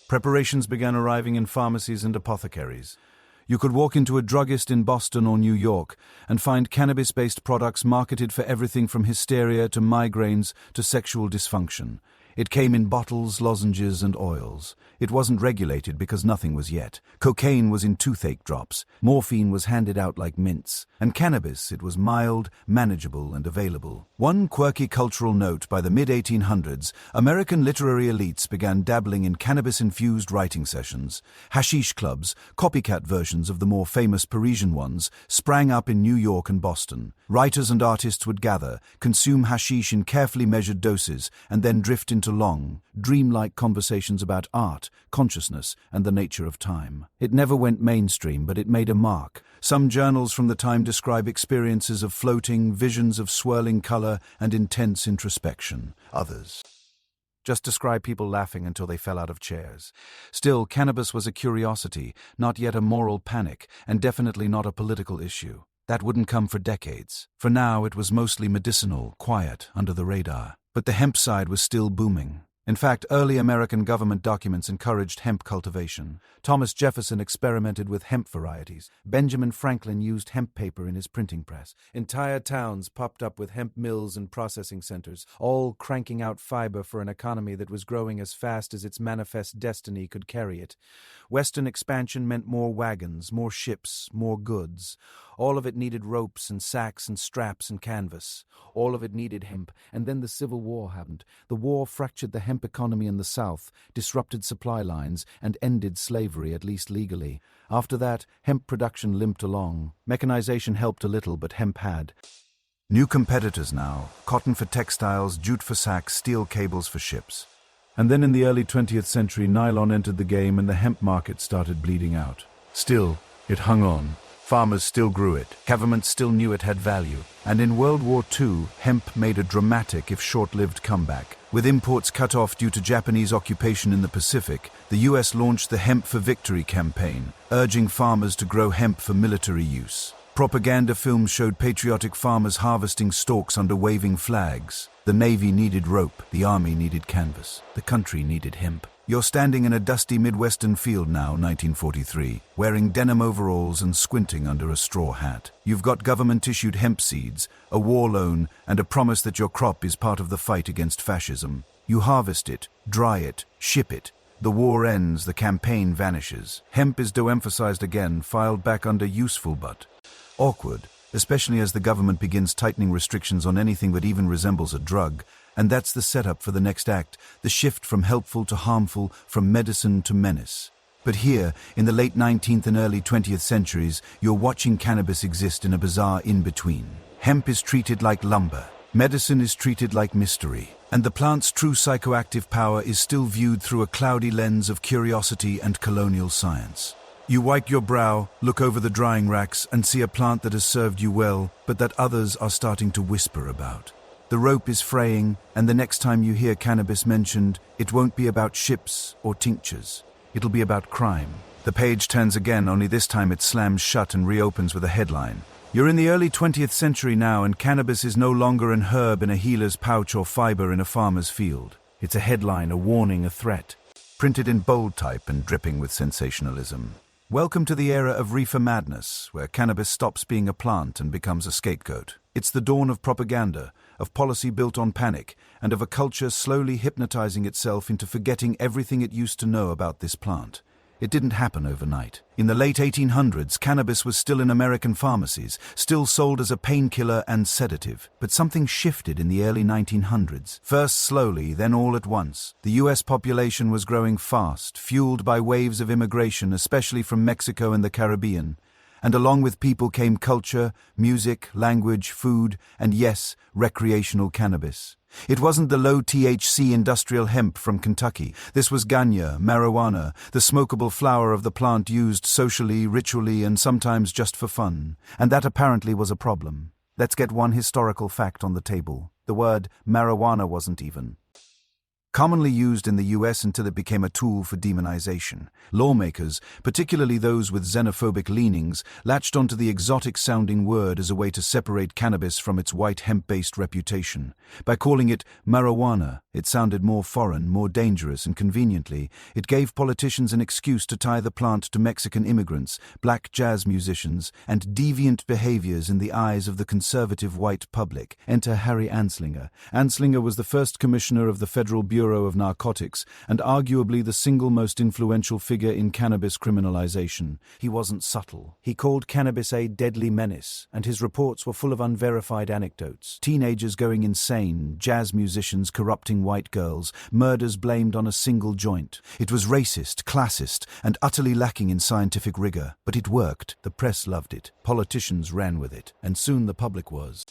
Speaker 1: Preparations began arriving in pharmacies and apothecaries. You could walk into a druggist in Boston or New York and find cannabis-based products marketed for everything from hysteria to migraines to sexual dysfunction. It came in bottles, lozenges, and oils. It wasn't regulated because nothing was yet. Cocaine was in toothache drops. Morphine was handed out like mints. And cannabis, it was mild, manageable, and available. One quirky cultural note: by the mid-1800s, American literary elites began dabbling in cannabis-infused writing sessions. Hashish clubs, copycat versions of the more famous Parisian ones, sprang up in New York and Boston. Writers and artists would gather, consume hashish in carefully measured doses, and then drift into long, dreamlike conversations about art, consciousness, and the nature of time. It never went mainstream, but it made a mark. Some journals from the time describe experiences of floating, visions of swirling color, and intense introspection. Others just describe people laughing until they fell out of chairs. Still, cannabis was a curiosity, not yet a moral panic, and definitely not a political issue. That wouldn't come for decades. For now, it was mostly medicinal, quiet, under the radar. But the hemp side was still booming. In fact, early American government documents encouraged hemp cultivation. Thomas Jefferson experimented with hemp varieties. Benjamin Franklin used hemp paper in his printing press. Entire towns popped up with hemp mills and processing centers, all cranking out fiber for an economy that was growing as fast as its manifest destiny could carry it. Western expansion meant more wagons, more ships, more goods. All of it needed ropes and sacks and straps and canvas. All of it needed hemp. And then the Civil War happened. The war fractured the hemp economy in the South, disrupted supply lines, and ended slavery, at least legally. After that, hemp production limped along. Mechanization helped a little, but hemp had. New competitors now: cotton for textiles, jute for sacks, steel cables for ships. And then in the early 20th century, nylon entered the game and the hemp market started bleeding out. Still, it hung on. Farmers still grew it. Governments still knew it had value. And in World War II, hemp made a dramatic, if short-lived, comeback. With imports cut off due to Japanese occupation in the Pacific, the U.S. launched the Hemp for Victory campaign, urging farmers to grow hemp for military use. Propaganda films showed patriotic farmers harvesting stalks under waving flags. The Navy needed rope, the Army needed canvas, the country needed hemp. You're standing in a dusty Midwestern field now, 1943, wearing denim overalls and squinting under a straw hat. You've got government-issued hemp seeds, a war loan, and a promise that your crop is part of the fight against fascism. You harvest it, dry it, ship it. The war ends, the campaign vanishes. Hemp is de-emphasized again, filed back under useful but awkward. especially as the government begins tightening restrictions on anything that even resembles a drug. And that's the setup for the next act, the shift from helpful to harmful, from medicine to menace. But here, in the late 19th and early 20th centuries, you're watching cannabis exist in a bizarre in-between. Hemp is treated like lumber. Medicine is treated like mystery. And the plant's true psychoactive power is still viewed through a cloudy lens of curiosity and colonial science. You wipe your brow, look over the drying racks, and see a plant that has served you well, but that others are starting to whisper about. The rope is fraying, and the next time you hear cannabis mentioned, it won't be about ships or tinctures. It'll be about crime. The page turns again, only this time it slams shut and reopens with a headline. You're in the early 20th century now, and cannabis is no longer an herb in a healer's pouch or fiber in a farmer's field. It's a headline, a warning, a threat, printed in bold type and dripping with sensationalism. Welcome to the era of reefer madness, where cannabis stops being a plant and becomes a scapegoat. It's the dawn of propaganda, of policy built on panic, and of a culture slowly hypnotizing itself into forgetting everything it used to know about this plant. It didn't happen overnight. In the late 1800s, cannabis was still in American pharmacies, still sold as a painkiller and sedative. But something shifted in the early 1900s. First slowly, then all at once. The US population was growing fast, fueled by waves of immigration, especially from Mexico and the Caribbean. And along with people came culture, music, language, food, and yes, recreational cannabis. It wasn't the low-THC industrial hemp from Kentucky. This was ganja, marijuana, the smokable flower of the plant used socially, ritually, and sometimes just for fun. And that apparently was a problem. Let's get one historical fact on the table. The word marijuana wasn't even commonly used in the US until it became a tool for demonization. Lawmakers, particularly those with xenophobic leanings, latched onto the exotic-sounding word as a way to separate cannabis from its white hemp-based reputation. By calling it marijuana, it sounded more foreign, more dangerous, and conveniently, it gave politicians an excuse to tie the plant to Mexican immigrants, black jazz musicians, and deviant behaviors in the eyes of the conservative white public. Enter Harry Anslinger. Anslinger was the first commissioner of the Federal Bureau of Narcotics and arguably the single most influential figure in cannabis criminalization. He wasn't subtle. He called cannabis a deadly menace, and his reports were full of unverified anecdotes. Teenagers going insane, jazz musicians corrupting white girls, murders blamed on a single joint. It was racist, classist, and utterly lacking in scientific rigor. But it worked. The press loved it. Politicians ran with it. And soon the public was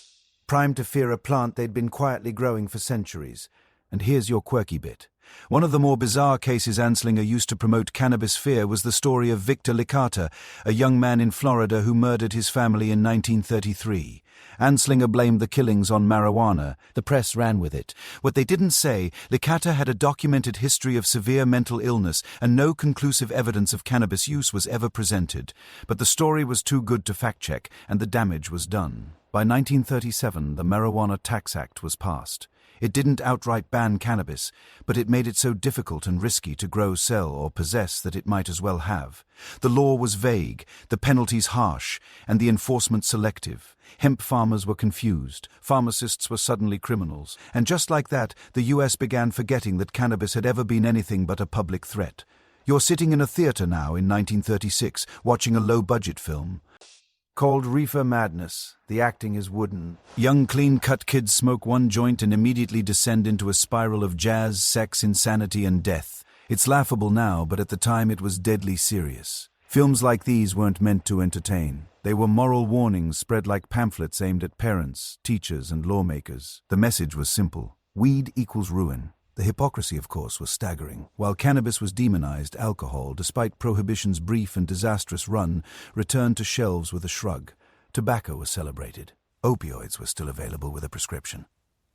Speaker 1: primed to fear a plant they'd been quietly growing for centuries. And here's your quirky bit. One of the more bizarre cases Anslinger used to promote cannabis fear was the story of Victor Licata, a young man in Florida who murdered his family in 1933. Anslinger blamed the killings on marijuana. The press ran with it. What they didn't say, Licata had a documented history of severe mental illness, and no conclusive evidence of cannabis use was ever presented. But the story was too good to fact-check, and the damage was done. By 1937, the Marijuana Tax Act was passed. It didn't outright ban cannabis, but it made it so difficult and risky to grow, sell, or possess that it might as well have. The law was vague, the penalties harsh, and the enforcement selective. Hemp farmers were confused, pharmacists were suddenly criminals, and just like that, the US began forgetting that cannabis had ever been anything but a public threat. You're sitting in a theater now in 1936, watching a low-budget film called Reefer Madness. The acting is wooden. Young, clean-cut kids smoke one joint and immediately descend into a spiral of jazz, sex, insanity, and death. It's laughable now, but at the time it was deadly serious. Films like these weren't meant to entertain. They were moral warnings spread like pamphlets aimed at parents, teachers, and lawmakers. The message was simple. Weed equals ruin. The hypocrisy, of course, was staggering. While cannabis was demonized, alcohol, despite prohibition's brief and disastrous run, returned to shelves with a shrug. Tobacco was celebrated. Opioids were still available with a prescription.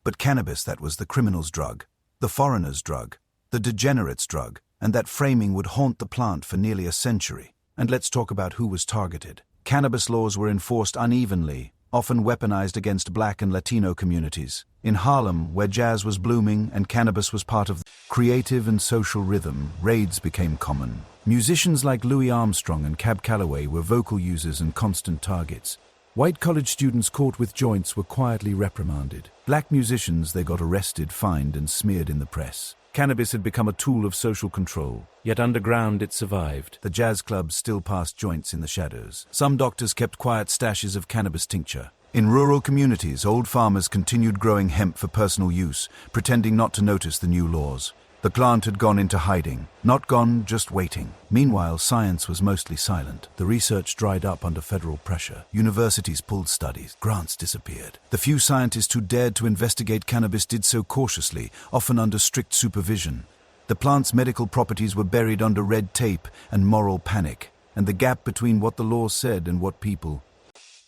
Speaker 1: But cannabis, that was the criminal's drug, the foreigner's drug, the degenerate's drug, and that framing would haunt the plant for nearly a century. And let's talk about who was targeted. Cannabis laws were enforced unevenly, often weaponized against Black and Latino communities. In Harlem, where jazz was blooming and cannabis was part of the creative and social rhythm, raids became common. Musicians like Louis Armstrong and Cab Calloway were vocal users and constant targets. White college students caught with joints were quietly reprimanded. Black musicians, they got arrested, fined, and smeared in the press. Cannabis had become a tool of social control, yet underground it survived. The jazz clubs still passed joints in the shadows. Some doctors kept quiet stashes of cannabis tincture. In rural communities, old farmers continued growing hemp for personal use, pretending not to notice the new laws. The plant had gone into hiding. Not gone, just waiting. Meanwhile, science was mostly silent. The research dried up under federal pressure. Universities pulled studies. Grants disappeared. The few scientists who dared to investigate cannabis did so cautiously, often under strict supervision. The plant's medical properties were buried under red tape and moral panic, and the gap between what the law said and what people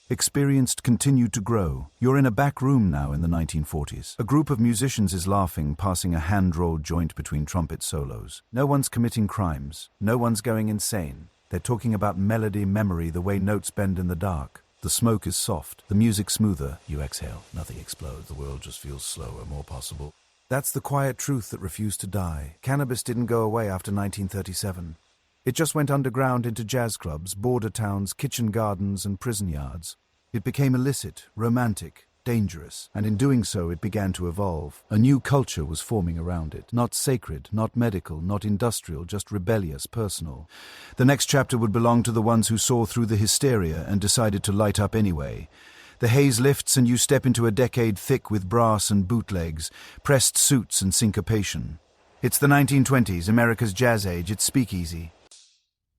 Speaker 1: experienced continued to grow. You're in a back room now in the 1940s. A group of musicians is laughing, passing a hand-rolled joint between trumpet solos. No one's committing crimes. No one's going insane. They're talking about melody, memory, the way notes bend in the dark. The smoke is soft, the music smoother. You exhale, nothing explodes, the world just feels slower, more possible. That's the quiet truth that refused to die. Cannabis didn't go away after 1937. It just went underground into jazz clubs, border towns, kitchen gardens, and prison yards. It became illicit, romantic, dangerous, and in doing so it began to evolve. A new culture was forming around it. Not sacred, not medical, not industrial, just rebellious, personal. The next chapter would belong to the ones who saw through the hysteria and decided to light up anyway. The haze lifts and you step into a decade thick with brass and bootlegs, pressed suits and syncopation. It's the 1920s, America's jazz age, it's speakeasy.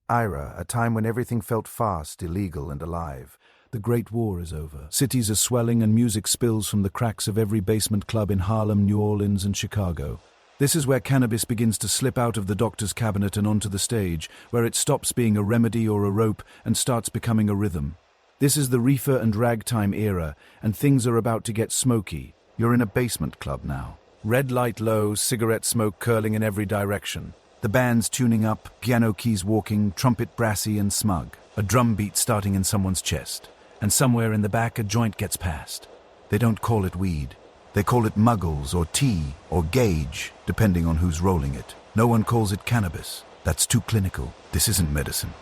Speaker 1: Ira, a time when everything felt fast, illegal, and alive. The Great War is over. Cities are swelling and music spills from the cracks of every basement club in Harlem, New Orleans, and Chicago. This is where cannabis begins to slip out of the doctor's cabinet and onto the stage, where it stops being a remedy or a rope and starts becoming a rhythm. This is the reefer and ragtime era, and things are about to get smoky. You're in a basement club now. Red light low, cigarette smoke curling in every direction. The band's tuning up, piano keys walking, trumpet brassy and smug. A drum beat starting in someone's chest. And somewhere in the back a joint gets passed. They don't call it weed. They call it muggles or tea or gauge, depending on who's rolling it. No one calls it cannabis. That's too clinical. This isn't medicine.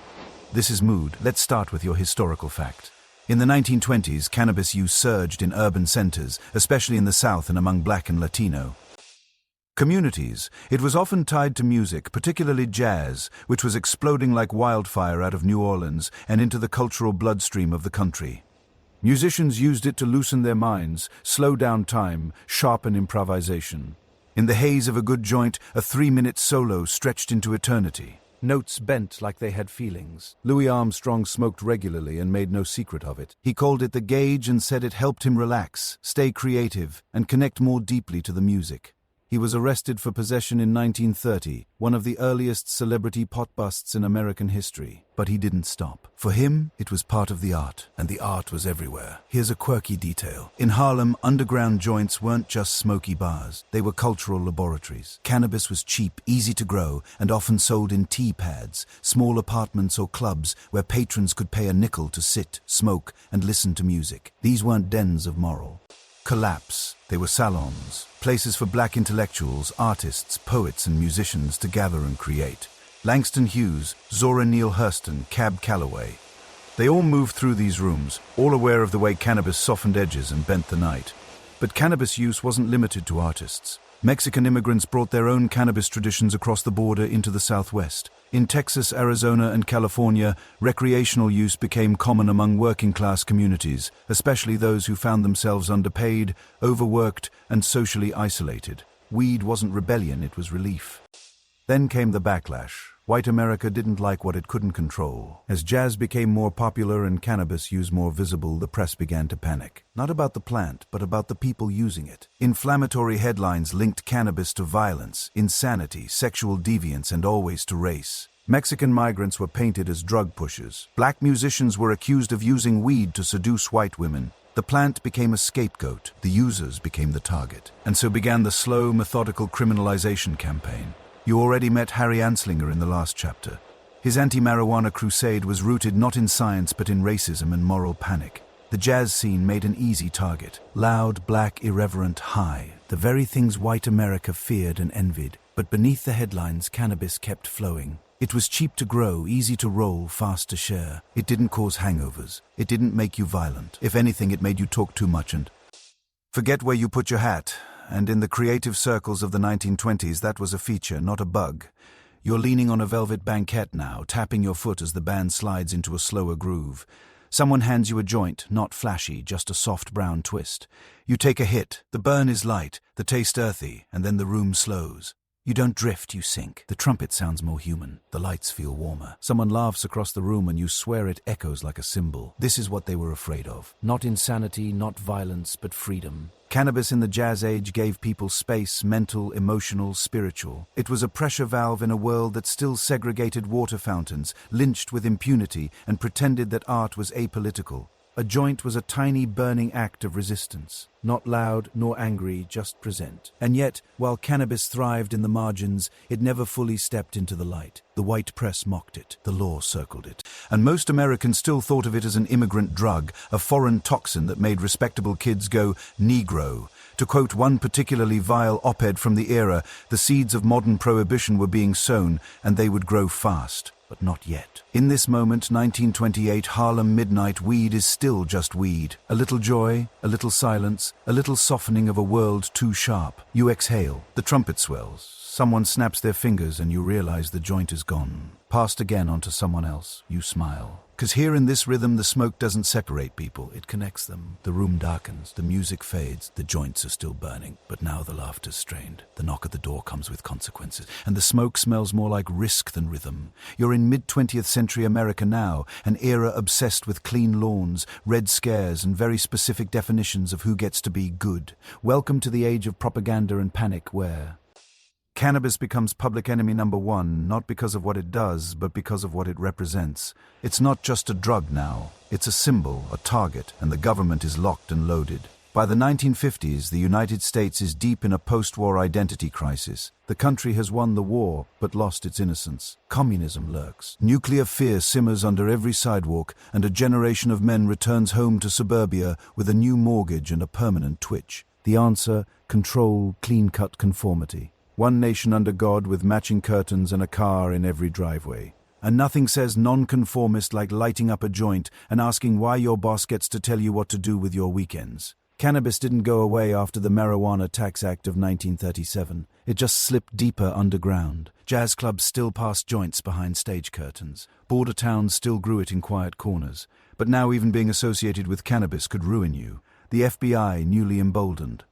Speaker 1: This is mood. Let's start with your historical fact. In the 1920s, cannabis use surged in urban centers, especially in the South and among Black and Latino communities. It was often tied to music, particularly jazz, which was exploding like wildfire out of New Orleans and into the cultural bloodstream of the country. Musicians used it to loosen their minds, slow down time, sharpen improvisation. In the haze of a good joint, a 3-minute solo stretched into eternity. Notes bent like they had feelings. Louis Armstrong smoked regularly and made no secret of it. He called it the gauge and said it helped him relax, stay creative, and connect more deeply to the music. He was arrested for possession in 1930, one of the earliest celebrity pot busts in American history. But he didn't stop. For him, it was part of the art, and the art was everywhere. Here's a quirky detail. In Harlem, underground joints weren't just smoky bars. They were cultural laboratories. Cannabis was cheap, easy to grow, and often sold in tea pads, small apartments or clubs where patrons could pay a nickel to sit, smoke, and listen to music. These weren't dens of moral collapse. They were salons, places for black intellectuals, artists, poets, and musicians to gather and create. Langston Hughes, Zora Neale Hurston, Cab Calloway. They all moved through these rooms, all aware of the way cannabis softened edges and bent the night. But cannabis use wasn't limited to artists. Mexican immigrants brought their own cannabis traditions across the border into the Southwest. In Texas, Arizona, and California, recreational use became common among working-class communities, especially those who found themselves underpaid, overworked, and socially isolated. Weed wasn't rebellion, it was relief. Then came the backlash. White America didn't like what it couldn't control. As jazz became more popular and cannabis use more visible, the press began to panic. Not about the plant, but about the people using it. Inflammatory headlines linked cannabis to violence, insanity, sexual deviance, and always to race. Mexican migrants were painted as drug pushers. Black musicians were accused of using weed to seduce white women. The plant became a scapegoat. The users became the target. And so began the slow, methodical criminalization campaign. You already met Harry Anslinger in the last chapter. His anti-marijuana crusade was rooted not in science but in racism and moral panic. The jazz scene made an easy target. Loud, black, irreverent, high. The very things white America feared and envied. But beneath the headlines, cannabis kept flowing. It was cheap to grow, easy to roll, fast to share. It didn't cause hangovers. It didn't make you violent. If anything, it made you talk too much and forget where you put your hat. and in the creative circles of the 1920s that was a feature, not a bug. You're leaning on a velvet banquette now, tapping your foot as the band slides into a slower groove. Someone hands you a joint, not flashy, just a soft brown twist. You take a hit, the burn is light, the taste earthy, and then the room slows. You don't drift, you sink. The trumpet sounds more human. The lights feel warmer. Someone laughs across the room and you swear it echoes like a cymbal. This is what they were afraid of. Not insanity, not violence, but freedom. Cannabis in the jazz age gave people space, mental, emotional, spiritual. It was a pressure valve in a world that still segregated water fountains, lynched with impunity, and pretended that art was apolitical. A joint was a tiny burning act of resistance, not loud nor angry, just present. And yet, while cannabis thrived in the margins, it never fully stepped into the light. The white press mocked it, the law circled it, and most Americans still thought of it as an immigrant drug, a foreign toxin that made respectable kids go Negro. To quote one particularly vile op-ed from the era, the seeds of modern prohibition were being sown, and they would grow fast. But not yet. In this moment, 1928, Harlem midnight, weed is still just weed. A little joy, a little silence, a little softening of a world too sharp. You exhale. The trumpet swells. Someone snaps their fingers and you realize the joint is gone. Passed again onto someone else. You smile. 'Cause here in this rhythm, the smoke doesn't separate people. It connects them. The room darkens. The music fades. The joints are still burning. But now the laughter's strained. The knock at the door comes with consequences. And the smoke smells more like risk than rhythm. You're in mid-20th century America now, an era obsessed with clean lawns, red scares, and very specific definitions of who gets to be good. Welcome to the age of propaganda and panic where cannabis becomes public enemy number one, not because of what it does, but because of what it represents. It's not just a drug now. It's a symbol, a target, and the government is locked and loaded. By the 1950s, the United States is deep in a post-war identity crisis. The country has won the war, but lost its innocence. Communism lurks. Nuclear fear simmers under every sidewalk, and a generation of men returns home to suburbia with a new mortgage and a permanent twitch. The answer: control, clean-cut conformity. One nation under God with matching curtains and a car in every driveway. And nothing says non-conformist like lighting up a joint and asking why your boss gets to tell you what to do with your weekends. Cannabis didn't go away after the Marijuana Tax Act of 1937. It just slipped deeper underground. Jazz clubs still passed joints behind stage curtains. Border towns still grew it in quiet corners. But now even being associated with cannabis could ruin you. The FBI, newly emboldened,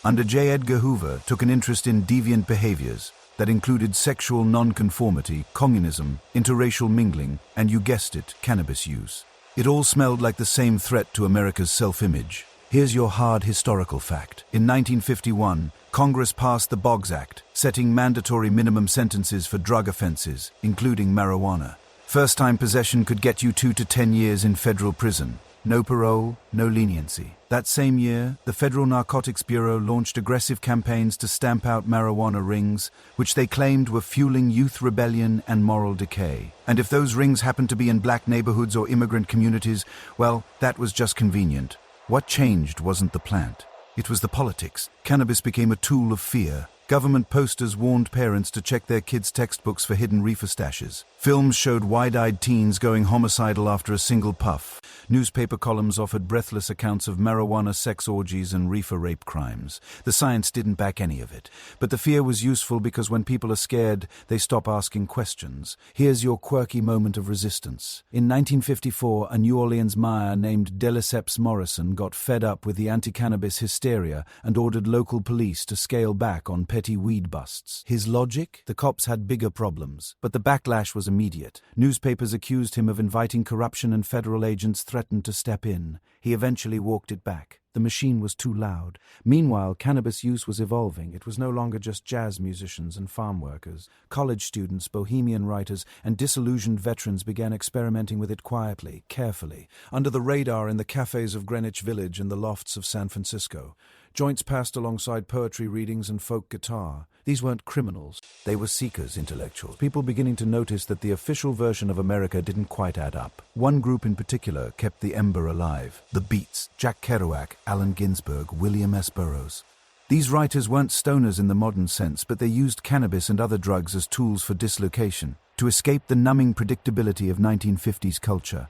Speaker 1: under J. Edgar Hoover, took an interest in deviant behaviors that included sexual nonconformity, communism, interracial mingling, and, you guessed it, cannabis use. It all smelled like the same threat to America's self-image. Here's your hard historical fact. In 1951, Congress passed the Boggs Act, setting mandatory minimum sentences for drug offenses, including marijuana. First-time possession could get you 2 to 10 years in federal prison. No parole, no leniency. That same year, the Federal Narcotics Bureau launched aggressive campaigns to stamp out marijuana rings, which they claimed were fueling youth rebellion and moral decay. And if those rings happened to be in black neighborhoods or immigrant communities, well, that was just convenient. What changed wasn't the plant. It was the politics. Cannabis became a tool of fear. Government posters warned parents to check their kids' textbooks for hidden reefer stashes. Films showed wide-eyed teens going homicidal after a single puff. Newspaper columns offered breathless accounts of marijuana sex orgies and reefer rape crimes. The science didn't back any of it. But the fear was useful because when people are scared, they stop asking questions. Here's your quirky moment of resistance. In 1954, a New Orleans mayor named Delesseps Morrison got fed up with the anti-cannabis hysteria and ordered local police to scale back on petty weed busts. His logic? The cops had bigger problems. But the backlash was immediate. Newspapers accused him of inviting corruption and federal agents threatened to step in. He eventually walked it back. The machine was too loud. Meanwhile, cannabis use was evolving. It was no longer just jazz musicians and farm workers. College students, bohemian writers, and disillusioned veterans began experimenting with it quietly, carefully, under the radar in the cafes of Greenwich Village and the lofts of San Francisco. Joints passed alongside poetry readings and folk guitar. These weren't criminals. They were seekers, intellectuals. People beginning to notice that the official version of America didn't quite add up. One group in particular kept the ember alive. The Beats, Jack Kerouac, Allen Ginsberg, William S. Burroughs. These writers weren't stoners in the modern sense, but they used cannabis and other drugs as tools for dislocation, to escape the numbing predictability of 1950s culture.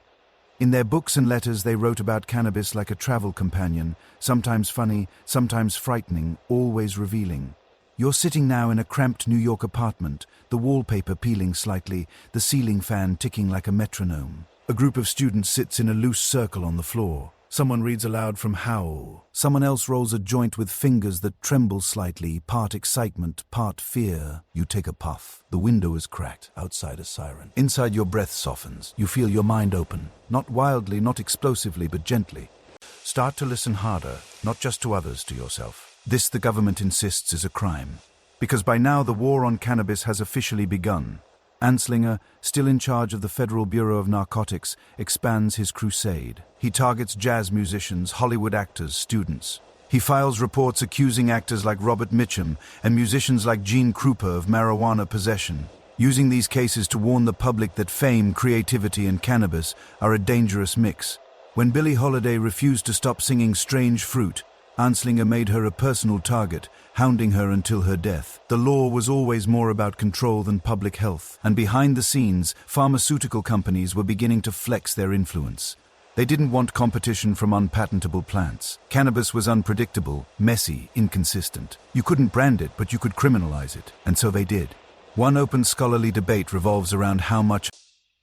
Speaker 1: In their books and letters they wrote about cannabis like a travel companion, sometimes funny, sometimes frightening, always revealing. You're sitting now in a cramped New York apartment, the wallpaper peeling slightly, the ceiling fan ticking like a metronome. A group of students sits in a loose circle on the floor. Someone reads aloud from Howl. Someone else rolls a joint with fingers that tremble slightly, part excitement, part fear. You take a puff. The window is cracked. Outside a siren. Inside your breath softens. You feel your mind open. Not wildly, not explosively, but gently. Start to listen harder, not just to others, to yourself. This, the government insists, is a crime. Because by now the war on cannabis has officially begun. Anslinger, still in charge of the Federal Bureau of Narcotics, expands his crusade. He targets jazz musicians, Hollywood actors, students. He files reports accusing actors like Robert Mitchum and musicians like Gene Krupa of marijuana possession, using these cases to warn the public that fame, creativity, and cannabis are a dangerous mix. When Billie Holiday refused to stop singing Strange Fruit, Anslinger made her a personal target, hounding her until her death. The law was always more about control than public health, and behind the scenes, pharmaceutical companies were beginning to flex their influence. They didn't want competition from unpatentable plants. Cannabis was unpredictable, messy, inconsistent. You couldn't brand it, but you could criminalize it, and so they did. One open scholarly debate revolves around how much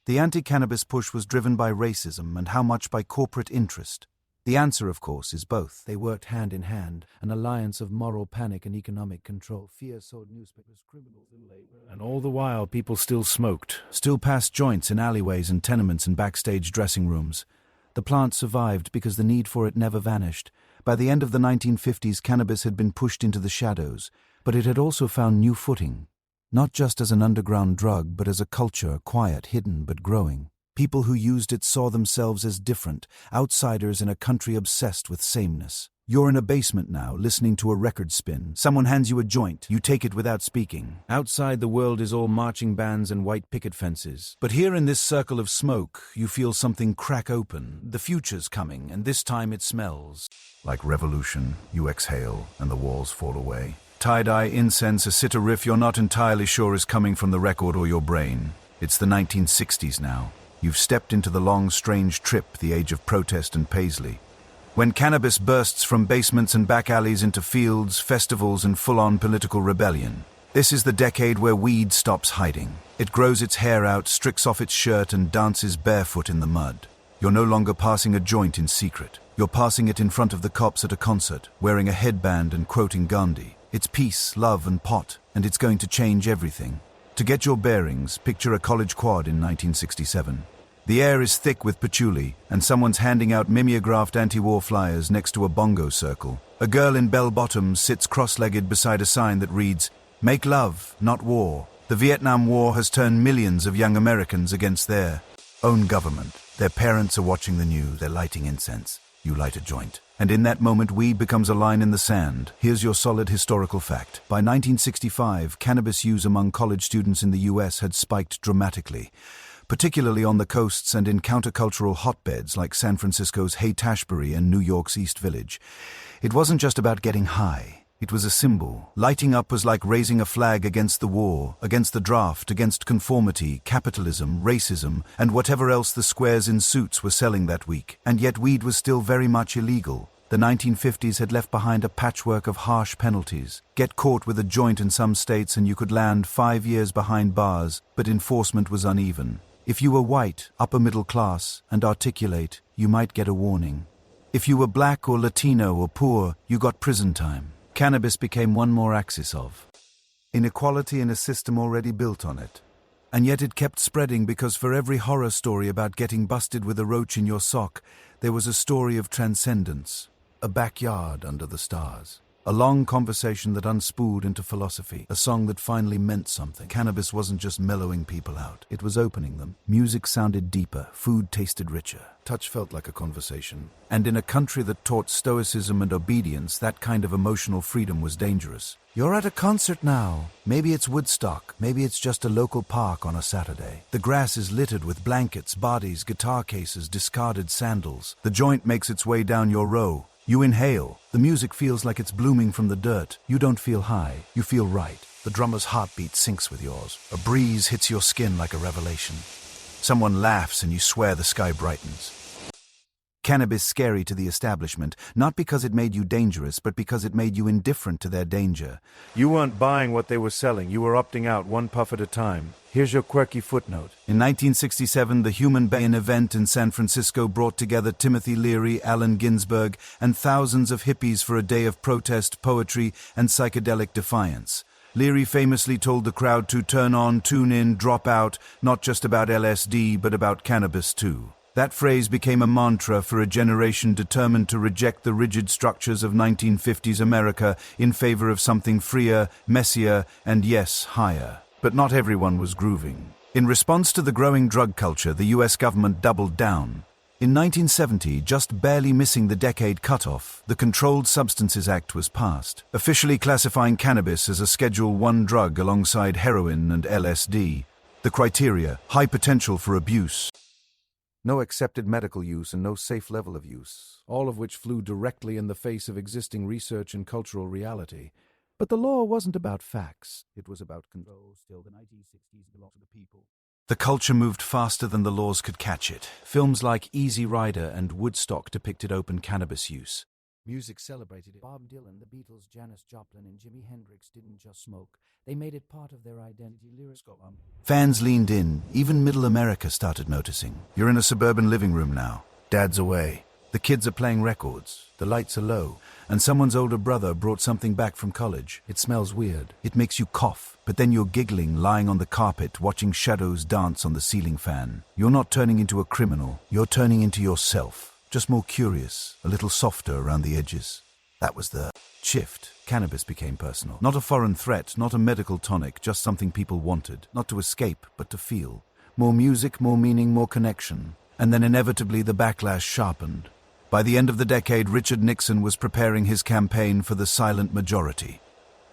Speaker 1: the anti-cannabis push was driven by racism and how much by corporate interest. The answer, of course, is both. They worked hand in hand, an alliance of moral panic and economic control. Fear sold newspapers, criminals in labor. And all the while, people still smoked, still passed joints in alleyways and tenements and backstage dressing rooms. The plant survived because the need for it never vanished. By the end of the 1950s, cannabis had been pushed into the shadows, but it had also found new footing. Not just as an underground drug, but as a culture, quiet, hidden, but growing. People who used it saw themselves as different, outsiders in a country obsessed with sameness. You're in a basement now, listening to a record spin. Someone hands you a joint. You take it without speaking. Outside, the world is all marching bands and white picket fences. But here in this circle of smoke, you feel something crack open. The future's coming, and this time it smells. Like revolution, you exhale, and the walls fall away. Tie-dye incense, a sitar riff you're not entirely sure is coming from the record or your brain. It's the 1960s now. You've stepped into the long, strange trip, the age of protest and paisley. When cannabis bursts from basements and back alleys into fields, festivals, and full-on political rebellion. This is the decade where weed stops hiding. It grows its hair out, strips off its shirt, and dances barefoot in the mud. You're no longer passing a joint in secret. You're passing it in front of the cops at a concert, wearing a headband and quoting Gandhi. It's peace, love, and pot, and it's going to change everything. To get your bearings, picture a college quad in 1967. The air is thick with patchouli, and someone's handing out mimeographed anti-war flyers next to a bongo circle. A girl in bell-bottoms sits cross-legged beside a sign that reads, "Make love, not war." The Vietnam War has turned millions of young Americans against their own government. Their parents are watching the news, they're lighting incense. You light a joint. And in that moment, weed becomes a line in the sand. Here's your solid historical fact. By 1965, cannabis use among college students in the US had spiked dramatically, particularly on the coasts and in countercultural hotbeds like San Francisco's Haight-Ashbury and New York's East Village. It wasn't just about getting high. It was a symbol. Lighting up was like raising a flag against the war, against the draft, against conformity, capitalism, racism, and whatever else the squares in suits were selling that week. And yet weed was still very much illegal. The 1950s had left behind a patchwork of harsh penalties. Get caught with a joint in some states and you could land 5 years behind bars, but enforcement was uneven. If you were white, upper middle class, and articulate, you might get a warning. If you were black or Latino or poor, you got prison time. Cannabis became one more axis of inequality in a system already built on it. And yet it kept spreading because for every horror story about getting busted with a roach in your sock, there was a story of transcendence, a backyard under the stars. A long conversation that unspooled into philosophy, a song that finally meant something. Cannabis wasn't just mellowing people out, it was opening them. Music sounded deeper, food tasted richer, touch felt like a conversation. And in a country that taught stoicism and obedience, that kind of emotional freedom was dangerous. You're at a concert now. Maybe it's Woodstock, maybe it's just a local park on a Saturday. The grass is littered with blankets, bodies, guitar cases, discarded sandals. The joint makes its way down your row. You inhale. The music feels like it's blooming from the dirt. You don't feel high. You feel right. The drummer's heartbeat syncs with yours. A breeze hits your skin like a revelation. Someone laughs and you swear the sky brightens. Cannabis scary to the establishment, not because it made you dangerous, but because it made you indifferent to their danger.
Speaker 3: You weren't buying what they were selling, you were opting out one puff at a time. Here's your quirky footnote.
Speaker 1: In 1967, the Human Bayon event in San Francisco brought together Timothy Leary, Allen Ginsberg, and thousands of hippies for a day of protest, poetry, and psychedelic defiance. Leary famously told the crowd to turn on, tune in, drop out, not just about LSD, but about cannabis too. That phrase became a mantra for a generation determined to reject the rigid structures of 1950s America in favor of something freer, messier, and yes, higher. But not everyone was grooving. In response to the growing drug culture, the US government doubled down. In 1970, just barely missing the decade cutoff, the Controlled Substances Act was passed, officially classifying cannabis as a Schedule I drug alongside heroin and LSD. The criteria: high potential for abuse, no accepted medical use, and no safe level of use, all of which flew directly in the face of existing research and cultural reality. But the law wasn't about facts. It was about control. Still, the 1960s belonged to the people. The culture moved faster than the laws could catch it. Films like Easy Rider and Woodstock depicted open cannabis use. Music celebrated it. Bob Dylan, the Beatles, Janis Joplin, and Jimi Hendrix didn't just smoke. They made it part of their identity. Fans leaned in. Even Middle America started noticing. You're in a suburban living room now. Dad's away. The kids are playing records. The lights are low. And someone's older brother brought something back from college. It smells weird. It makes you cough. But then you're giggling, lying on the carpet, watching shadows dance on the ceiling fan. You're not turning into a criminal. You're turning into yourself. Just more curious, a little softer around the edges. That was the shift. Cannabis became personal. Not a foreign threat, not a medical tonic, just something people wanted. Not to escape, but to feel. More music, more meaning, more connection. And then inevitably the backlash sharpened. By the end of the decade, Richard Nixon was preparing his campaign for the silent majority.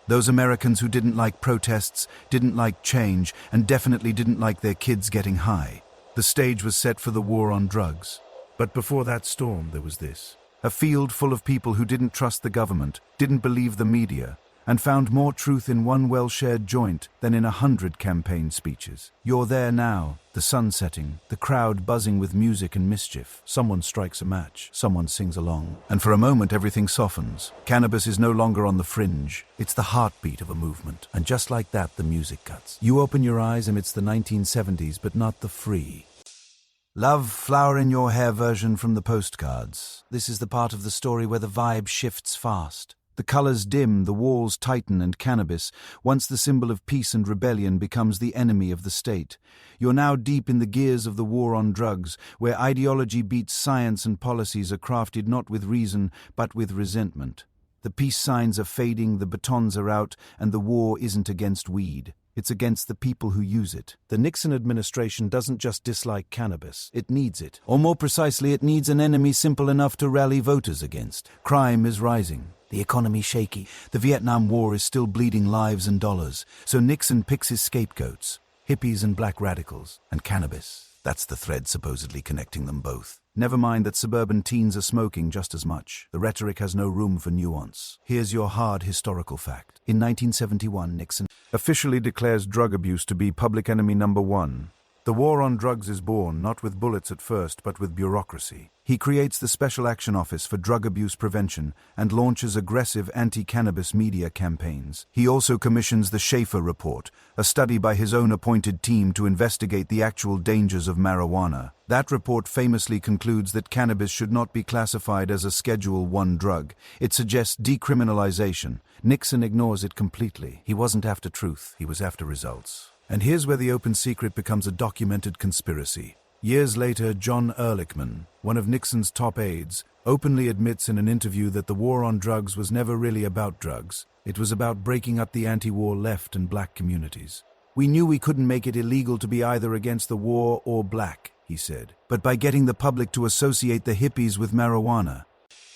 Speaker 1: Those Americans who didn't like protests, didn't like change, and definitely didn't like their kids getting high. The stage was set for the war on drugs. But before that storm, there was this. A field full of people who didn't trust the government, didn't believe the media, and found more truth in one well-shared joint than in 100 campaign speeches. You're there now, the sun setting, the crowd buzzing with music and mischief. Someone strikes a match, someone sings along, and for a moment everything softens. Cannabis is no longer on the fringe. It's the heartbeat of a movement. And just like that, the music cuts. You open your eyes amidst the 1970s, but not the free. Love, flower in your hair version from the postcards. This is the part of the story where the vibe shifts fast. The colors dim, the walls tighten, and cannabis, once the symbol of peace and rebellion, becomes the enemy of the state. You're now deep in the gears of the war on drugs, where ideology beats science and policies are crafted not with reason, but with resentment. The peace signs are fading, the batons are out, and the war isn't against weed. It's against the people who use it. The Nixon administration doesn't just dislike cannabis, it needs it. Or more precisely, it needs an enemy simple enough to rally voters against. Crime is rising. The economy shaky. The Vietnam War is still bleeding lives and dollars. So Nixon picks his scapegoats. Hippies and black radicals. And cannabis. That's the thread supposedly connecting them both. Never mind that suburban teens are smoking just as much. The rhetoric has no room for nuance. Here's your hard historical fact. In 1971, Nixon officially declares drug abuse to be public enemy number one. The war on drugs is born, not with bullets at first, but with bureaucracy. He creates the Special Action Office for Drug Abuse Prevention and launches aggressive anti-cannabis media campaigns. He also commissions the Schaefer Report, a study by his own appointed team to investigate the actual dangers of marijuana. That report famously concludes that cannabis should not be classified as a Schedule I drug. It suggests decriminalization. Nixon ignores it completely. He wasn't after truth, he was after results. And here's where the open secret becomes a documented conspiracy. Years later, John Ehrlichman, one of Nixon's top aides, openly admits in an interview that the war on drugs was never really about drugs. It was about breaking up the anti-war left and black communities. We knew we couldn't make it illegal to be either against the war or black, he said. But by getting the public to associate the hippies with marijuana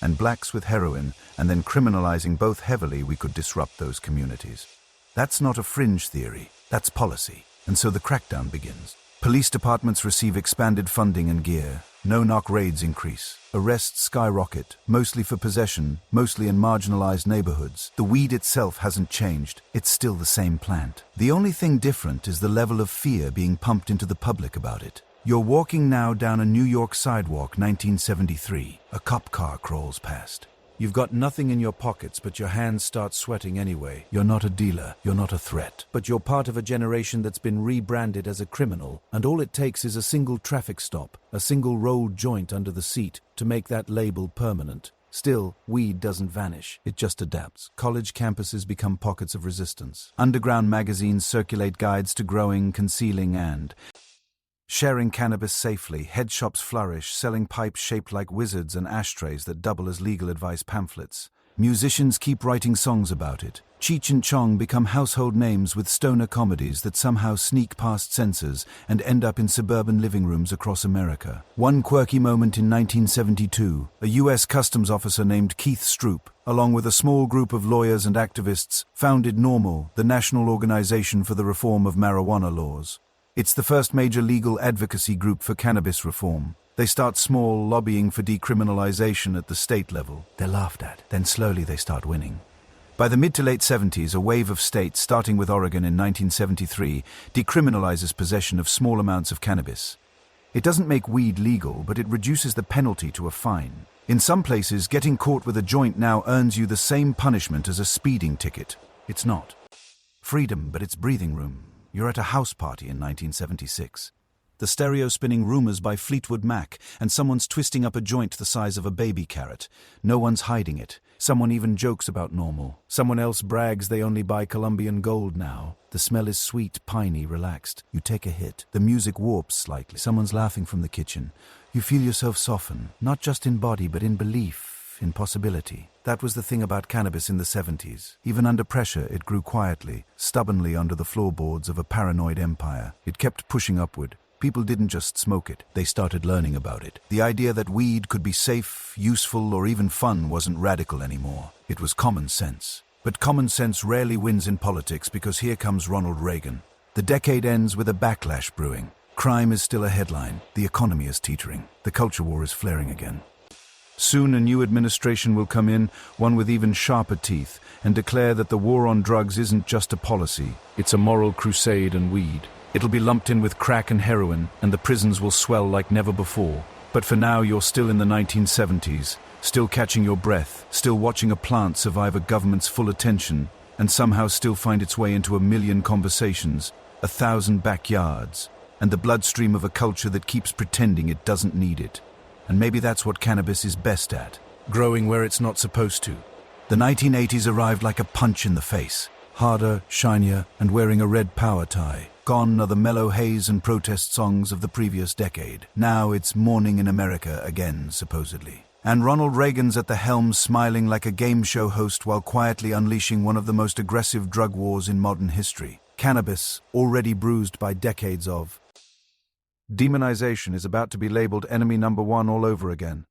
Speaker 1: and blacks with heroin, and then criminalizing both heavily, we could disrupt those communities. That's not a fringe theory. That's policy. And so the crackdown begins. Police departments receive expanded funding and gear. No-knock raids increase. Arrests skyrocket, mostly for possession, mostly in marginalized neighborhoods. The weed itself hasn't changed. It's still the same plant. The only thing different is the level of fear being pumped into the public about it. You're walking now down a New York sidewalk, 1973. A cop car crawls past. You've got nothing in your pockets, but your hands start sweating anyway. You're not a dealer, you're not a threat, but you're part of a generation that's been rebranded as a criminal, and all it takes is a single traffic stop, a single rolled joint under the seat, to make that label permanent. Still, weed doesn't vanish, it just adapts. College campuses become pockets of resistance. Underground magazines circulate guides to growing, concealing, and sharing cannabis safely. Head shops flourish, selling pipes shaped like wizards and ashtrays that double as legal advice pamphlets. Musicians keep writing songs about it. Cheech and Chong become household names with stoner comedies that somehow sneak past censors and end up in suburban living rooms across America. One quirky moment in 1972, a U.S. customs officer named Keith Stroop, along with a small group of lawyers and activists, founded NORML, the National Organization for the Reform of Marijuana Laws. It's the first major legal advocacy group for cannabis reform. They start small, lobbying for decriminalization at the state level. They're laughed at. Then slowly they start winning. By the mid to late 70s, a wave of states, starting with Oregon in 1973, decriminalizes possession of small amounts of cannabis. It doesn't make weed legal, but it reduces the penalty to a fine. In some places, getting caught with a joint now earns you the same punishment as a speeding ticket. It's not freedom, but it's breathing room. You're at a house party in 1976. The stereo spinning Rumors by Fleetwood Mac, and someone's twisting up a joint the size of a baby carrot. No one's hiding it. Someone even jokes about NORML. Someone else brags they only buy Colombian gold now. The smell is sweet, piney, relaxed. You take a hit. The music warps slightly. Someone's laughing from the kitchen. You feel yourself soften, not just in body but in belief, in possibility. That was the thing about cannabis in the 70s. Even under pressure, it grew quietly, stubbornly under the floorboards of a paranoid empire. It kept pushing upward. People didn't just smoke it, they started learning about it. The idea that weed could be safe, useful, or even fun wasn't radical anymore. It was common sense. But common sense rarely wins in politics because here comes Ronald Reagan. The decade ends with a backlash brewing. Crime is still a headline. The economy is teetering. The culture war is flaring again. Soon a new administration will come in, one with even sharper teeth, and declare that the war on drugs isn't just a policy, it's a moral crusade on weed. It'll be lumped in with crack and heroin, and the prisons will swell like never before. But for now, you're still in the 1970s, still catching your breath, still watching a plant survive a government's full attention, and somehow still find its way into 1 million conversations, 1,000 backyards, and the bloodstream of a culture that keeps pretending it doesn't need it. And maybe that's what cannabis is best at, growing where it's not supposed to. The 1980s arrived like a punch in the face, harder, shinier, and wearing a red power tie. Gone are the mellow haze and protest songs of the previous decade. Now it's morning in America again, supposedly. And Ronald Reagan's at the helm, smiling like a game show host while quietly unleashing one of the most aggressive drug wars in modern history. Cannabis, already bruised by decades of demonization, is about to be labeled enemy number one all over again.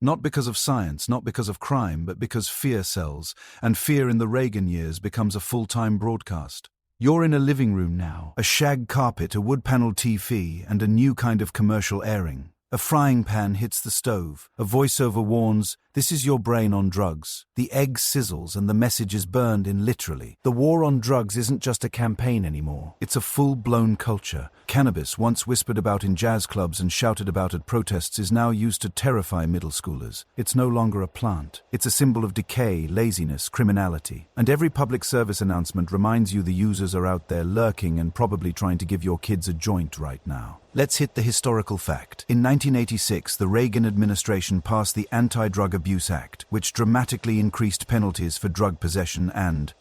Speaker 1: Not because of science, not because of crime, but because fear sells, and fear in the Reagan years becomes a full-time broadcast. You're in a living room now, a shag carpet, a wood-paneled TV, and a new kind of commercial airing. A frying pan hits the stove. A voiceover warns, "This is your brain on drugs." The egg sizzles and the message is burned in literally. The war on drugs isn't just a campaign anymore. It's a full-blown culture. Cannabis, once whispered about in jazz clubs and shouted about at protests, is now used to terrify middle schoolers. It's no longer a plant. It's a symbol of decay, laziness, criminality. And every public service announcement reminds you the users are out there lurking and probably trying to give your kids a joint right now. Let's hit the historical fact. In 1986, the Reagan administration passed the Anti-Drug Abuse Act, which dramatically increased penalties for drug possession and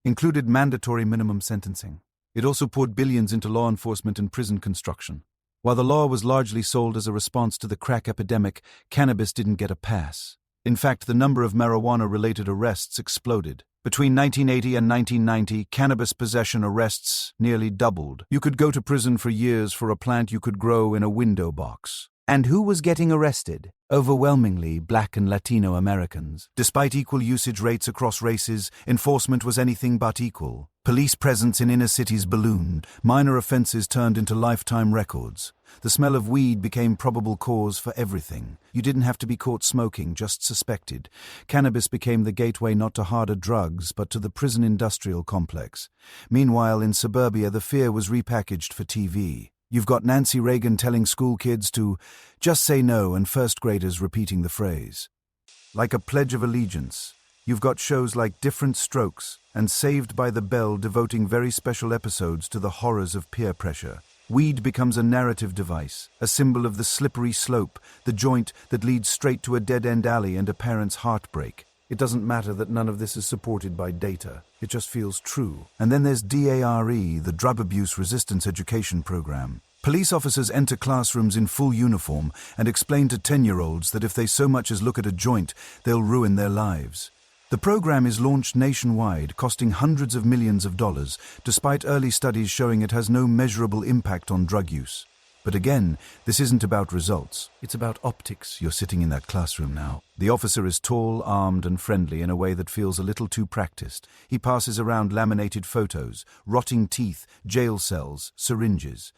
Speaker 1: included mandatory minimum sentencing. It also poured billions into law enforcement and prison construction. While the law was largely sold as a response to the crack epidemic, cannabis didn't get a pass. In fact, the number of marijuana-related arrests exploded. Between 1980 and 1990, cannabis possession arrests nearly doubled. You could go to prison for years for a plant you could grow in a window box. And who was getting arrested? Overwhelmingly Black and Latino Americans. Despite equal usage rates across races, enforcement was anything but equal. Police presence in inner cities ballooned. Minor offenses turned into lifetime records. The smell of weed became probable cause for everything. You didn't have to be caught smoking, just suspected. Cannabis became the gateway not to harder drugs, but to the prison industrial complex. Meanwhile, in suburbia, the fear was repackaged for TV. You've got Nancy Reagan telling school kids to just say no and first graders repeating the phrase. Like a pledge of allegiance, you've got shows like Different Strokes and Saved by the Bell devoting very special episodes to the horrors of peer pressure. Weed becomes a narrative device, a symbol of the slippery slope, the joint that leads straight to a dead-end alley and a parent's heartbreak. It doesn't matter that none of this is supported by data. It just feels true. And then there's DARE, the Drug Abuse Resistance Education Program. Police officers enter classrooms in full uniform and explain to 10-year-olds that if they so much as look at a joint, they'll ruin their lives. The program is launched nationwide, costing hundreds of millions of dollars, despite early studies showing it has no measurable impact on drug use. But again, this isn't about results. It's about optics. You're sitting in that classroom now. The officer is tall, armed, and friendly in a way that feels a little too practiced. He passes around laminated photos, rotting teeth, jail cells, syringes.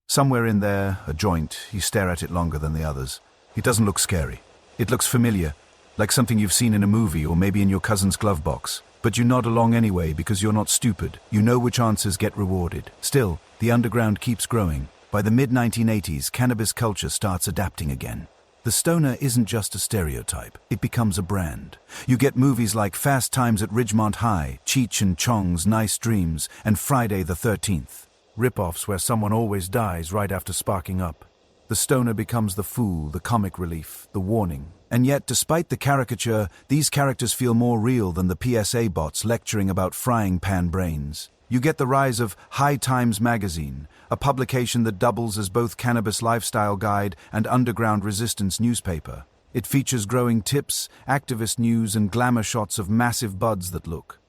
Speaker 1: Somewhere in there, a joint. You stare at it longer than the others. It doesn't look scary. It looks familiar, like something you've seen in a movie or maybe in your cousin's glove box. But you nod along anyway because you're not stupid. You know which answers get rewarded. Still, the underground keeps growing. By the mid-1980s, cannabis culture starts adapting again. The stoner isn't just a stereotype. It becomes a brand. You get movies like Fast Times at Ridgemont High, Cheech and Chong's Nice Dreams, and Friday the 13th. Rip-offs where someone always dies right after sparking up. The stoner becomes the fool, the comic relief, the warning. And yet, despite the caricature, these characters feel more real than the PSA bots lecturing about frying pan brains. You get the rise of High Times magazine, a publication that doubles as both cannabis lifestyle guide and underground resistance newspaper. It features growing tips, activist news, and glamour shots of massive buds that look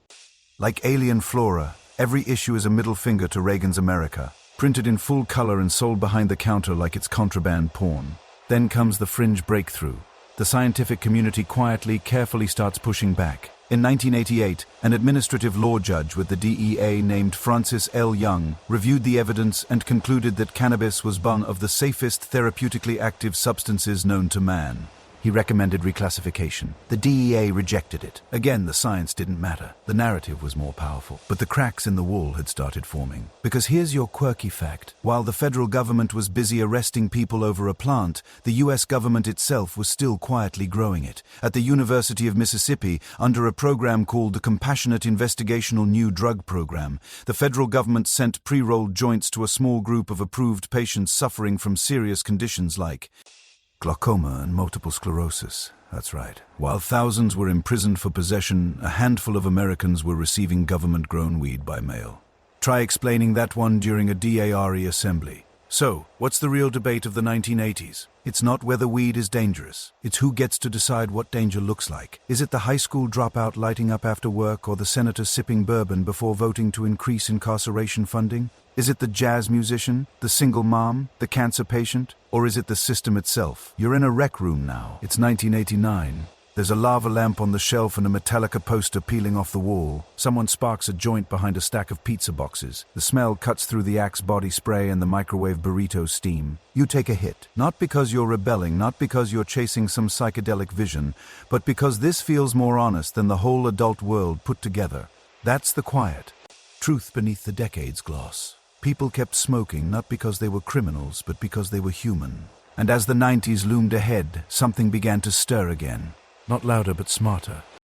Speaker 1: like alien flora. Every issue is a middle finger to Reagan's America, printed in full color and sold behind the counter like it's contraband porn. Then comes the fringe breakthrough. The scientific community quietly, carefully starts pushing back. In 1988, an administrative law judge with the DEA named Francis L. Young reviewed the evidence and concluded that cannabis was one of the safest therapeutically active substances known to man. He recommended reclassification. The DEA rejected it. Again, the science didn't matter. The narrative was more powerful. But the cracks in the wall had started forming. Because here's your quirky fact. While the federal government was busy arresting people over a plant, the U.S. government itself was still quietly growing it. At the University of Mississippi, under a program called the Compassionate Investigational New Drug Program, the federal government sent pre-rolled joints to a small group of approved patients suffering from serious conditions like glaucoma and multiple sclerosis. That's right. While thousands were imprisoned for possession, a handful of Americans were receiving government-grown weed by mail. Try explaining that one during a DARE assembly. So, what's the real debate of the 1980s? It's not whether weed is dangerous. It's who gets to decide what danger looks like. Is it the high school dropout lighting up after work or the senator sipping bourbon before voting to increase incarceration funding? Is it the jazz musician, the single mom, the cancer patient, or is it the system itself? You're in a rec room now. It's 1989. There's a lava lamp on the shelf and a Metallica poster peeling off the wall. Someone sparks a joint behind a stack of pizza boxes. The smell cuts through the Axe body spray and the microwave burrito steam. You take a hit. Not because you're rebelling, not because you're chasing some psychedelic vision, but because this feels more honest than the whole adult world put together. That's the quiet. Truth beneath the decades gloss. People kept smoking not because they were criminals, but because they were human. And as the 90s loomed ahead, something began to stir again. Not louder, but smarter.